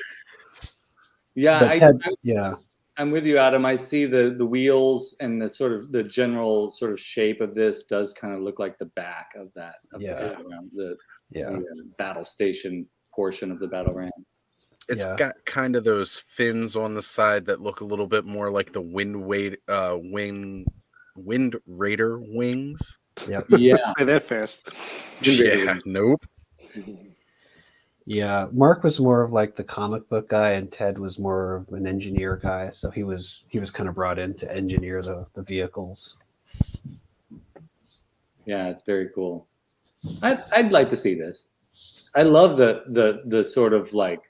Yeah, But Ted, yeah. I'm with you, Adam. I see the wheels and the sort of the general sort of shape of this does kind of look like the back of that. The battle station portion of the battle ram. It's got kind of those fins on the side that look a little bit more like the Wind Raider wings. Yep. Yeah. Say that fast. Yeah. Nope. Yeah, Mark was more of like the comic book guy, and Ted was more of an engineer guy. So he was kind of brought in to engineer the vehicles. Yeah, it's very cool. I'd like to see this. I love the sort of like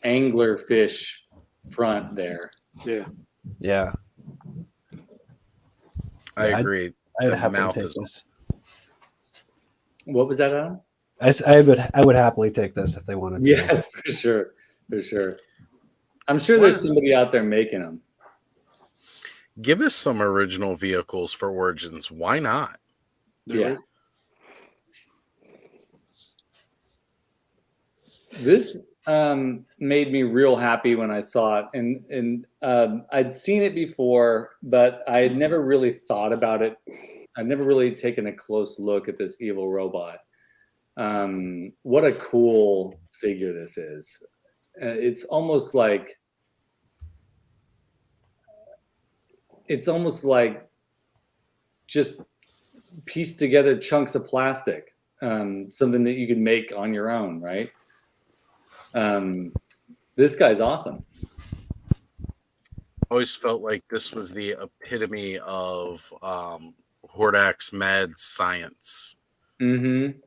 angler fish front there. Yeah. Yeah, I agree. I'd The happily mouth take is this. What was that, Adam? I would happily take this if they wanted to. Yes, for sure. I'm sure there's somebody out there making them. Give us some original vehicles for Origins. Why not? Yeah. This made me real happy when I saw it, and I'd seen it before, but I had never really thought about it. I'd never really taken a close look at this evil robot. What a cool figure this is. It's almost like just pieced together chunks of plastic, something that you can make on your own, right? This guy's awesome. Always felt like this was the epitome of Hordak's mad science. Mm-hmm.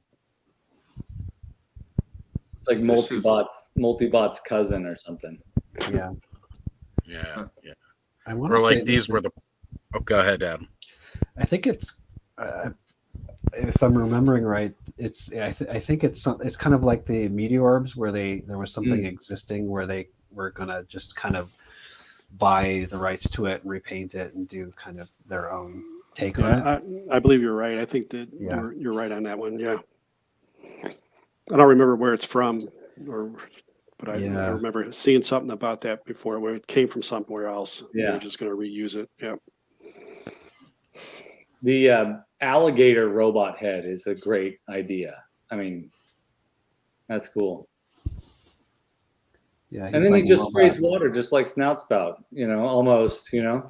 It's like Multibot's cousin or something. Yeah. Yeah. I want Or to like say these were the. Oh, go ahead, Adam. I think it's, if I'm remembering right, I think it's kind of like the Meteorbs, where there was something existing where they were gonna just kind of buy the rights to it and repaint it and do kind of their own take on it. I believe you're right. I think that you're right on that one. Yeah. I don't remember where it's from, but I remember seeing something about that before, where it came from somewhere else. Yeah. They were just going to reuse it. Yeah. The alligator robot head is a great idea. I mean, that's cool. Yeah, And then he just sprays water just like Snout Spout, almost, Yeah.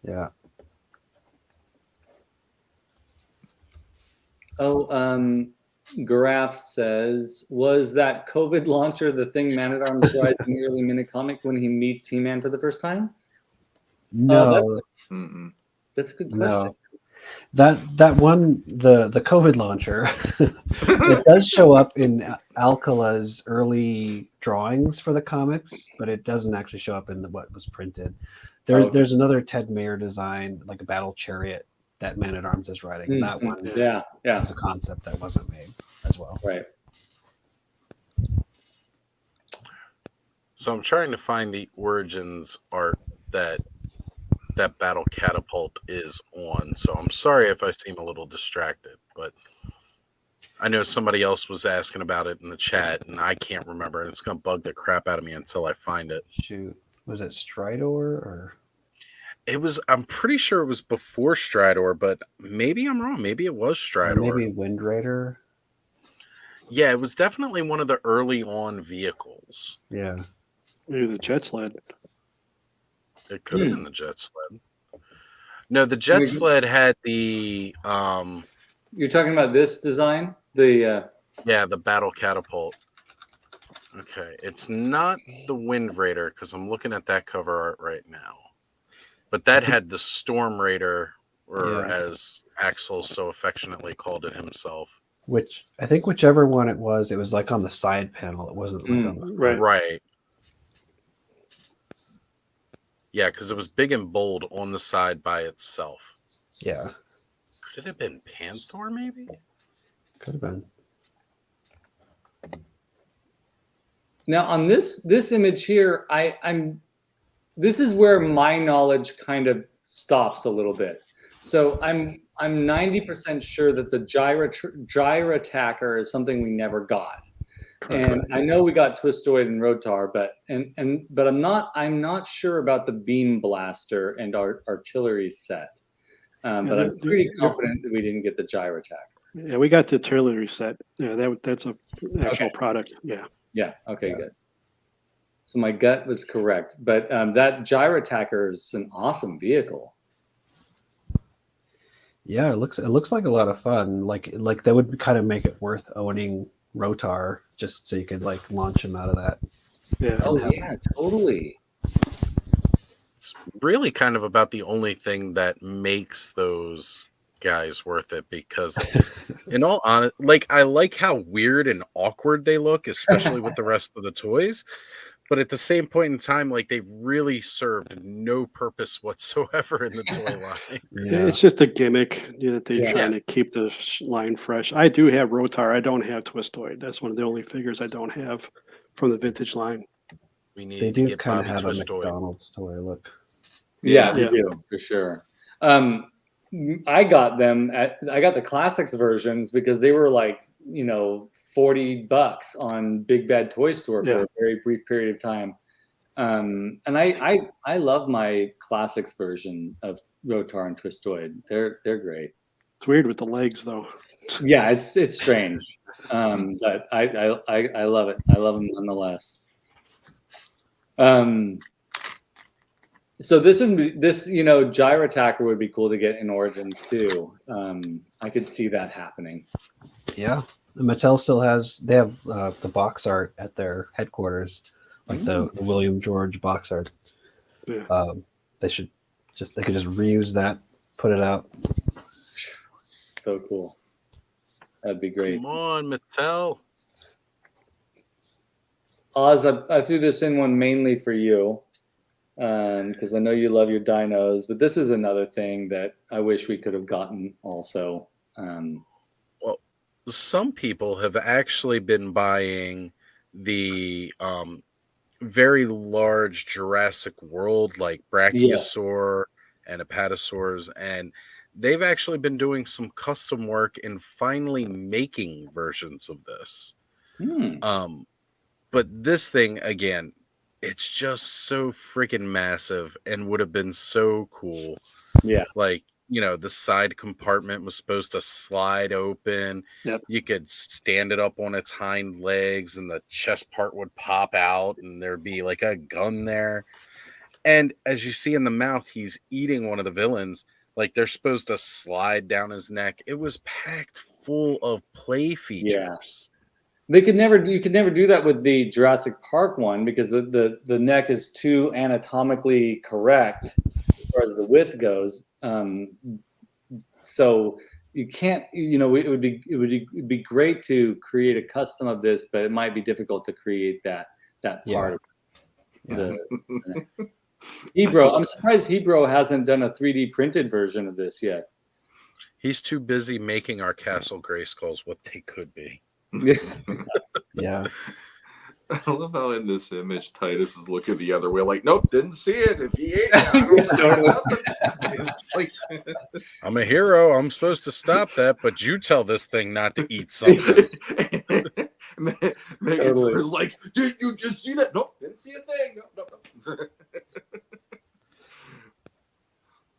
Yeah. Oh, Garaf says, was that COVID launcher the thing Man-at-Arms rides in the early minute comic when he meets He-Man for the first time? No, That's a good question. No. That one, the COVID launcher, it does show up in Alcala's early drawings for the comics, but it doesn't actually show up in what was printed. There's another Ted Mayer design, like a battle chariot that Man-at-Arms is riding. And that one was a concept that wasn't made as well. Right. So I'm trying to find the Origins art that Battle Catapult is on. So I'm sorry if I seem a little distracted, but I know somebody else was asking about it in the chat, and I can't remember, and it's going to bug the crap out of me until I find it. Shoot. Was it Stridor or? It was, I'm pretty sure it was before Stridor, but maybe I'm wrong. Maybe it was Stridor. Maybe Wind Raider. Yeah, it was definitely one of the early on vehicles. Yeah. Maybe the jet sled. It could have been the jet sled. No, the jet sled had the You're talking about this design? The Battle Catapult. Okay, it's not the Wind Raider because I'm looking at that cover art right now. But that had the Storm Raider, or as Axel so affectionately called it himself. Which I think whichever one it was like on the side panel. It wasn't like on the right. Yeah, because it was big and bold on the side by itself. Yeah. Could it have been Panther, maybe? Could have been. Now on this image here, this is where my knowledge kind of stops a little bit. So I'm 90% sure that the gyro attacker is something we never got. And I know we got Twistoid and Rotar, but I'm not sure about the Beam Blaster and our artillery set. But I'm pretty confident that we didn't get the gyro attacker. Yeah, we got the artillery set. Yeah, that's an actual product. Yeah. Yeah. Okay. Good. So my gut was correct, but that gyro attacker is an awesome vehicle. Yeah, it looks like a lot of fun. Like that would kind of make it worth owning Rotar just so you could like launch him out of that. Yeah. Oh yeah, totally. It's really kind of about the only thing that makes those guys worth it, because in all honesty, like, I like how weird and awkward they look, especially with the rest of the toys. But at the same point in time, like, they've really served no purpose whatsoever in the toy line. Yeah. It's just a gimmick that they're trying to keep the line fresh. I do have Rotar. I don't have Twistoid. That's one of the only figures I don't have from the vintage line. We need they to do get kind Bobby of have Twistoid. a McDonald's toy look. Yeah, they do for sure. I got the classics versions because they were like, $40 on Big Bad Toy Store for a very brief period of time. And I love my classics version of Rotar and Twistoid. They're great. It's weird with the legs though. Yeah, it's strange. But I love it. I love them nonetheless. So this gyro attacker would be cool to get in Origins too. I could see that happening. Yeah, Mattel still they have the box art at their headquarters, like the William George box art. Yeah. They could just reuse that, put it out. So cool. That'd be great. Come on, Mattel. Oz, I threw this in one mainly for you. Because I know you love your dinos, but this is another thing that I wish we could have gotten also. Well, some people have actually been buying the very large Jurassic World, like Brachiosaur and Apatosaurs, and they've actually been doing some custom work in finally making versions of this. But this thing, again, it's just so freaking massive and would have been so cool Yeah. Like, you know, the side compartment was supposed to slide open. Yep. You could stand it up on its hind legs and the chest part would pop out and there'd be like a gun there. And as you see in the mouth, he's eating one of the villains. Like they're supposed to slide down his neck. It was packed full of play features. You could never do that with the Jurassic Park one because the neck is too anatomically correct as far as the width goes. So you can't, it would be great to create a custom of this, but it might be difficult to create that part of the Hebrew. I'm surprised Hebrew hasn't done a 3D printed version of this yet. He's too busy making our Castle Grayskulls what they could be. Yeah. I love how in this image Titus is looking the other way, like, nope, didn't see it. If he ate it, it's like, I'm a hero. I'm supposed to stop that, but you tell this thing not to eat something. Megator's like, did you just see that? Nope, didn't see a thing. Nope.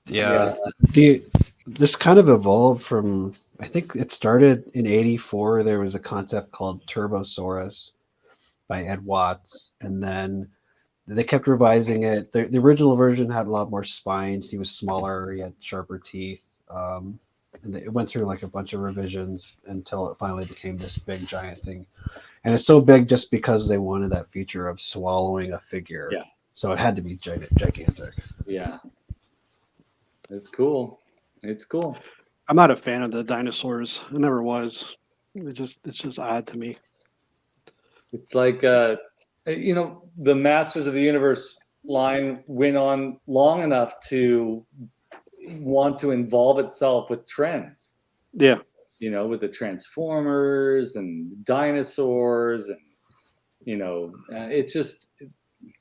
Yeah. This kind of evolved from, I think it started in '84. There was a concept called Turbosaurus by Ed Watts, and then they kept revising it. The original version had a lot more spines. He was smaller. He had sharper teeth. And it went through like a bunch of revisions until it finally became this big giant thing. And it's so big just because they wanted that feature of swallowing a figure. Yeah. So it had to be gigantic. Yeah. It's cool. It's cool. I'm not a fan of the dinosaurs. I never was. It's just odd to me. It's like, the Masters of the Universe line went on long enough to want to involve itself with trends. Yeah. With the Transformers and dinosaurs and, it's just,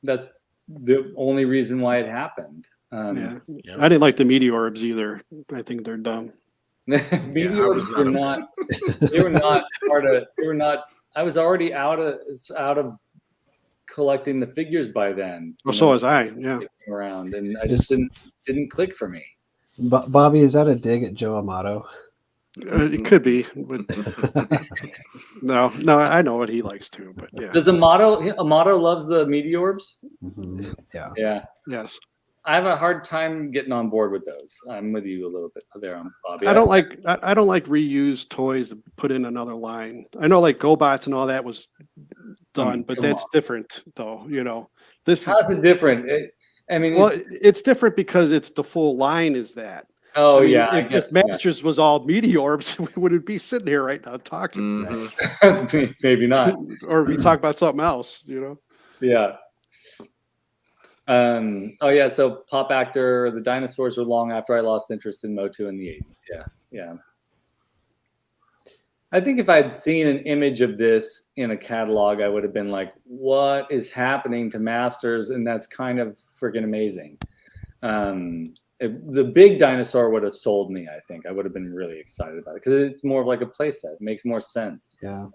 that's the only reason why it happened. Yeah. I didn't like the meteorbs either. I think they're dumb. Meteorbs were not, they were not part of, I was already out of collecting the figures by then. Oh, so was I. Yeah. Around, and I just didn't click for me. Bobby, is that a dig at Joe Amato? It could be, but no, I know what he likes too. But yeah. Does Amato loves the meteorbs? Mm-hmm. Yeah. Yeah. Yes. I have a hard time getting on board with those. I'm with you a little bit there, Bobby. I don't like reused toys to put in another line. I know like GoBots and all that was done, but that's different though. This how's it different? It's different because it's the full line is that. Oh, if Masters was all meteorbs, we wouldn't be sitting here right now talking. Mm-hmm. Maybe not. Or we talk about something else, Yeah. So Pop Actor, the dinosaurs were long after I lost interest in Motu in the 80s. Yeah. I think if I had seen an image of this in a catalog, I would have been like, what is happening to Masters? And that's kind of freaking amazing. The big dinosaur would have sold me, I think. I would have been really excited about it because it's more of like a playset. It makes more sense. Yeah.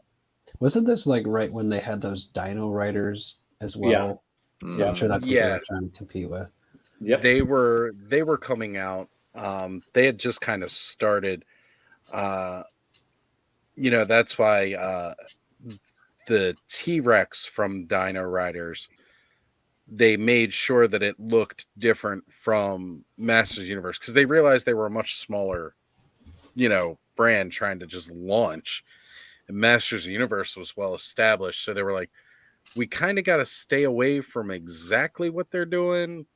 Wasn't this like right when they had those Dino Riders as well? Yeah. So I'm sure that's what they were trying to compete with. Yep. They were coming out. They had just kind of started. That's why the T-Rex from Dino Riders, they made sure that it looked different from Masters Universe because they realized they were a much smaller, brand trying to just launch. And Masters Universe was well established, so they were like, we kind of got to stay away from exactly what they're doing,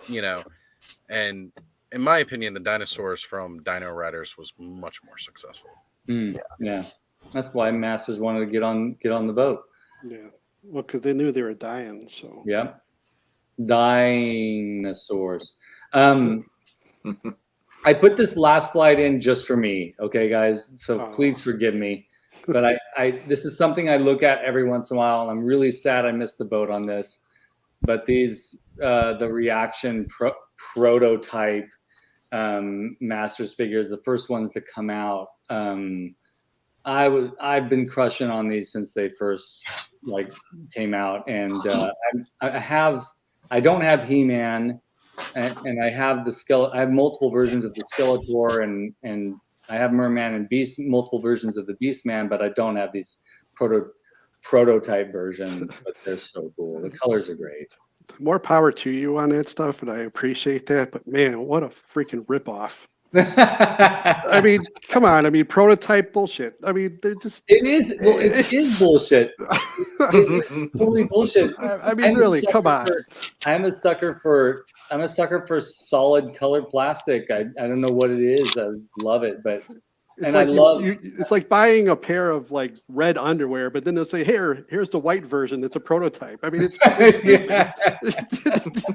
and in my opinion, the dinosaurs from Dino Riders was much more successful. Yeah. That's why Masters wanted to get on the boat. Yeah. Well, because they knew they were dying, so. Yeah. Dinosaurs. I put this last slide in just for me, okay, guys? So please forgive me. But this is something I look at every once in a while, and I'm really sad I missed the boat on this. But these, the reaction prototype Masters figures, the first ones to come out, I've been crushing on these since they first came out, and I don't have He-Man, and I have I have multiple versions of the Skeletor, and I have Merman and Beast, multiple versions of the Beastman, but I don't have these prototype versions. But they're so cool. The colors are great. More power to you on that stuff, and I appreciate that. But man, what a freaking ripoff! I I mean, come on. I mean, prototype bullshit. I mean, they're just. It is. Well, it is bullshit. It is totally bullshit. I mean, really, come on. I'm a sucker for solid colored plastic. I don't know what it is. I just love it, but It's and like it's like buying a pair of like red underwear, but then they'll say, here's the white version. It's a prototype. I mean, it's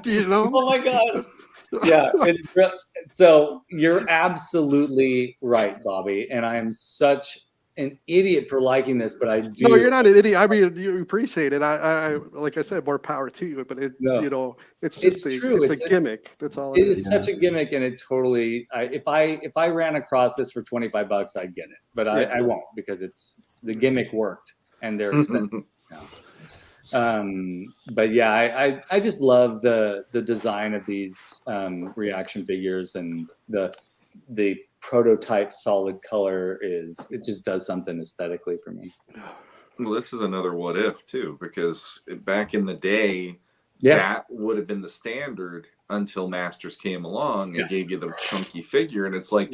you know. Oh my gosh. Yeah. So you're absolutely right, Bobby. And I am such an idiot for liking this, but I do. No, you're not an idiot. I mean, you appreciate it. I like I said, more power to you. But you know, it's just true. It's a gimmick. That's all it is. Such a gimmick, and it totally. If I ran across this for $25, I'd get it, but I won't because the gimmick worked, and they're expensive now. But yeah, I just love the design of these reaction figures, and the prototype solid color it just does something aesthetically for me. Well, this is another what if too, because back in the day, that would have been the standard until Masters came along and gave you the chunky figure, and it's like,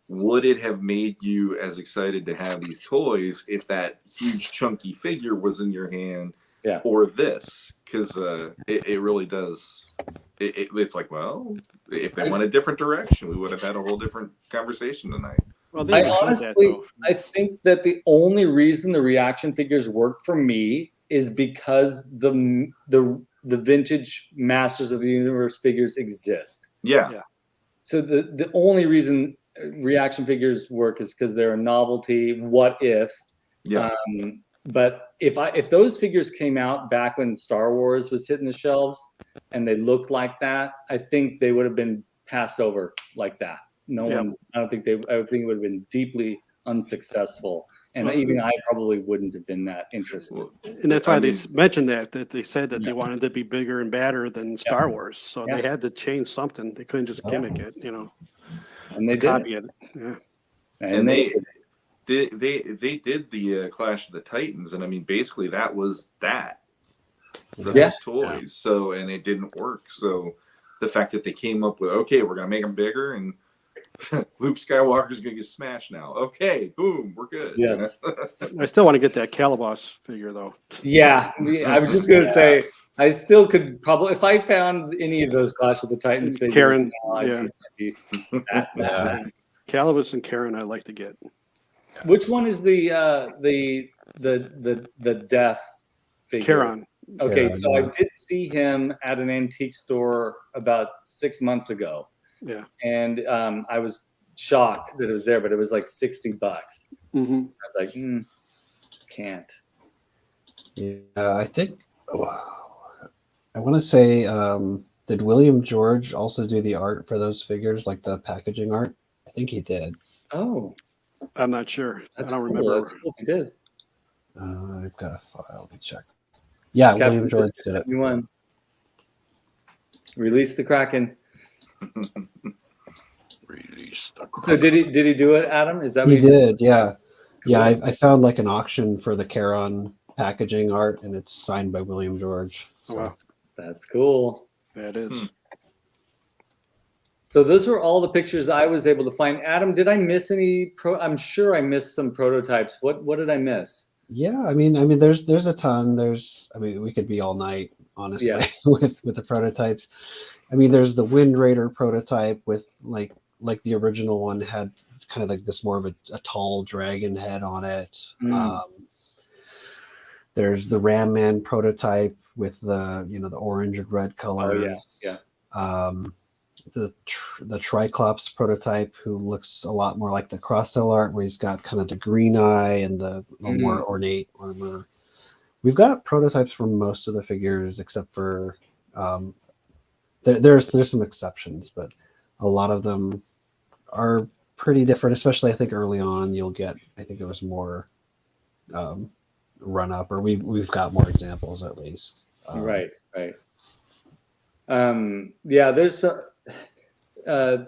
would it have made you as excited to have these toys if that huge chunky figure was in your hand? Yeah. Or this, because it really does. It's like, well, if they went a different direction, we would have had a whole different conversation tonight. Well, I honestly, I think that the only reason the reaction figures work for me is because the vintage Masters of the Universe figures exist. Yeah. So the only reason reaction figures work is because they're a novelty. What if? Yeah. But if those figures came out back when Star Wars was hitting the shelves and they looked like that, I think they would have been passed over like that. No one. I think it would have been deeply unsuccessful, and even I probably wouldn't have been that interested. And that's why they mentioned that they said that they wanted to be bigger and badder than Star Wars, so they had to change something. They couldn't just gimmick it, you know. And they copy it. Yeah. And they did the Clash of the Titans, and I mean, basically that was that for those toys. So, and it didn't work. So, the fact that they came up with, okay, we're gonna make them bigger, and Luke Skywalker's gonna get smashed now. Okay, boom, we're good. Yes. I still want to get that Calabas figure though. Yeah, I was just gonna say I still could probably, if I found any of those Clash of the Titans figures. Karen, Calabas and Karen, I'd like to get. Which one is the death figure? Karen. Okay, so I did see him at an antique store about 6 months ago. Yeah. And I was shocked that it was there, but it was like $60. Mm-hmm. I was like, can't. Yeah, I think. I want to say, did William George also do the art for those figures, like the packaging art? I think he did. Oh. I'm not sure. That's I don't cool. remember. That's cool if you did. I've got a file. Let me check. Yeah, William George did it. Won. Release the Kraken. Release the Kraken. So did he do it, Adam? Is that what he did? Yeah. Cool. Yeah, I found like an auction for the Charon packaging art, and it's signed by William George. So. Oh, wow. That's cool. That is. So those were all the pictures I was able to find. Adam, did I miss any? I'm sure I missed some prototypes. What did I miss? Yeah, I mean, there's a ton. We could be all night, honestly, with the prototypes. I mean, there's the Wind Raider prototype with like the original one had kind of like this more of a tall dragon head on it. There's the Ram Man prototype with the the orange and red colors. Oh, yeah. The Triclops prototype, who looks a lot more like the Cross-Cell art, where he's got kind of the green eye and the more ornate armor. We've got prototypes for most of the figures, except for there's some exceptions, but a lot of them are pretty different. Especially, I think early on, you'll get. I think there was more run up, or we've got more examples at least. Right. Yeah, there's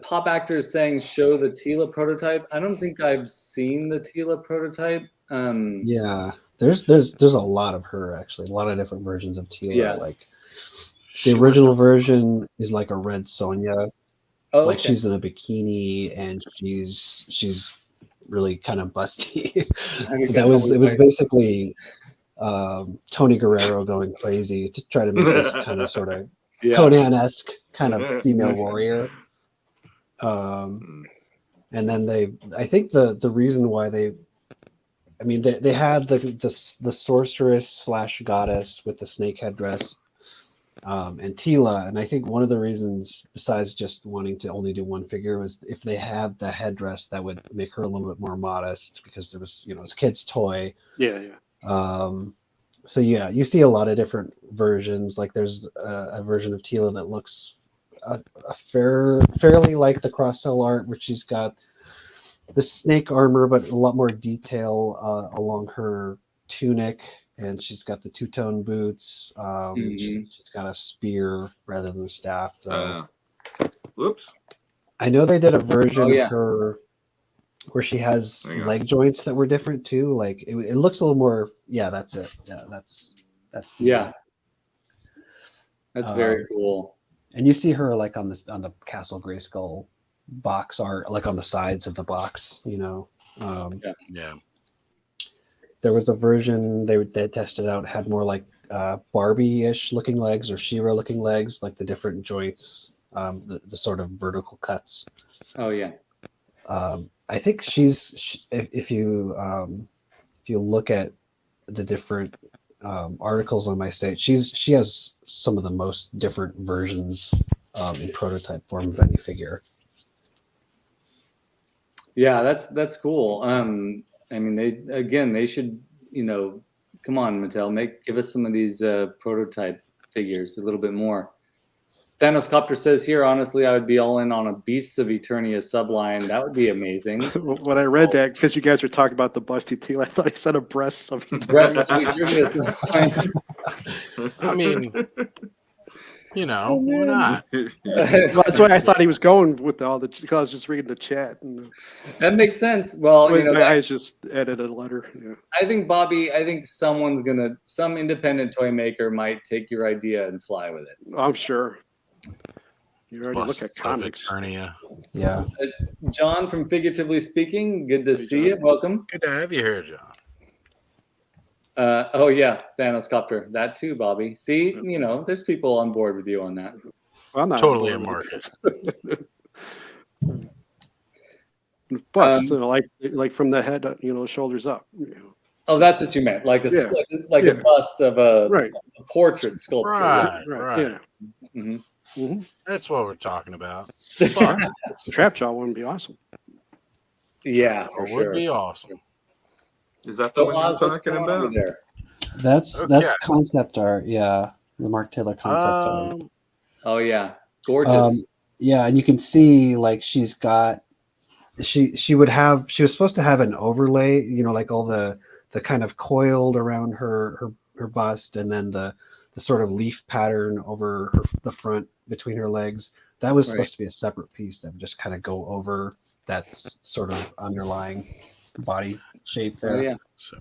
pop actors saying show the Tila prototype. I don't think I've seen the Tila prototype. Yeah, there's a lot of her actually, a lot of different versions of Tila. Yeah. Like She the went original to- version is like a red Sonya, Oh, like okay. she's in a bikini and she's really kind of busty. I think That that's was what it we was like. basically Tony Guerrero going crazy to try to make this kind of sort of Conan-esque kind of female warrior. And then I think the reason why they had the sorceress / goddess with the snake headdress, and Tila, and I think one of the reasons, besides just wanting to only do one figure, was if they had the headdress, that would make her a little bit more modest, because it was, it's a kid's toy. Yeah. So yeah, you see a lot of different versions. Like there's a version of Tila that looks fairly like the cross-cell art, where she's got the snake armor, but a lot more detail along her tunic, and she's got the two-tone boots. She's got a spear rather than a staff. Whoops. I know they did a version Oh, yeah. of her where she has Hang on. leg joints that were different too. Like it looks a little more. Yeah, that's it. Yeah, that's the, Yeah. That's very cool. And you see her like on the Castle Grayskull box art, like on the sides of the box. Yeah. There was a version they tested out, had more like Barbie-ish looking legs, or She-Ra looking legs, like the different joints, the sort of vertical cuts. Oh yeah. I think if you look at the different articles on my site, she has some of the most different versions in prototype form of any figure. Yeah, that's cool. I mean, they should, come on, Mattel, give us some of these prototype figures a little bit more. Thanos Copter says here, honestly, I would be all in on a Beasts of Eternia subline. That would be amazing. When I read that, because you guys were talking about the busty teal, I thought he said a breast of Breasts of Eternia subline. I mean, why not? Well, that's why I thought he was going with all the, because I was just reading the chat. And, That makes sense. Well, I just edited a letter. Yeah. I think, Bobby, some independent toy maker might take your idea and fly with it. I'm sure. You already Busts look at of comics. Eternia. Yeah. John from Figuratively Speaking, good to Hey, see John. you. Welcome. Good to have you here, John. Oh yeah, Thanos Copter. That too, Bobby. See, there's people on board with you on that. Well, I'm not Totally on a board market. with it. Bust, like from the head, shoulders up. Oh, that's what you meant, like a Yeah. a bust of a Right. portrait sculpture. Right. Yeah. Mm-hmm. Mm-hmm. That's what we're talking about. Trap jaw wouldn't be awesome. Yeah, It for would sure. be awesome. Is that the So, one you're Oz, what's talking going on about? over there? That's Okay. concept art. Yeah, the Mark Taylor concept art. Oh yeah, gorgeous. Yeah, and you can see like she's got she was supposed to have an overlay, like all the kind of coiled around her bust, and then the sort of leaf pattern over the front between her legs. That was supposed to be a separate piece that would just kind of go over that sort of underlying body shape there. Oh yeah. So,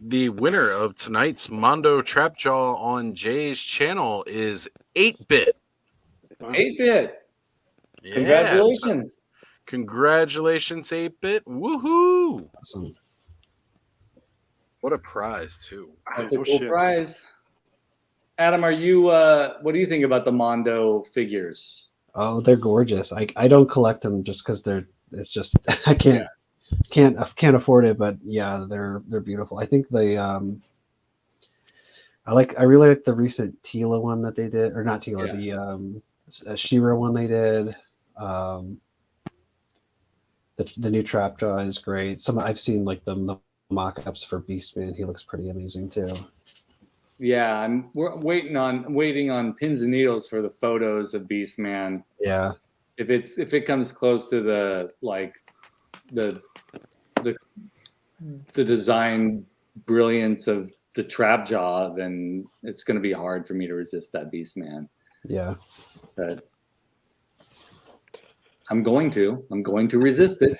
the winner of tonight's Mondo Trapjaw on Jay's channel is 8-Bit. 8-Bit. Yeah, Congratulations. Congratulations, 8-Bit. Woohoo! Awesome. What a prize, too. That's a Oh, cool shit. prize. Adam, are you? What do you think about the Mondo figures? Oh, they're gorgeous. I don't collect them just because it's just I can't afford it, but yeah, they're beautiful. I think they I really like the recent Tila one that they did, or not Tila, the She-Ra one they did. The new Trapjaw is great. I've seen like the mock-ups for Beastman. He looks pretty amazing too. Yeah, we're waiting on pins and needles for the photos of Beastman. Yeah. If it comes close to the design brilliance of the trap jaw, then it's going to be hard for me to resist that beast man. Yeah. But I'm going to resist it.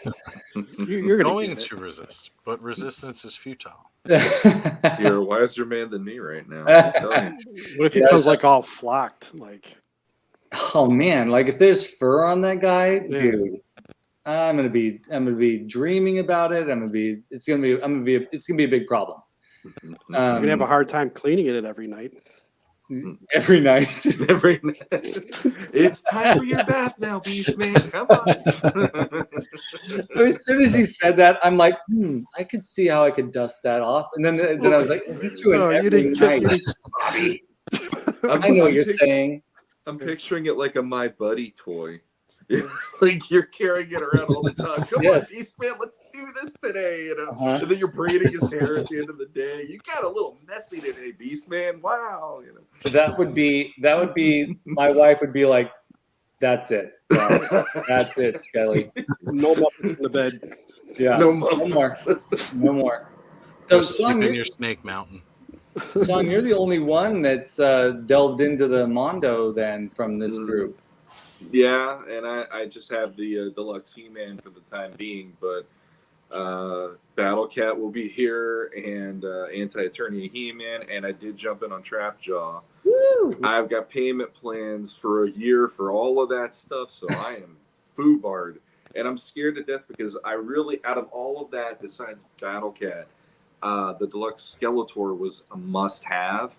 You're gonna Going get it. to resist, but resistance is futile. You're a wiser man than me right now. I'm telling you. What if he Yeah, comes so- like all flocked? Like, Oh man, like if there's fur on that guy, Yeah. dude, I'm gonna be dreaming about it. It's gonna be a big problem. you're gonna have a Um, hard time cleaning it every night. every night. Every night. It's time for your bath now, Beast Man. Come on. As soon as he said that, I'm like, I could see how I could dust that off. And then I was like, get you No, an you every didn't get. night, You didn't, Bobby. I know what you're saying. I'm picturing it like a My Buddy toy. Like you're carrying it around all the time. Come Yes. on, Beast Man, let's do this today. You know, Uh-huh. and then you're braiding his hair at the end of the day. You got a little messy today, Beast Man. Wow, you know. That would be my wife would be like, that's it. Yeah, that's it, Skelly. no muppets in the bed. Yeah. No No more. more. No more. So Go sleep Shawn, in your snake mountain. Shawn, you're the only one that's delved into the Mondo then from this group. Yeah, and I just have the deluxe He-Man for the time being, but Battle Cat will be here and Anti-Eternia He-Man, and I did jump in on Trapjaw. Woo! I've got payment plans for a year for all of that stuff, so I am foobarred. And I'm scared to death because I really, out of all of that, besides Battle Cat, the deluxe Skeletor was a must-have.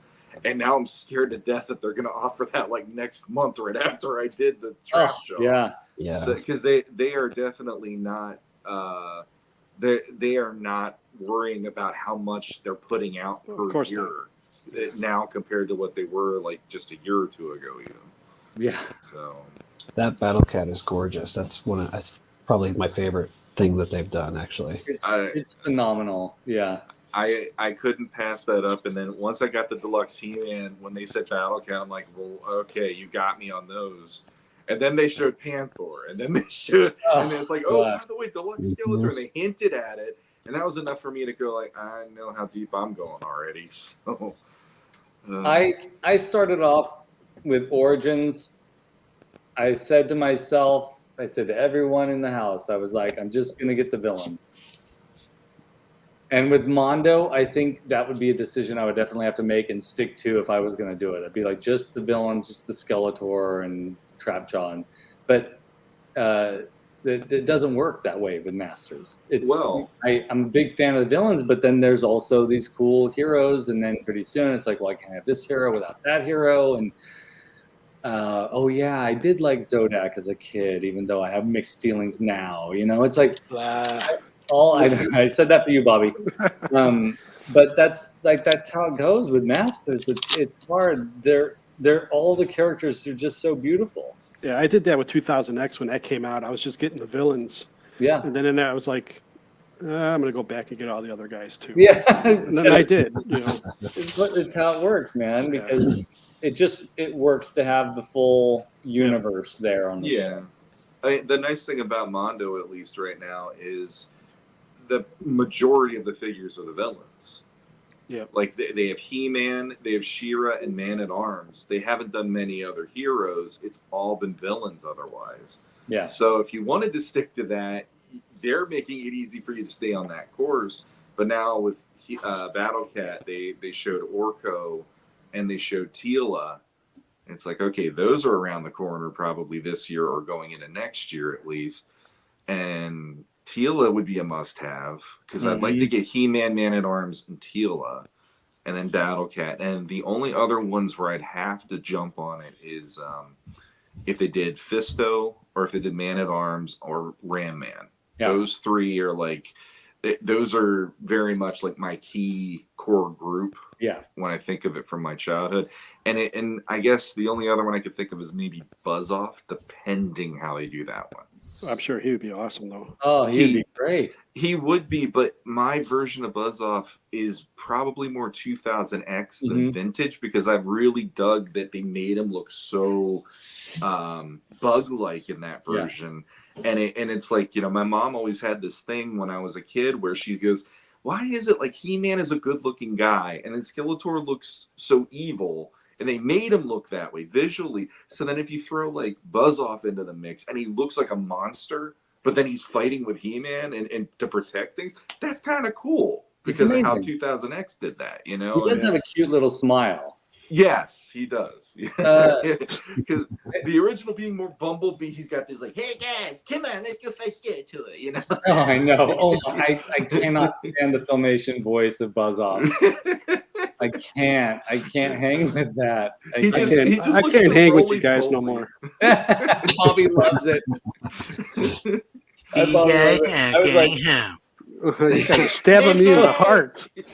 And now I'm scared to death that they're going to offer that like next month, right after I did the Trapjaw. Yeah. Yeah. Because they are definitely not they are not worrying about how much they're putting out Of per course year now compared to what they were like just a year or two ago even. Yeah. So That Battle Cat is gorgeous. That's probably my favorite thing that they've done, actually. It's phenomenal. Yeah. I couldn't pass that up, and then once I got the deluxe He-Man, when they said Battle Cat, I'm like, well, okay, you got me on those. And then they showed Panther, and then they showed, and it's like, oh, by the way, deluxe Skeletor, and they hinted at it, and that was enough for me to go like, I know how deep I'm going already. So I started off with Origins. I said to everyone in the house, I was like, I'm just gonna get the villains. And with Mondo, I think that would be a decision I would definitely have to make and stick to if I was going to do it. I'd be like, just the villains, just the Skeletor and Trapjaw. But it doesn't work that way with Masters. I'm a big fan of the villains, but then there's also these cool heroes. And then pretty soon it's like, well, I can't have this hero without that hero. And oh, yeah, I did like Zodak as a kid, even though I have mixed feelings now. You know, it's like... I said that for you, Bobby. But that's how it goes with Masters. It's hard. They're all the characters are just so beautiful. Yeah, I did that with 2000X when that came out. I was just getting the villains. Yeah. And then I was like, I'm going to go back and get all the other guys too. Yeah. And then I did, you know. It's how it works, man, because it works to have the full universe there on the show. The nice thing about Mondo, at least right now, is the majority of the figures are the villains. Yeah. Like they have He-Man, they have She-Ra, and Man-at-Arms. They haven't done many other heroes. It's all been villains otherwise. Yeah. So if you wanted to stick to that, they're making it easy for you to stay on that course. But now with Battle Cat, they showed Orko and they showed Teela. And it's like, okay, those are around the corner probably this year or going into next year at least. And Teela would be a must-have because I'd like to get He-Man, Man-at-Arms, and Teela, and then Battle Cat. And the only other ones where I'd have to jump on it is if they did Fisto or if they did Man-at-Arms or Ram Man. Yeah. Those three are like, those are very much like my key core group. Yeah. When I think of it from my childhood. And I guess the only other one I could think of is maybe Buzz Off, depending how they do that one. I'm sure he would be awesome, though. Oh, he'd be great. He would be, but my version of Buzz Off is probably more 2000X than vintage because I've really dug that they made him look so bug-like in that version. Yeah. And it's like, you know, my mom always had this thing when I was a kid where she goes, why is it like He-Man is a good-looking guy, and then Skeletor looks so evil, and they made him look that way visually. So then if you throw like Buzz Off into the mix, and he looks like a monster, but then he's fighting with He-Man and to protect things, that's kind of cool because of how 2000X did that, you know? He does have a cute little smile. Yes, he does. Because the original being more Bumblebee, he's got this like, "Hey guys, come on, let's go fight Skeletor," you know? Oh, I know. Oh, I cannot stand the Filmation voice of Buzz Off. I can't hang with that. I can't hang with you guys no more. Bobby loves it. I was like, You guys are stabbing me in the heart. Big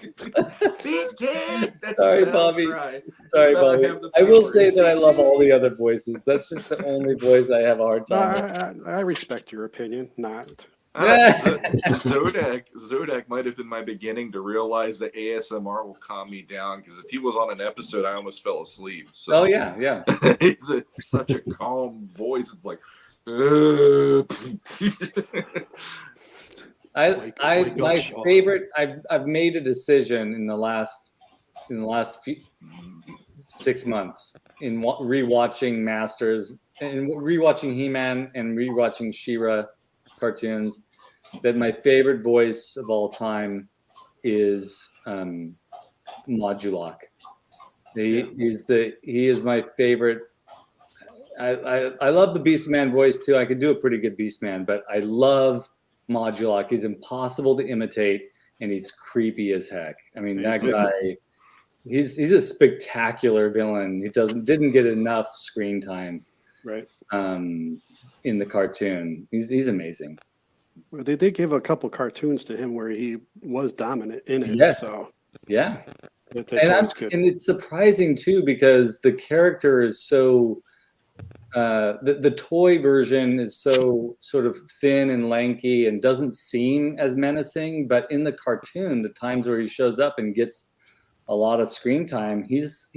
kid. Sorry, Bobby. Sorry, Bobby. I will say that I love all the other voices. That's just the only voice I have a hard time with. I respect your opinion. Not. Zodak might have been my beginning to realize that ASMR will calm me down, because if he was on an episode, I almost fell asleep. So. Oh yeah. It's such a calm voice. It's like. My favorite. I've made a decision in the last few 6 months in rewatching Masters and rewatching He-Man and rewatching She-Ra cartoons, that my favorite voice of all time is Modulok. He is my favorite. I love the Beastman voice too. I could do a pretty good Beastman, but I love Modulok. He's impossible to imitate, and he's creepy as heck. I mean, that guy, he's a spectacular villain. He didn't get enough screen time, right? In the cartoon, he's amazing. Well, they did give a couple cartoons to him where he was dominant in it. Yes. So yeah. And it's surprising too, because the character is so. The toy version is so sort of thin and lanky and doesn't seem as menacing, but in the cartoon, the times where he shows up and gets a lot of screen time, he's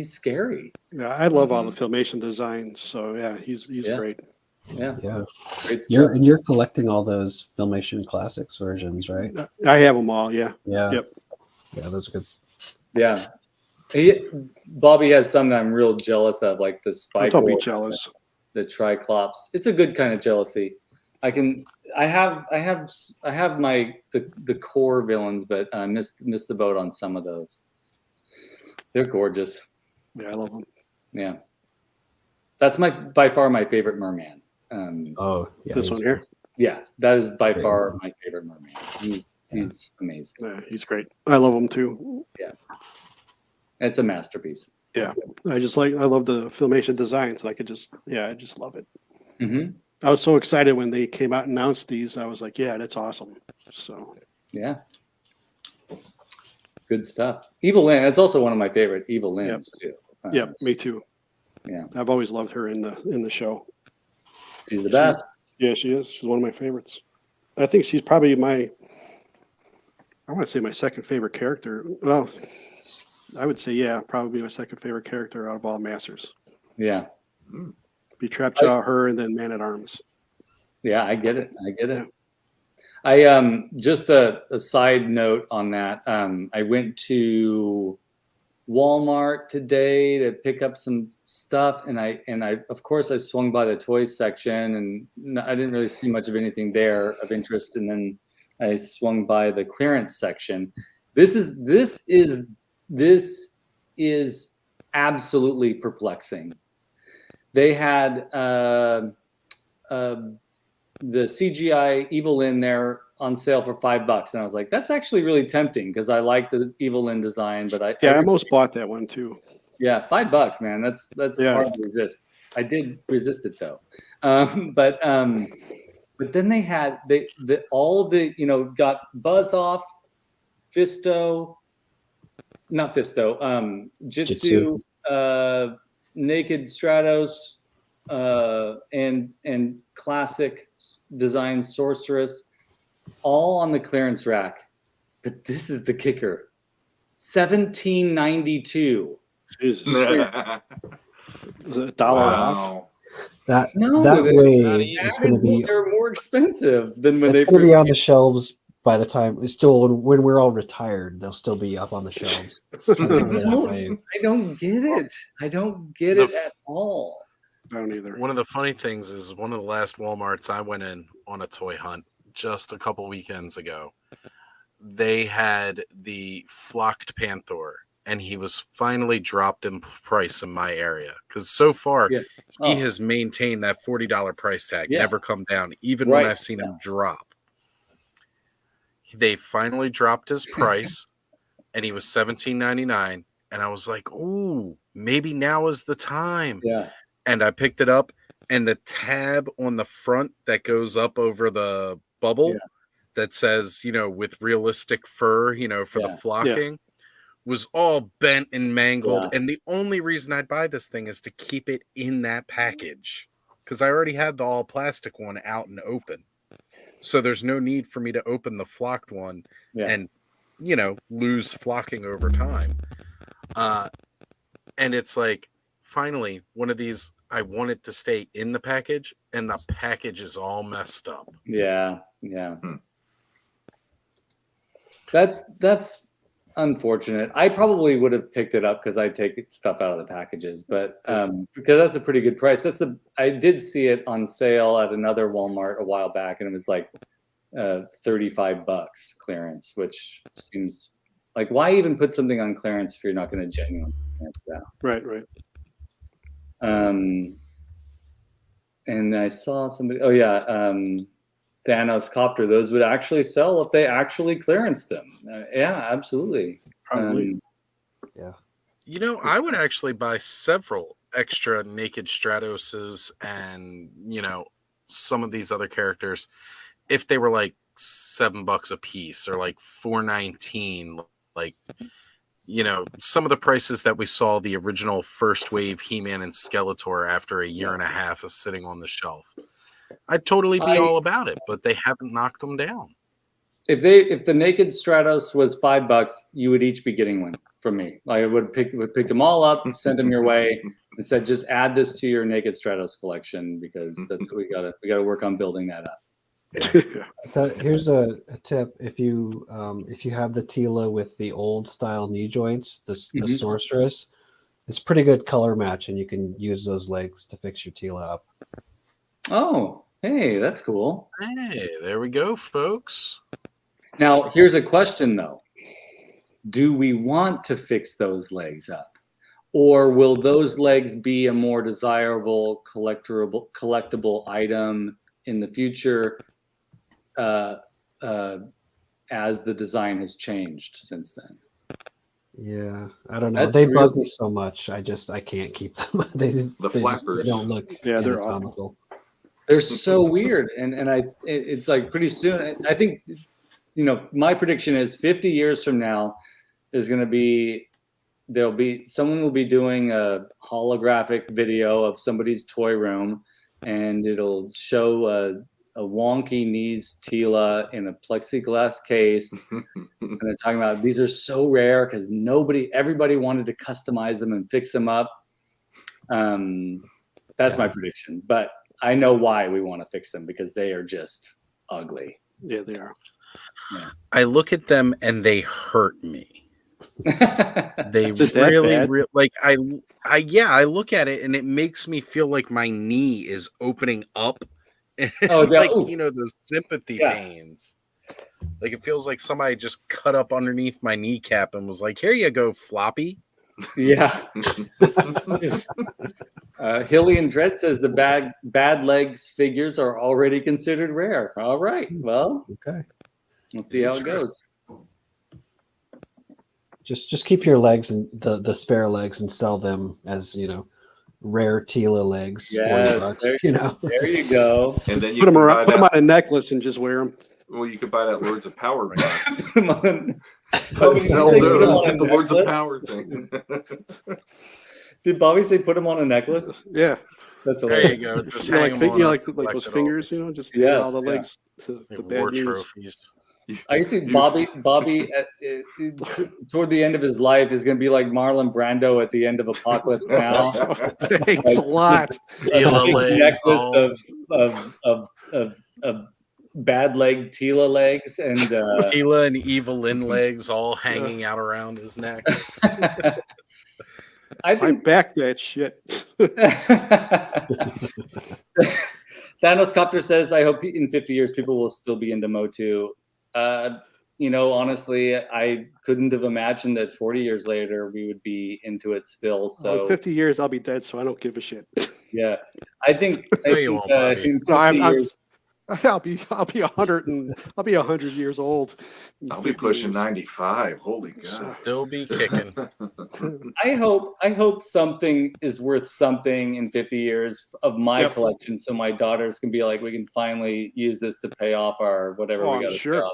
scary. Yeah, I love all the Filmation designs. So yeah, he's great. Yeah. Great stuff. You're collecting all those Filmation Classics versions, right? I have them all. Yeah. Yep. Yeah, those are good. Yeah. Bobby has some that I'm real jealous of, like the Spike. Don't be jealous. The Triclops. It's a good kind of jealousy. I have my the core villains, but I missed the boat on some of those. They're gorgeous. Yeah, I love them. Yeah, that's by far my favorite merman. This one here. Yeah, that is by far my favorite merman. He's amazing. Yeah, he's great. I love him too. Yeah. It's a masterpiece. Yeah, I love the Filmation designs. I just love it. Mm-hmm. I was so excited when they came out and announced these. I was like, yeah, that's awesome. So yeah, good stuff. Evil Lynn. That's also one of my favorite Evil Lynns too. Yeah, me too. Yeah, I've always loved her in the show. She's the best. Yeah, she is. She's one of my favorites. I think she's probably I want to say my second favorite character. Well, I would say, yeah, probably my second favorite character out of all Masters. Yeah. Be Trapjaw, her, and then Man at Arms. Yeah, I get it. I just a side note on that. I went to Walmart today to pick up some stuff, and I of course I swung by the toys section, and I didn't really see much of anything there of interest, and then I swung by the clearance section. This is absolutely perplexing. They had the CGI Evil Lynn there on sale for $5, and I was like, that's actually really tempting because I like the Evil Lynn design, but I almost bought that one too. Yeah, $5, man. That's hard to resist. I did resist it though, but then they had all of the got Buzz Off, Jitsu, Naked Stratos, and classic design Sorceress, all on the clearance rack. But this is the kicker: $17.92. Jesus, is it $1 off? That way it's going to be. They're more expensive than when it's going to be on the shelves by the time it's still when we're all retired, they'll still be up on the shelves. I don't get it. I don't get it at all. I don't either. One of the funny things is one of the last Walmarts I went in on a toy hunt just a couple weekends ago. They had the flocked Panther, and he was finally dropped in price in my area. Because so far, he has maintained that $40 price tag, never come down, even when I've seen him drop. They finally dropped his price, and he was $17.99. And I was like, ooh, maybe now is the time. Yeah. And I picked it up, and the tab on the front that goes up over the bubble that says, with realistic fur, for the flocking was all bent and mangled. And the only reason I'd buy this thing is to keep it in that package because I already had the all plastic one out and open. So there's no need for me to open the flocked one and, lose flocking over time. And it's like, finally, one of these, I want it to stay in the package, and the package is all messed up. Yeah. That's unfortunate. I probably would have picked it up because I take stuff out of the packages, but because that's a pretty good price. I did see it on sale at another Walmart a while back, and it was like $35 clearance, which seems like, why even put something on clearance if you're not going to genuinely clearance it out? Right. And I saw somebody. Oh yeah, Thanos Copter. Those would actually sell if they actually clearanced them. Yeah, absolutely. Probably. I would actually buy several extra Naked Stratoses and some of these other characters if they were like $7 a piece or like $4.19. Like, some of the prices that we saw the original first wave He-Man and Skeletor after a year and a half of sitting on the shelf. I'd totally be all about it, but they haven't knocked them down. If the Naked Stratos was $5, you would each be getting one from me. I would pick them all up, send them your way, and said, just add this to your Naked Stratos collection because that's what we gotta work on building that up. Here's a tip: if you have the Tila with the old style knee joints, the Sorceress, it's pretty good color match, and you can use those legs to fix your Tila up. Oh, hey, that's cool. Hey, there we go, folks. Now, here's a question though: do we want to fix those legs up, or will those legs be a more desirable collectible item in the future? As the design has changed since then. Yeah, I don't know. They bug me so much. I can't keep them. The flappers. They don't look they're anatomical. They're so weird, and it's like pretty soon. I think my prediction is 50 years from now, someone will be doing a holographic video of somebody's toy room, and it'll show a wonky knees Tila in a plexiglass case. And they're talking about these are so rare because everybody wanted to customize them and fix them up. That's my prediction. But I know why we want to fix them because they are just ugly. Yeah, they are. Yeah. I look at them and they hurt me. They I look at it and it makes me feel like my knee is opening up. Those sympathy pains. Like it feels like somebody just cut up underneath my kneecap and was like, "Here you go, floppy." Yeah. Hillian Dread says the bad legs figures are already considered rare. All right. Well, okay. We'll see how it goes. Just keep your legs and the spare legs and sell them as rare Tila legs. Yes, $40, there you go. And then you put them on a necklace and just wear them. Well, you could buy that Lords of Power box. Put them on the Lords of Power thing. Did Bobby say put them on a necklace? Yeah. That's hilarious. There you go. Just hang them on like those fingers, just all the legs. The war trophies. I see Bobby toward the end of his life is going to be like Marlon Brando at the end of Apocalypse Now. Thanks a lot. A necklace of bad leg Tila legs and Tila and Evelyn legs all hanging out around his neck. I I think back that shit. Thanos Copter says, I hope in 50 years people will still be into Motu. You know, honestly, I couldn't have imagined that 40 years later we would be into it still. So in 50 years I'll be dead, so I don't give a shit. yeah, I think you won't, Bobby. in 50 No, I'm- years. I'll be 100 years old. in I'll be 50 pushing years. 95. Holy God. Still be kicking. I hope something is worth something in 50 years of my Yep. collection, so my daughters can be like, we can finally use this to pay off our whatever Oh, we I'm got to sure. pay off.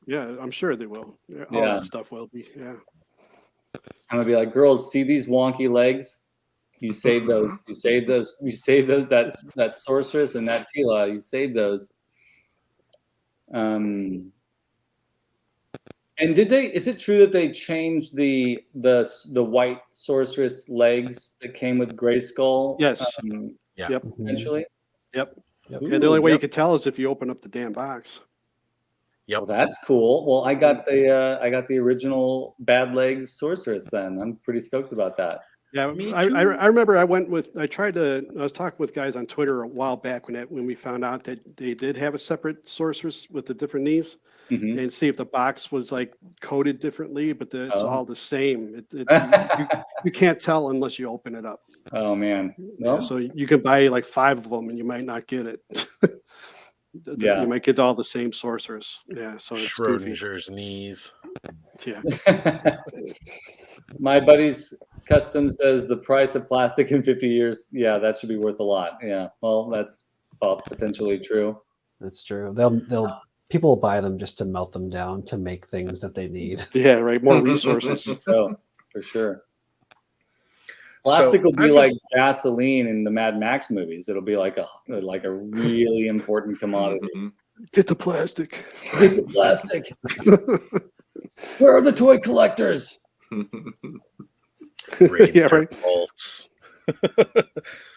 Yeah, I'm sure they will. Yeah, all Yeah. that stuff will be. Yeah. I'm gonna be like, girls, see these wonky legs? You save those. You save those. You save those. That sorceress and that Tila. You save those. And did they? Is it true that they changed the white sorceress legs that came with Grayskull? Yes. Yeah. Yep. Eventually. Yep. Yep. Yeah, the only way you Yep. could tell is if you open up the damn box. Well, that's cool. Well, I got the original bad legs sorceress. Then I'm pretty stoked about that. Yeah, Me I too. remember I was talking with guys on Twitter a while back when we found out that they did have a separate sorceress with the different knees, Mhm. and see if the box was like coded differently, but it's Oh. all the same. You can't tell unless you open it up. Oh man. Yeah, Well, so you can buy like 5 of them and you might not get it. Yeah. You might get all the same sorceress. Yeah, so it's goofy. Schrodinger's knees. Yeah. my buddy's custom says the price of plastic in 50 years. Yeah, that should be worth a lot. Yeah. Well, that's potentially true. That's true. People will buy them just to melt them down to make things that they need. Yeah, right. More resources. So for sure. Plastic will be I've been- like gasoline in the Mad Max movies. It'll be like a really important commodity. Get the plastic. Get the plastic. Where are the toy collectors? Raid Yeah, their right. vaults.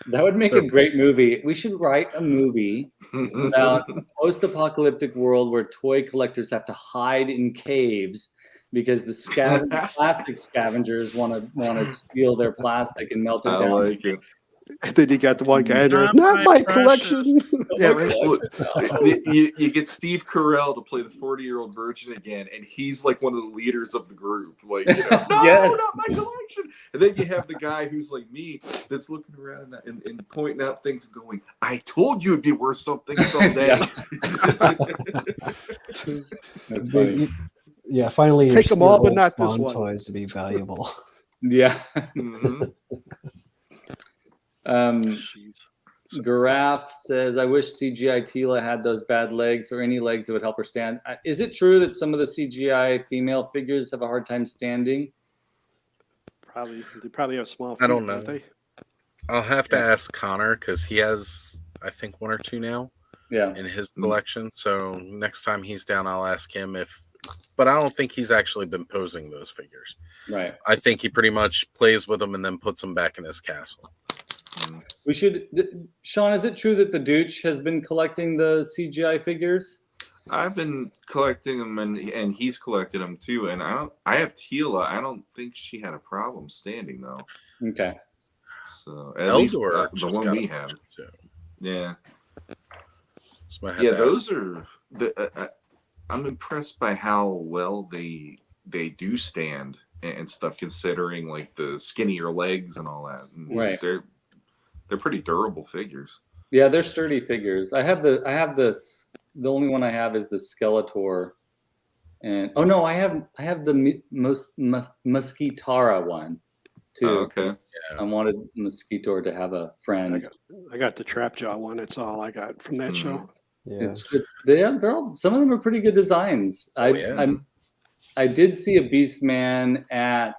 That would make a great movie. We should write a movie about a post-apocalyptic world where toy collectors have to hide in caves because the plastic scavengers want to steal their plastic and melt it I down. like it. And then you got the one guy there. Not Not my my collection. precious." Yeah, right. Look, you get Steve Carell to play the 40-year-old virgin again, and he's like one of the leaders of the group. Like, no, Yes. not my collection. And then you have the guy who's like me that's looking around and pointing out things and going, I told you it'd be worth something someday. That's funny. Yeah, finally, Take your 'em all, but old not this Spawn one. toys to be valuable. Yeah. Mhm. Jeez. Garaf says, I wish CGI Tila had those bad legs or any legs that would help her stand. Is it true that some of the CGI female figures have a hard time standing? They probably have small feet, I don't know. they? I'll have to ask Connor because he has, I think, 1 or 2 now Yeah. in his collection. So next time he's down, I'll ask him but I don't think he's actually been posing those figures. Right. I think he pretty much plays with them and then puts them back in his castle. We should, Shawn, is it true that the Dooch has been collecting the CGI figures? I've been collecting them, and he's collected them too. And I have Tila. I don't think she had a problem standing though. Okay. So at least Eldor the just one got we a have. bunch, too. Yeah, So I had yeah. to Those are I'm impressed by how well they do stand and stuff, considering like the skinnier legs and all that. And Right. They're pretty durable figures. Yeah, they're sturdy figures. I have the only one I have is the Skeletor. And oh no, I have the Mosquitara one too. Oh, okay. I wanted Mosquitor to have a friend. I got the Trapjaw one. That's all I got from that show. Yeah. They're all, some of them are pretty good designs. yeah. I did see a Beastman at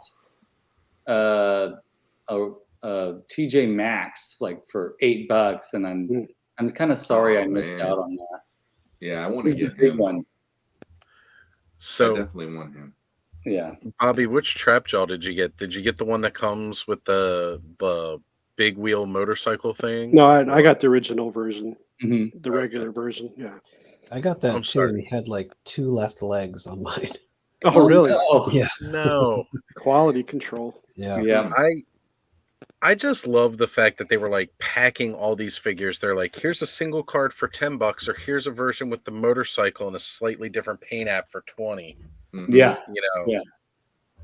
TJ Maxx like for $8, and I'm kind of sorry I missed out on that. Yeah, I want to He's the get big him. one. I So, definitely want him. Yeah. Bobby, which Trapjaw did you get? Did you get the one that comes with the big wheel motorcycle thing? No, I got the original version, Mm-hmm. the regular version. Yeah. I got that I'm too. sorry. And he had like 2 left legs on mine. Oh, really? No. Yeah. No. Quality control. Yeah. Yeah. I just love the fact that they were like packing all these figures. They're like, here's a single card for $10, or here's a version with the motorcycle and a slightly different paint app for 20. Yeah. You know, Yeah.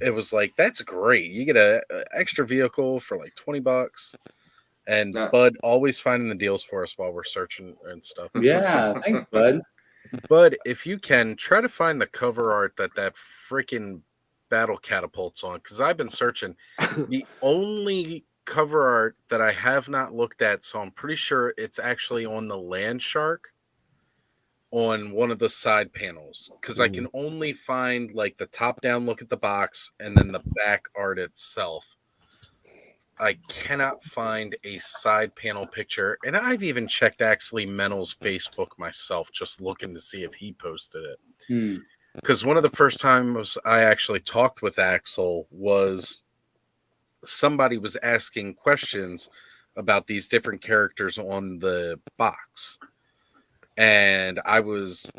it was like, that's great. You get a extra vehicle for like $20. And Yeah. Bud always finding the deals for us while we're searching and stuff. Yeah. Thanks, bud. Bud, if you can, try to find the cover art that freaking battle catapult's on, because I've been searching. The only cover art that I have not looked at, so I'm pretty sure it's actually on the Land Shark on one of the side panels, because I can only find like the top down look at the box and then the back art itself. I cannot find a side panel picture, and I've even checked actually Menel's Facebook myself, just looking to see if he posted it. Because one of the first times I actually talked with Axel was somebody was asking questions about these different characters on the box. And I was,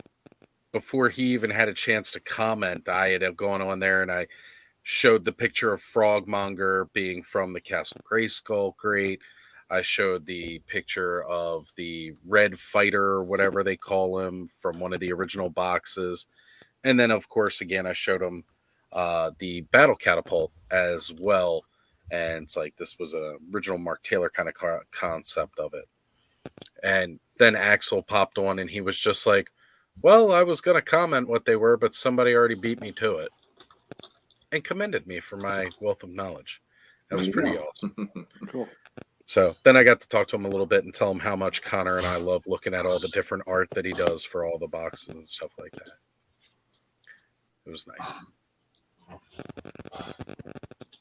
before he even had a chance to comment, I had gone on there and I showed the picture of Frogmonger being from the Castle Grayskull. Great. I showed the picture of the Red Fighter, or whatever they call him, from one of the original boxes. And then, of course, again, I showed him the Battle Catapult as well. And it's like, this was an original Mark Taylor kind of concept of it. And then Axel popped on and he was just like, well, I was going to comment what they were, but somebody already beat me to it. And commended me for my wealth of knowledge. That was pretty awesome. Cool. So then I got to talk to him a little bit and tell him how much Connor and I love looking at all the different art that he does for all the boxes and stuff like that. It was nice.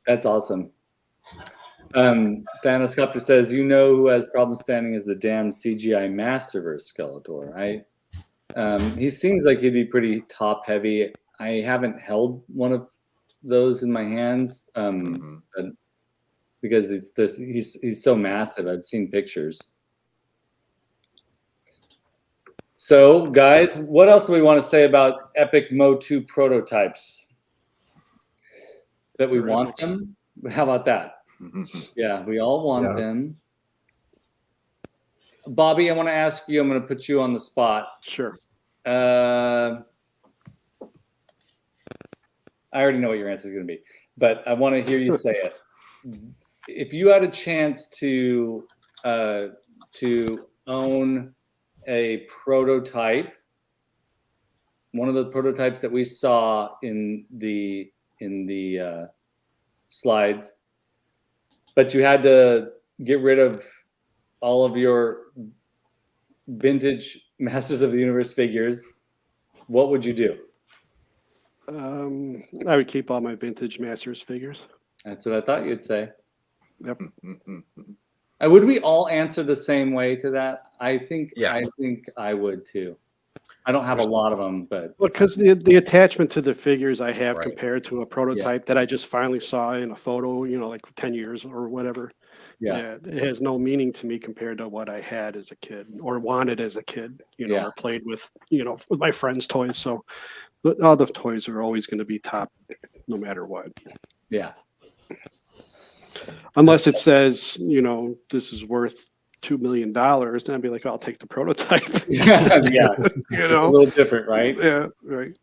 That's awesome. Thanoscopter says, you know who has problem standing is the damn CGI Masterverse Skeletor. He seems like he'd be pretty top heavy. I haven't held one of those in my hands because he's so massive. I've seen pictures. So, guys, what else do we want to say about EPIC MOTU prototypes? That we want them? How about that? Yeah, we all want them. Bobby, I want to ask you, I'm going to put you on the spot. Sure. I already know what your answer is going to be, but I want to hear you say it. If you had a chance to own a prototype, one of the prototypes that we saw in the slides, but you had to get rid of all of your vintage Masters of the Universe figures, what would you do? I would keep all my vintage Masters figures. That's what I thought you'd say. Yep. Would we all answer the same way to that? I think I would too. I don't have a lot of them, but because the attachment to the figures I have compared to a prototype that I just finally saw in a photo, like 10 years or whatever. Yeah, it has no meaning to me compared to what I had as a kid or wanted as a kid, or played with, with my friends' toys. So all the toys are always going to be top no matter what. Yeah. Unless it says, this is worth $2 million, then I'd be like, I'll take the prototype. Yeah. It's a little different, right? Yeah, right.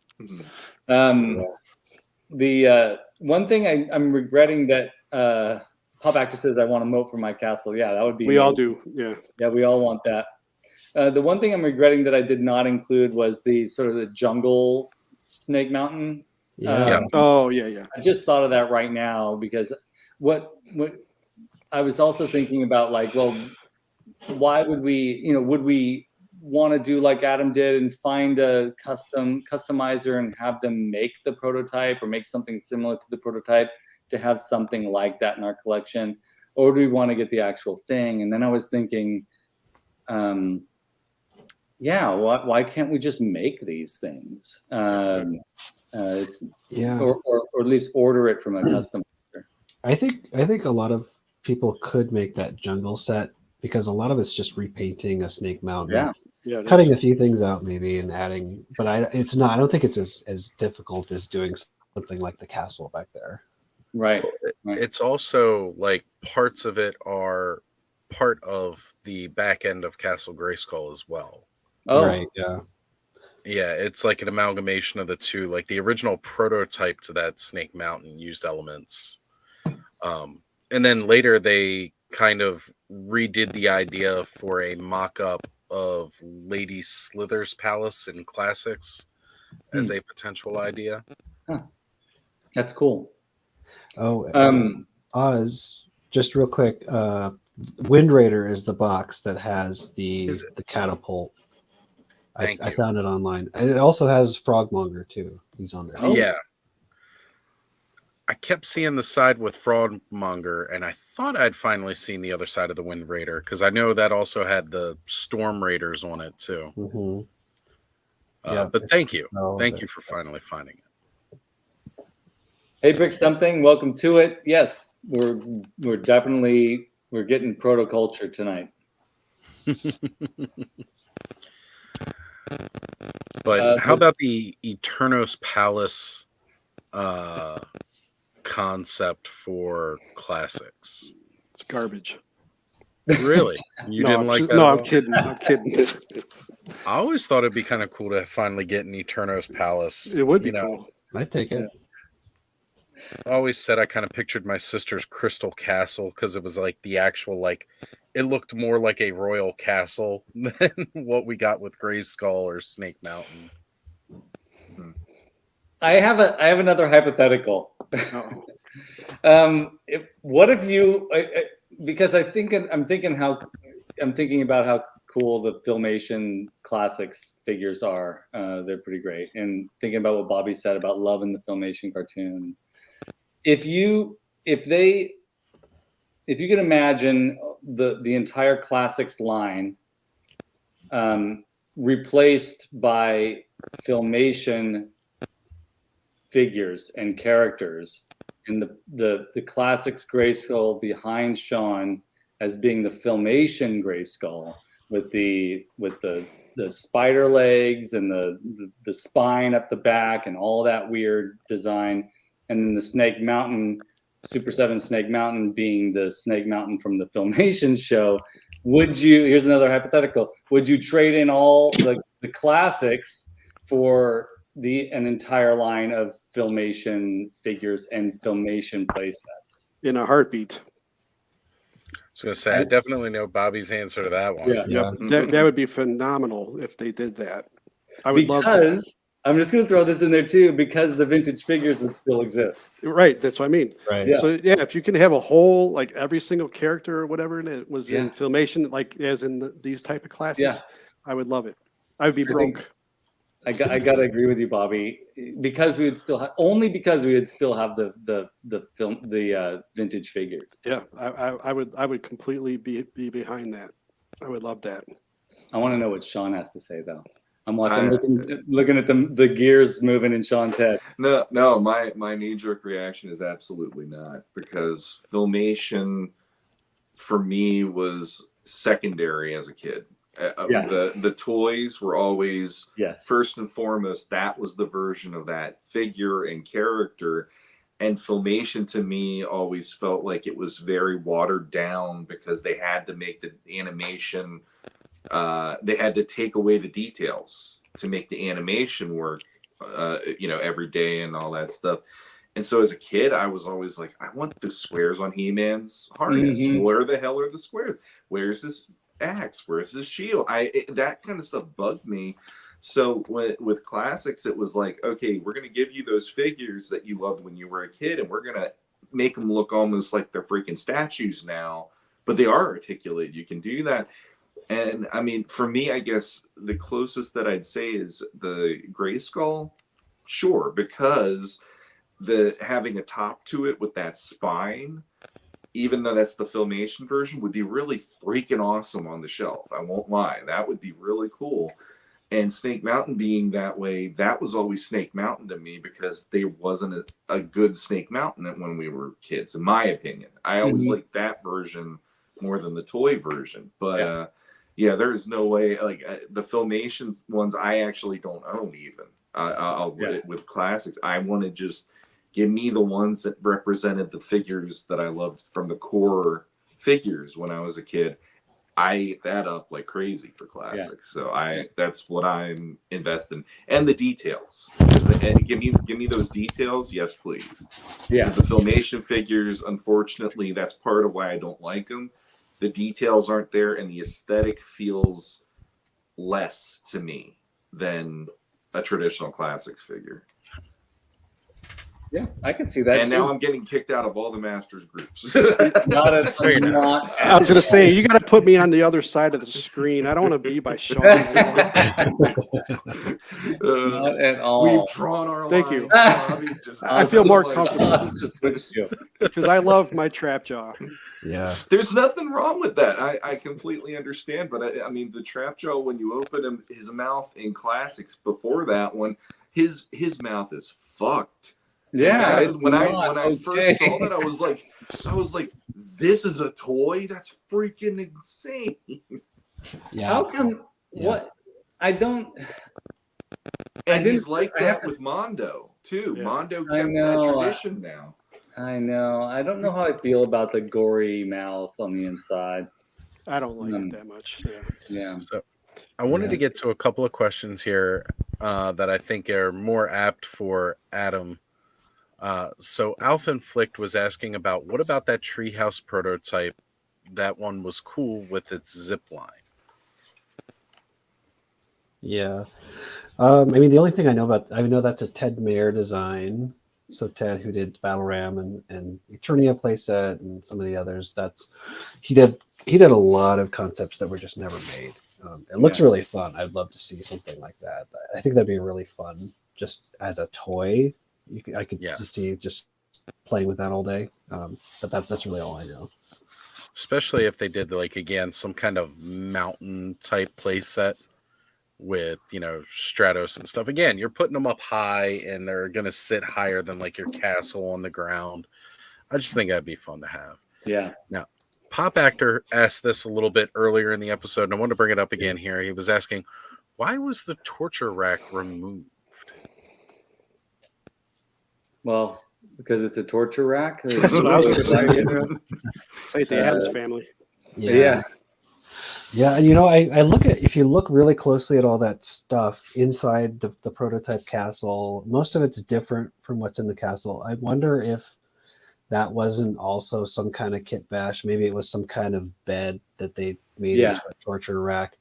The one thing I'm regretting that Pop Actor says I want to moat for my castle. Yeah, that would be. We all do. Yeah. Yeah, we all want that. The one thing I'm regretting that I did not include was the sort of the jungle Snake Mountain. Yeah. Yeah. I just thought of that right now because what I was also thinking about, like, well, why would we, would we want to do like Adam did and find a customizer and have them make the prototype or make something similar to the prototype to have something like that in our collection? Or do we want to get the actual thing? And then I was thinking, why can't we just make these things? Or at least order it from a customizer. I think a lot of people could make that jungle set because a lot of it's just repainting a Snake Mountain. Yeah, it cutting is. a few things out maybe and adding, but I don't think it's as difficult as doing something like the castle back there. Right. Right. It's also like parts of it are part of the back end of Castle Grayskull as well. Oh, Right, yeah. Yeah, it's like an amalgamation of the two. Like the original prototype to that Snake Mountain used elements. And then later they kind of redid the idea for a mock-up of Lady Slither's Palace in Classics as a potential idea. that's cool. Oh, Um, just real quick, Wind Raider is the box that has the Is it? catapult. Thank I you. found it online. And it also has Frogmonger too. He's on there. Oh. Yeah. I kept seeing the side with Frogmonger, and I thought I'd finally seen the other side of the Wind Raider, because I know that also had the Storm Raiders on it too. Mm-hmm. Yeah, But thank you. all Thank of you it. for finally finding it. Hey, Brick something. Welcome to it. Yes, we're definitely getting protoculture tonight. But how about the Eternos Palace concept for Classics? It's garbage. Really? You No, didn't I'm like just- that? No, at I'm all? kidding. I'm kidding. I always thought it'd be kind of cool to finally get an Eternos Palace. It would be you know, cool. I'd take it. I always said I kind of pictured my sister's Crystal Castle because it was like the actual, like, it looked more like a royal castle than what we got with Grayskull or Snake Mountain. I have another hypothetical. Uh-oh. What if you? Because I'm thinking about how cool the Filmation Classics figures are. They're pretty great. And thinking about what Bobby said about loving the Filmation cartoon. If you can imagine the entire Classics line replaced by Filmation figures and characters, and the Classics Grayskull behind Shawn as being the Filmation Grayskull with the spider legs and the spine up the back and all that weird design, and then the Snake Mountain, Super 7 Snake Mountain being the Snake Mountain from the Filmation show. Here's another hypothetical, would you trade in all the classics for an entire line of Filmation figures and Filmation playsets? In a heartbeat. I was going to say, I definitely know Bobby's answer to that one. Yeah. Yep. That would be phenomenal if they did that. I would love that. Because I'm just going to throw this in there too, because the vintage figures would still exist. Right. That's what I mean. Right. Yeah. So yeah, if you can have a whole, like every single character or whatever and it was in Yeah. Filmation, like as in these type of classics, Yeah. I would love it. I would be broke. I got to agree with you, Bobby, because we would still have the vintage figures. Yeah, I would completely be behind that. I would love that. I want to know what Shawn has to say though. I'm looking at the gears moving in Shawn's head. No, my knee-jerk reaction is absolutely not, because Filmation for me was secondary as a kid. Yeah. The toys were always, Yes. first and foremost, that was the version of that figure and character. And Filmation to me always felt like it was very watered down because they had to make the animation, they had to take away the details to make the animation work, every day and all that stuff. And so as a kid, I was always like, I want the squares on He-Man's harness. Mhm. Where the hell are the squares? Where's this axe? Where's his shield? That kind of stuff bugged me. So with Classics, it was like, okay, we're going to give you those figures that you loved when you were a kid, and we're going to make them look almost like they're freaking statues now, but they are articulated. You can do that. And I mean, for me, I guess the closest that I'd say is the Grayskull. Sure, because having a top to it with that spine, even though that's the Filmation version, would be really freaking awesome on the shelf. I won't lie. That would be really cool. And Snake Mountain being that way, that was always Snake Mountain to me, because there wasn't a good Snake Mountain when we were kids, in my opinion. I always liked that version more than the toy version. But Yeah, there is no way. Like the Filmations ones, I actually don't own even. With classics, I want to just give me the ones that represented the figures that I loved from the core figures when I was a kid. I ate that up like crazy for classics. So that's what I'm invested in, and the details. And give me those details, yes, please. Yeah. Because the Filmation figures, unfortunately, that's part of why I don't like them. The details aren't there, and the aesthetic feels less to me than a traditional classics figure. Yeah, I can see that. And too. now I'm getting kicked out of all the Masters groups. Not a, Very nice. not I was going to say, you got to put me on the other side of the screen. I don't want to be by Shawn. not at all. We've drawn our Thank line. you. Bobby, I feel more comfortable. Let's just switch to. Because I love my trap jaw. Yeah. There's nothing wrong with that. I completely understand. But I mean, the trap jaw, when you open his mouth in classics before that one, his mouth is fucked. Yeah, And when I okay. first saw that, I was like, this is a toy? That's freaking insane. Yeah. How come? Yeah. What? I don't. And didn't- he's like I have that to- with Mondo too. Yeah. Mondo I kept that know. tradition now. I know. I don't know how I feel about the gory mouth on the inside. I don't like it that much. Yeah. Yeah. So I wanted to get to a couple of questions here that I think are more apt for Adam. So Alpha Inflict was asking about, what about that treehouse prototype? That one was cool with its zip line. Yeah. I mean, the only thing I know that's a Ted Mayer design. So Ted, who did Battle Ram and Eternia playset and some of the others, he did a lot of concepts that were just never made. It looks really fun. I'd love to see something like that. I think that'd be really fun, just as a toy. I could see just playing with that all day. But that's really all I know. Especially if they did, like, again, some kind of mountain type play set with, Stratos and stuff. Again, you're putting them up high and they're going to sit higher than like your castle on the ground. I just think that'd be fun to have. Yeah. Now, Pop Actor asked this a little bit earlier in the episode, and I want to bring it up again here. He was asking, why was the torture rack removed? Well, because it's a torture rack. That's what I was going to say. It's like the Addams family. Yeah. Yeah, and I look at, if you look really closely at all that stuff inside the prototype castle, most of it's different from what's in the castle. I wonder if that wasn't also some kind of kit bash. Maybe it was some kind of bed that they made into a torture rack.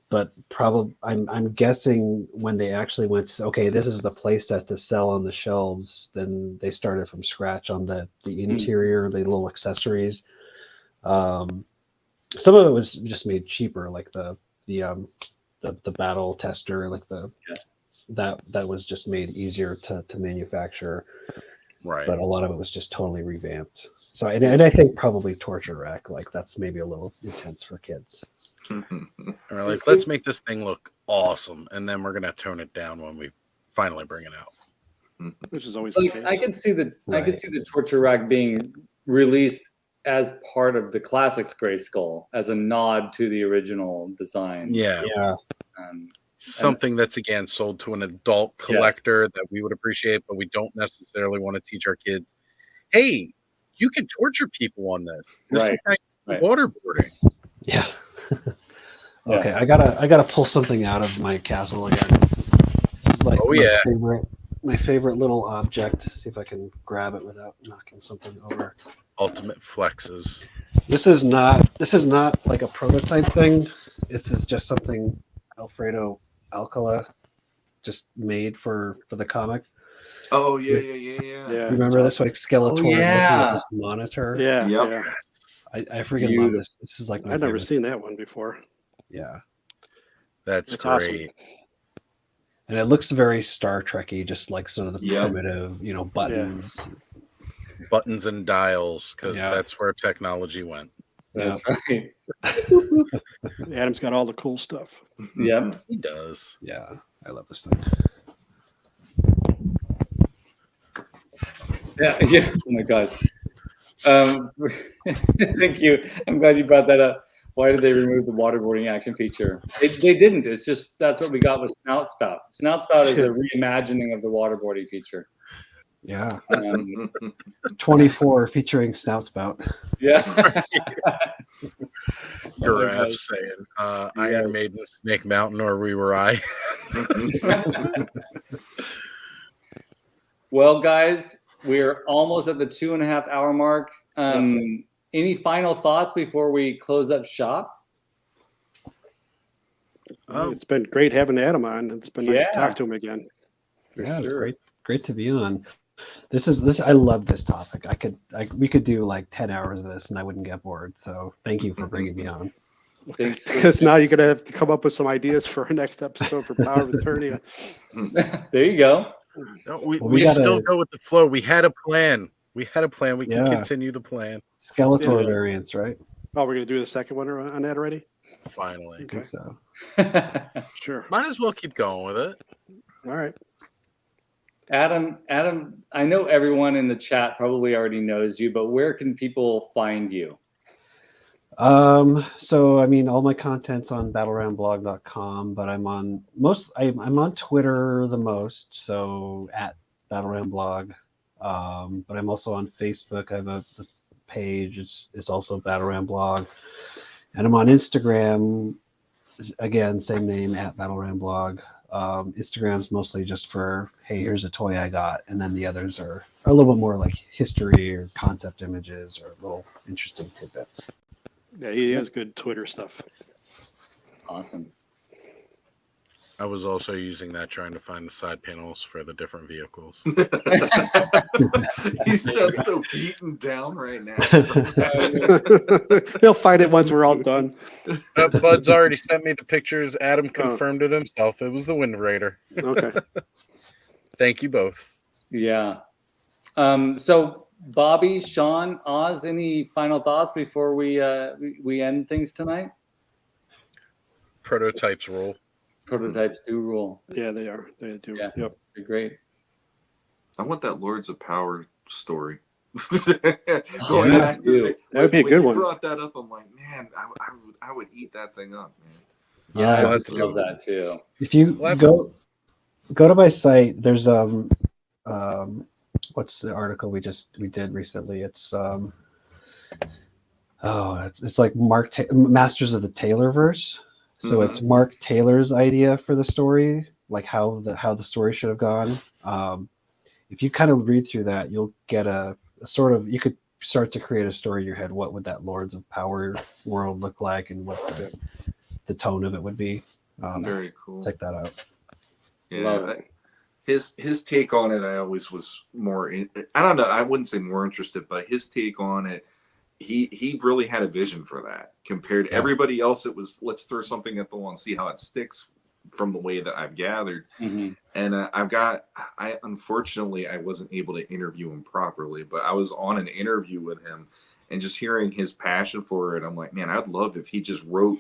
But probably, I'm guessing when they actually went, okay, this is the playset to sell on the shelves, then they started from scratch on the interior, the little accessories. Some of it was just made cheaper, like the battle tester, like that was just made easier to manufacture. Right. But a lot of it was just totally revamped. So, and I think probably torture rack, like that's maybe a little intense for kids. Or like, let's make this thing look awesome, and then we're gonna tone it down when we finally bring it out. Which is always the case. I can see the torture rack being released as part of the classics Grayskull, as a nod to the original design. Yeah. Something that's, again, sold to an adult collector that we would appreciate, but we don't necessarily want to teach our kids, hey, you can torture people on this. This is like waterboarding. Yeah. Okay, I gotta pull something out of my castle again. This is like my favorite little object. See if I can grab it without knocking something over. Ultimate flexes. This is not like a prototype thing. This is just something Alfredo Alcala just made for the comic. Oh yeah. Remember this, like Skeletor looking at this monitor? Yeah. Yep. Yeah. I freaking love this. This is like my I've never favorite. seen that one before. Yeah. That's great. Awesome. And it looks very Star Trek-y, just like some of the primitive, buttons. Buttons and dials, because that's where technology went. That's right. Adam's got all the cool stuff. Yep. He does. Yeah. I love this thing. Yeah. Oh my gosh. Thank you. I'm glad you brought that up. Why did they remove the waterboarding action feature? They didn't. It's just that's what we got with Snout Spout. Snout Spout is a reimagining of the waterboarding feature. Yeah. 24 24 featuring Snout Spout. Yeah. Giraffe saying, Iron Maiden, Snake Mountain, or We Were I. Well, guys, we're almost at the 2.5 hour mark. Any final thoughts before we close up shop? It's been great having Adam on. It's been nice to Yeah. talk to him again. Yeah, it's sure. great to be on. This I love this topic. We could do like 10 hours of this and I wouldn't get bored. So thank you for bringing me on. Thanks for- Because now you're gonna have to come up with some ideas for our next episode for Power of Attorney. There you go. No, we we gotta- still go with the flow. We had a plan. We can Yeah. continue the plan. Skeletor Yes. variants, right? Oh, we're gonna do the second one on that already? Finally. I Okay, think so. sure. Might as well keep going with it. All right. Adam, I know everyone in the chat probably already knows you, but where can people find you? So I mean all my content's on battleroundblog.com, but I'm on Twitter the most, so at battleroundblog. But I'm also on Facebook. I have a page, it's also battleroundblog. And I'm on Instagram, again, same name, at battleroundblog. Instagram's mostly just for, hey, here's a toy I got, and then the others are a little bit more like history or concept images or little interesting tidbits. Yeah, he has good Twitter stuff. Awesome. I was also using that trying to find the side panels for the different vehicles. You sound so beaten down right now. He'll find it once we're all done. Bud's already sent me the pictures. Adam confirmed it himself. It was the Wind Raider. Okay. Thank you both. Yeah. So Bobby, Shawn, Oz, any final thoughts before we end things tonight? Prototypes rule. Prototypes do rule. Yeah, they are. They do. Yeah. Yep. Be great. I want that Lords of Power story. Yeah, Back to too. That would be a when good you one. brought that up, I'm like, man, I would eat that thing up, man. Yeah, I We'll have would to do love that too. if you Well, go to my site, there's what's the article we did recently? It's it's like Masters of the Taylorverse. So it's Mark Taylor's idea for the story, like how the story should have gone. If you kind of read through that, you'll get a sort of, you could start to create a story in your head. What would that Lords of Power world look like, and what the tone of it would be. Very cool. Check that out. Yeah, his take on it, I always was more. I don't know. I wouldn't say more interested, but his take on it, he really had a vision for that. Compared to everybody else, it was let's throw something at the wall and see how it sticks. From the way that I've gathered, and I unfortunately I wasn't able to interview him properly, but I was on an interview with him, and just hearing his passion for it, I'm like, man, I'd love if he just wrote,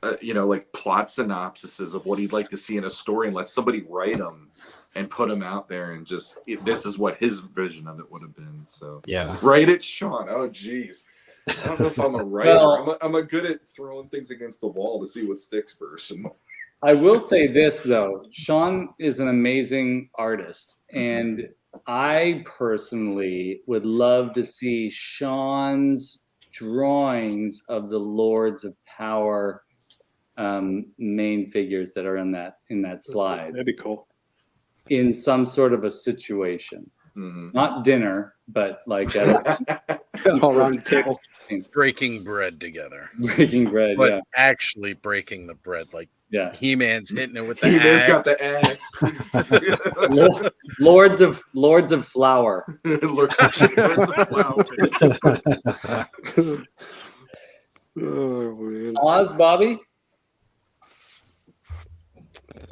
like plot synopsises of what he'd like to see in a story, and let somebody write them and put them out there, and just this is what his vision of it would have been. So Yeah, write it, Shawn. Oh, geez. I don't know if I'm a writer. Well, I'm a good at throwing things against the wall to see what sticks first. I will say this though, Shawn is an amazing artist, and I personally would love to see Shawn's drawings of the Lords of Power main figures that are in that slide That'd be cool. in some sort of a situation. Mm-hmm. Not dinner, but like that. All around the table. Breaking bread together. Breaking bread, But yeah. actually breaking the bread. Like Yeah. He-Man's hitting it with the He-Man's axe. got the axe. Lords of Flour. Oh, man. Oz, Bobby?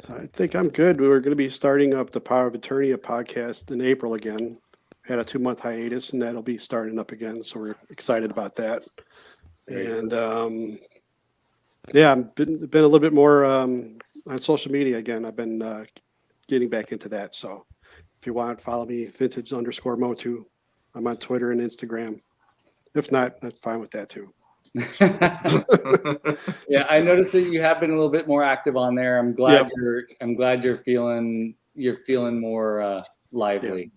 I think I'm good. We were going to be starting up the Power of Attorney podcast in April again. Had a 2-month hiatus, and that'll be starting up again. So we're excited about that. And I've been a little bit more on social media again. I've been getting back into that. So if you want, follow me, vintage_motu. I'm on Twitter and Instagram. If not, I'm fine with that too. Yeah, I noticed that you have been a little bit more active on there. I'm glad you're feeling more lively. Yeah.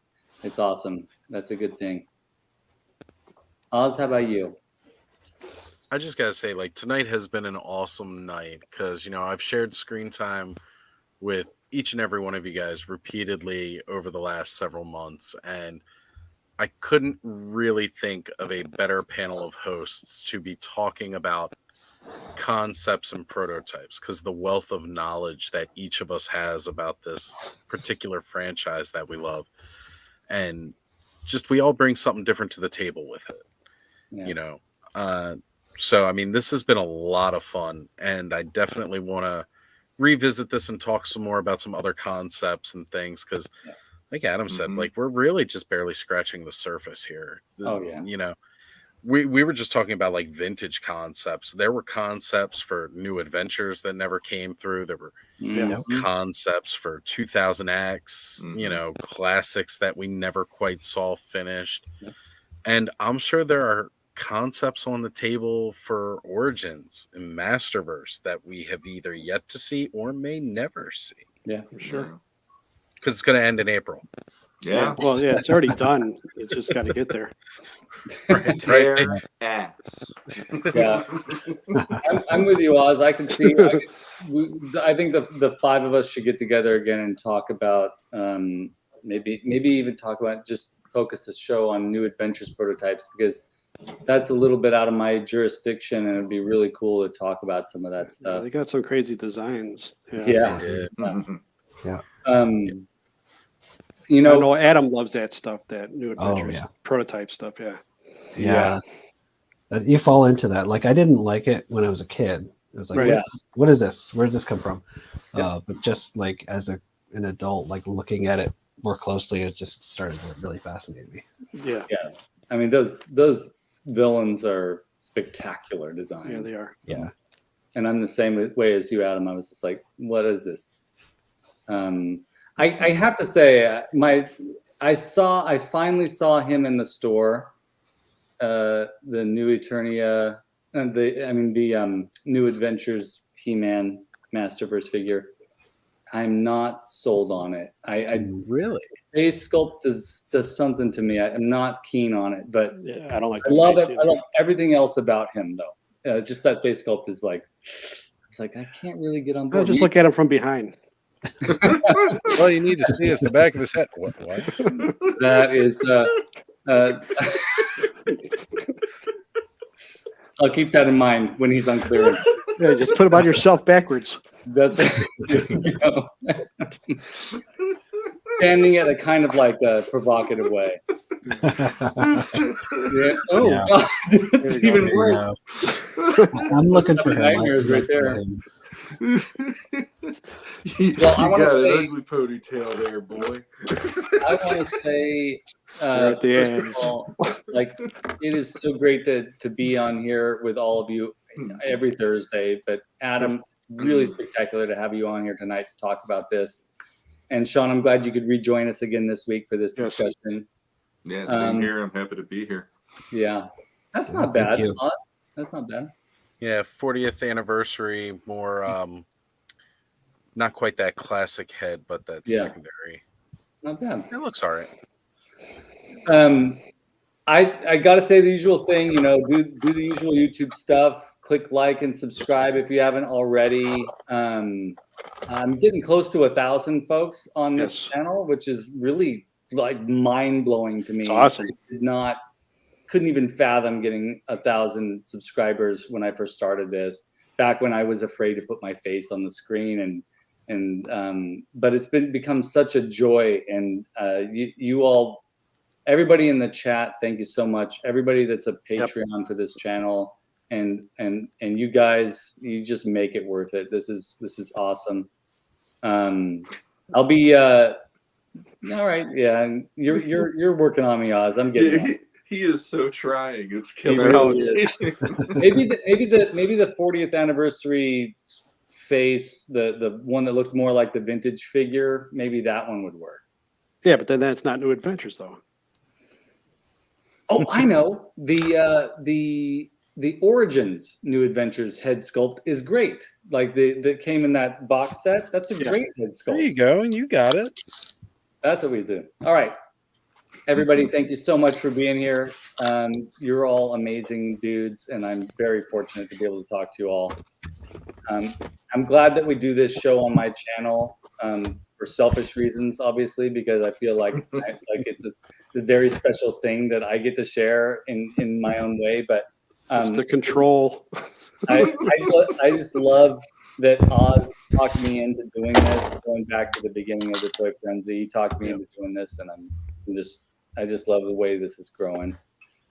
It's awesome. That's a good thing. Oz, how about you? I just gotta say, like, tonight has been an awesome night because I've shared screen time with each and every one of you guys repeatedly over the last several months, and I couldn't really think of a better panel of hosts to be talking about concepts and prototypes, because the wealth of knowledge that each of us has about this particular franchise that we love, and just we all bring something different to the table with it. So I mean, this has been a lot of fun, and I definitely want to revisit this and talk some more about some other concepts and things, because like Adam said, like, we're really just barely scratching the surface here. We were just talking about like vintage concepts. There were concepts for new adventures that never came through. There were concepts for 2000X, classics that we never quite saw finished. And I'm sure there are concepts on the table for Origins and Masterverse that we have either yet to see or may never see. Yeah, for sure. Because it's going to end in April. Yeah. Well, yeah, it's already done. It's just got to get there. Tear ass. Yeah, I'm with you, Oz. I can see. I think the five of us should get together again and talk about maybe even talk about, just focus the show on new adventures prototypes, because that's a little bit out of my jurisdiction, and it'd be really cool to talk about some of that stuff. Yeah, they got some crazy designs. Yeah. I know Adam loves that stuff, that new adventures prototype stuff. Yeah. You fall into that. Like, I didn't like it when I was a kid. It was like, what is this? Where does this come from? But just like as an adult, like looking at it more closely, it just started to really fascinate me. Yeah. I mean, those villains are spectacular designs. Yeah, they are. Yeah. And I'm the same way as you, Adam. I was just like, what is this? I have to say, I finally saw him in the store, the new Eternia, and the new Adventures He-Man Masterverse figure. I'm not sold on it. I really, face sculpt does something to me. I'm not keen on it, but I don't like. I love it. I love everything else about him, though. Just that face sculpt is like, it's like I can't really get on board. Just look at him from behind. All you need to see is the back of his head. What? That is. I'll keep that in mind when he's on clearance. Yeah, just put him on yourself backwards. That's standing at a kind of like a provocative way. God, it's even worse. I'm looking for nightmares right there. Well, I want to say, an ugly ponytail there, boy. I want to say, first of all, like, it is so great to be on here with all of you every Thursday. But Adam, it's really spectacular to have you on here tonight to talk about this. And Shawn, I'm glad you could rejoin us again this week for this discussion. Yeah, same here. I'm happy to be here. Yeah, that's not bad. That's not bad. Yeah, 40th anniversary, more not quite that classic head, but that secondary. Not bad. It looks all right. I gotta say the usual thing, do the usual YouTube stuff. Click like and subscribe if you haven't already. I'm getting close to 1,000 folks on this channel, which is really like mind blowing to me. It's awesome. Couldn't even fathom getting 1,000 subscribers when I first started this, back when I was afraid to put my face on the screen, but it's become such a joy. And you all, everybody in the chat, thank you so much. Everybody that's a Patreon for this channel, and you guys, you just make it worth it. This is awesome. I'll be all right. Yeah, you're working on me, Oz. I'm getting it. He is so trying. It's killing me. Maybe the 40th anniversary face, the one that looks more like the vintage figure, maybe that one would work. Yeah, but then that's not New Adventures, though. Oh, I know. The the Origins New Adventures head sculpt is great. Like that came in that box set. That's a great head sculpt. There you go, and you got it. That's what we do. All right. Everybody, thank you so much for being here. You're all amazing dudes, and I'm very fortunate to be able to talk to you all. I'm glad that we do this show on my channel for selfish reasons, obviously, because I feel like it's a very special thing that I get to share in my own way. But It's the control. I just love that Oz talked me into doing this. Going back to the beginning of the Toy Frenzy, he talked me into doing this, and I just love the way this is growing.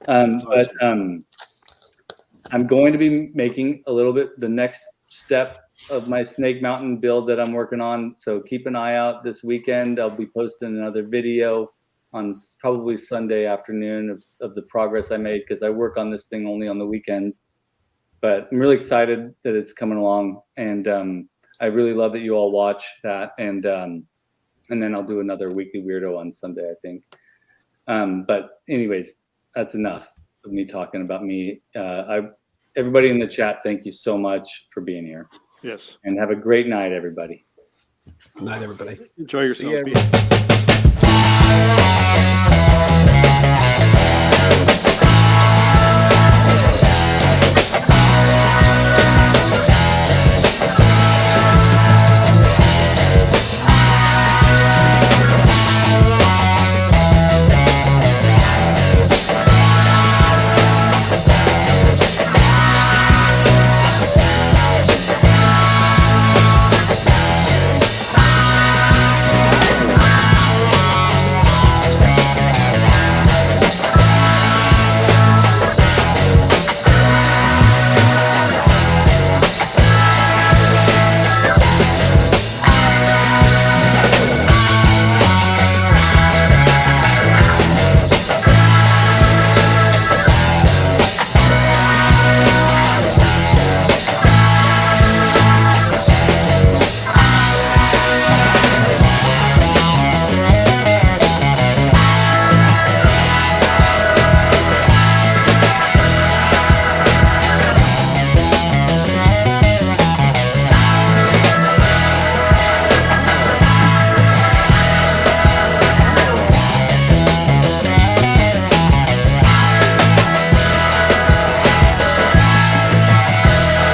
But I'm going to be making a little bit the next step of my Snake Mountain build that I'm working on. So keep an eye out this weekend. I'll be posting another video on probably Sunday afternoon of the progress I made, because I work on this thing only on the weekends. But I'm really excited that it's coming along, and I really love that you all watch that. And then I'll do another Weekly Weirdo on Sunday, I think. But anyways, that's enough of me talking about me. Everybody in the chat, thank you so much for being here. Yes. And have a great night, everybody. Good night, everybody. Enjoy See yourself. ya.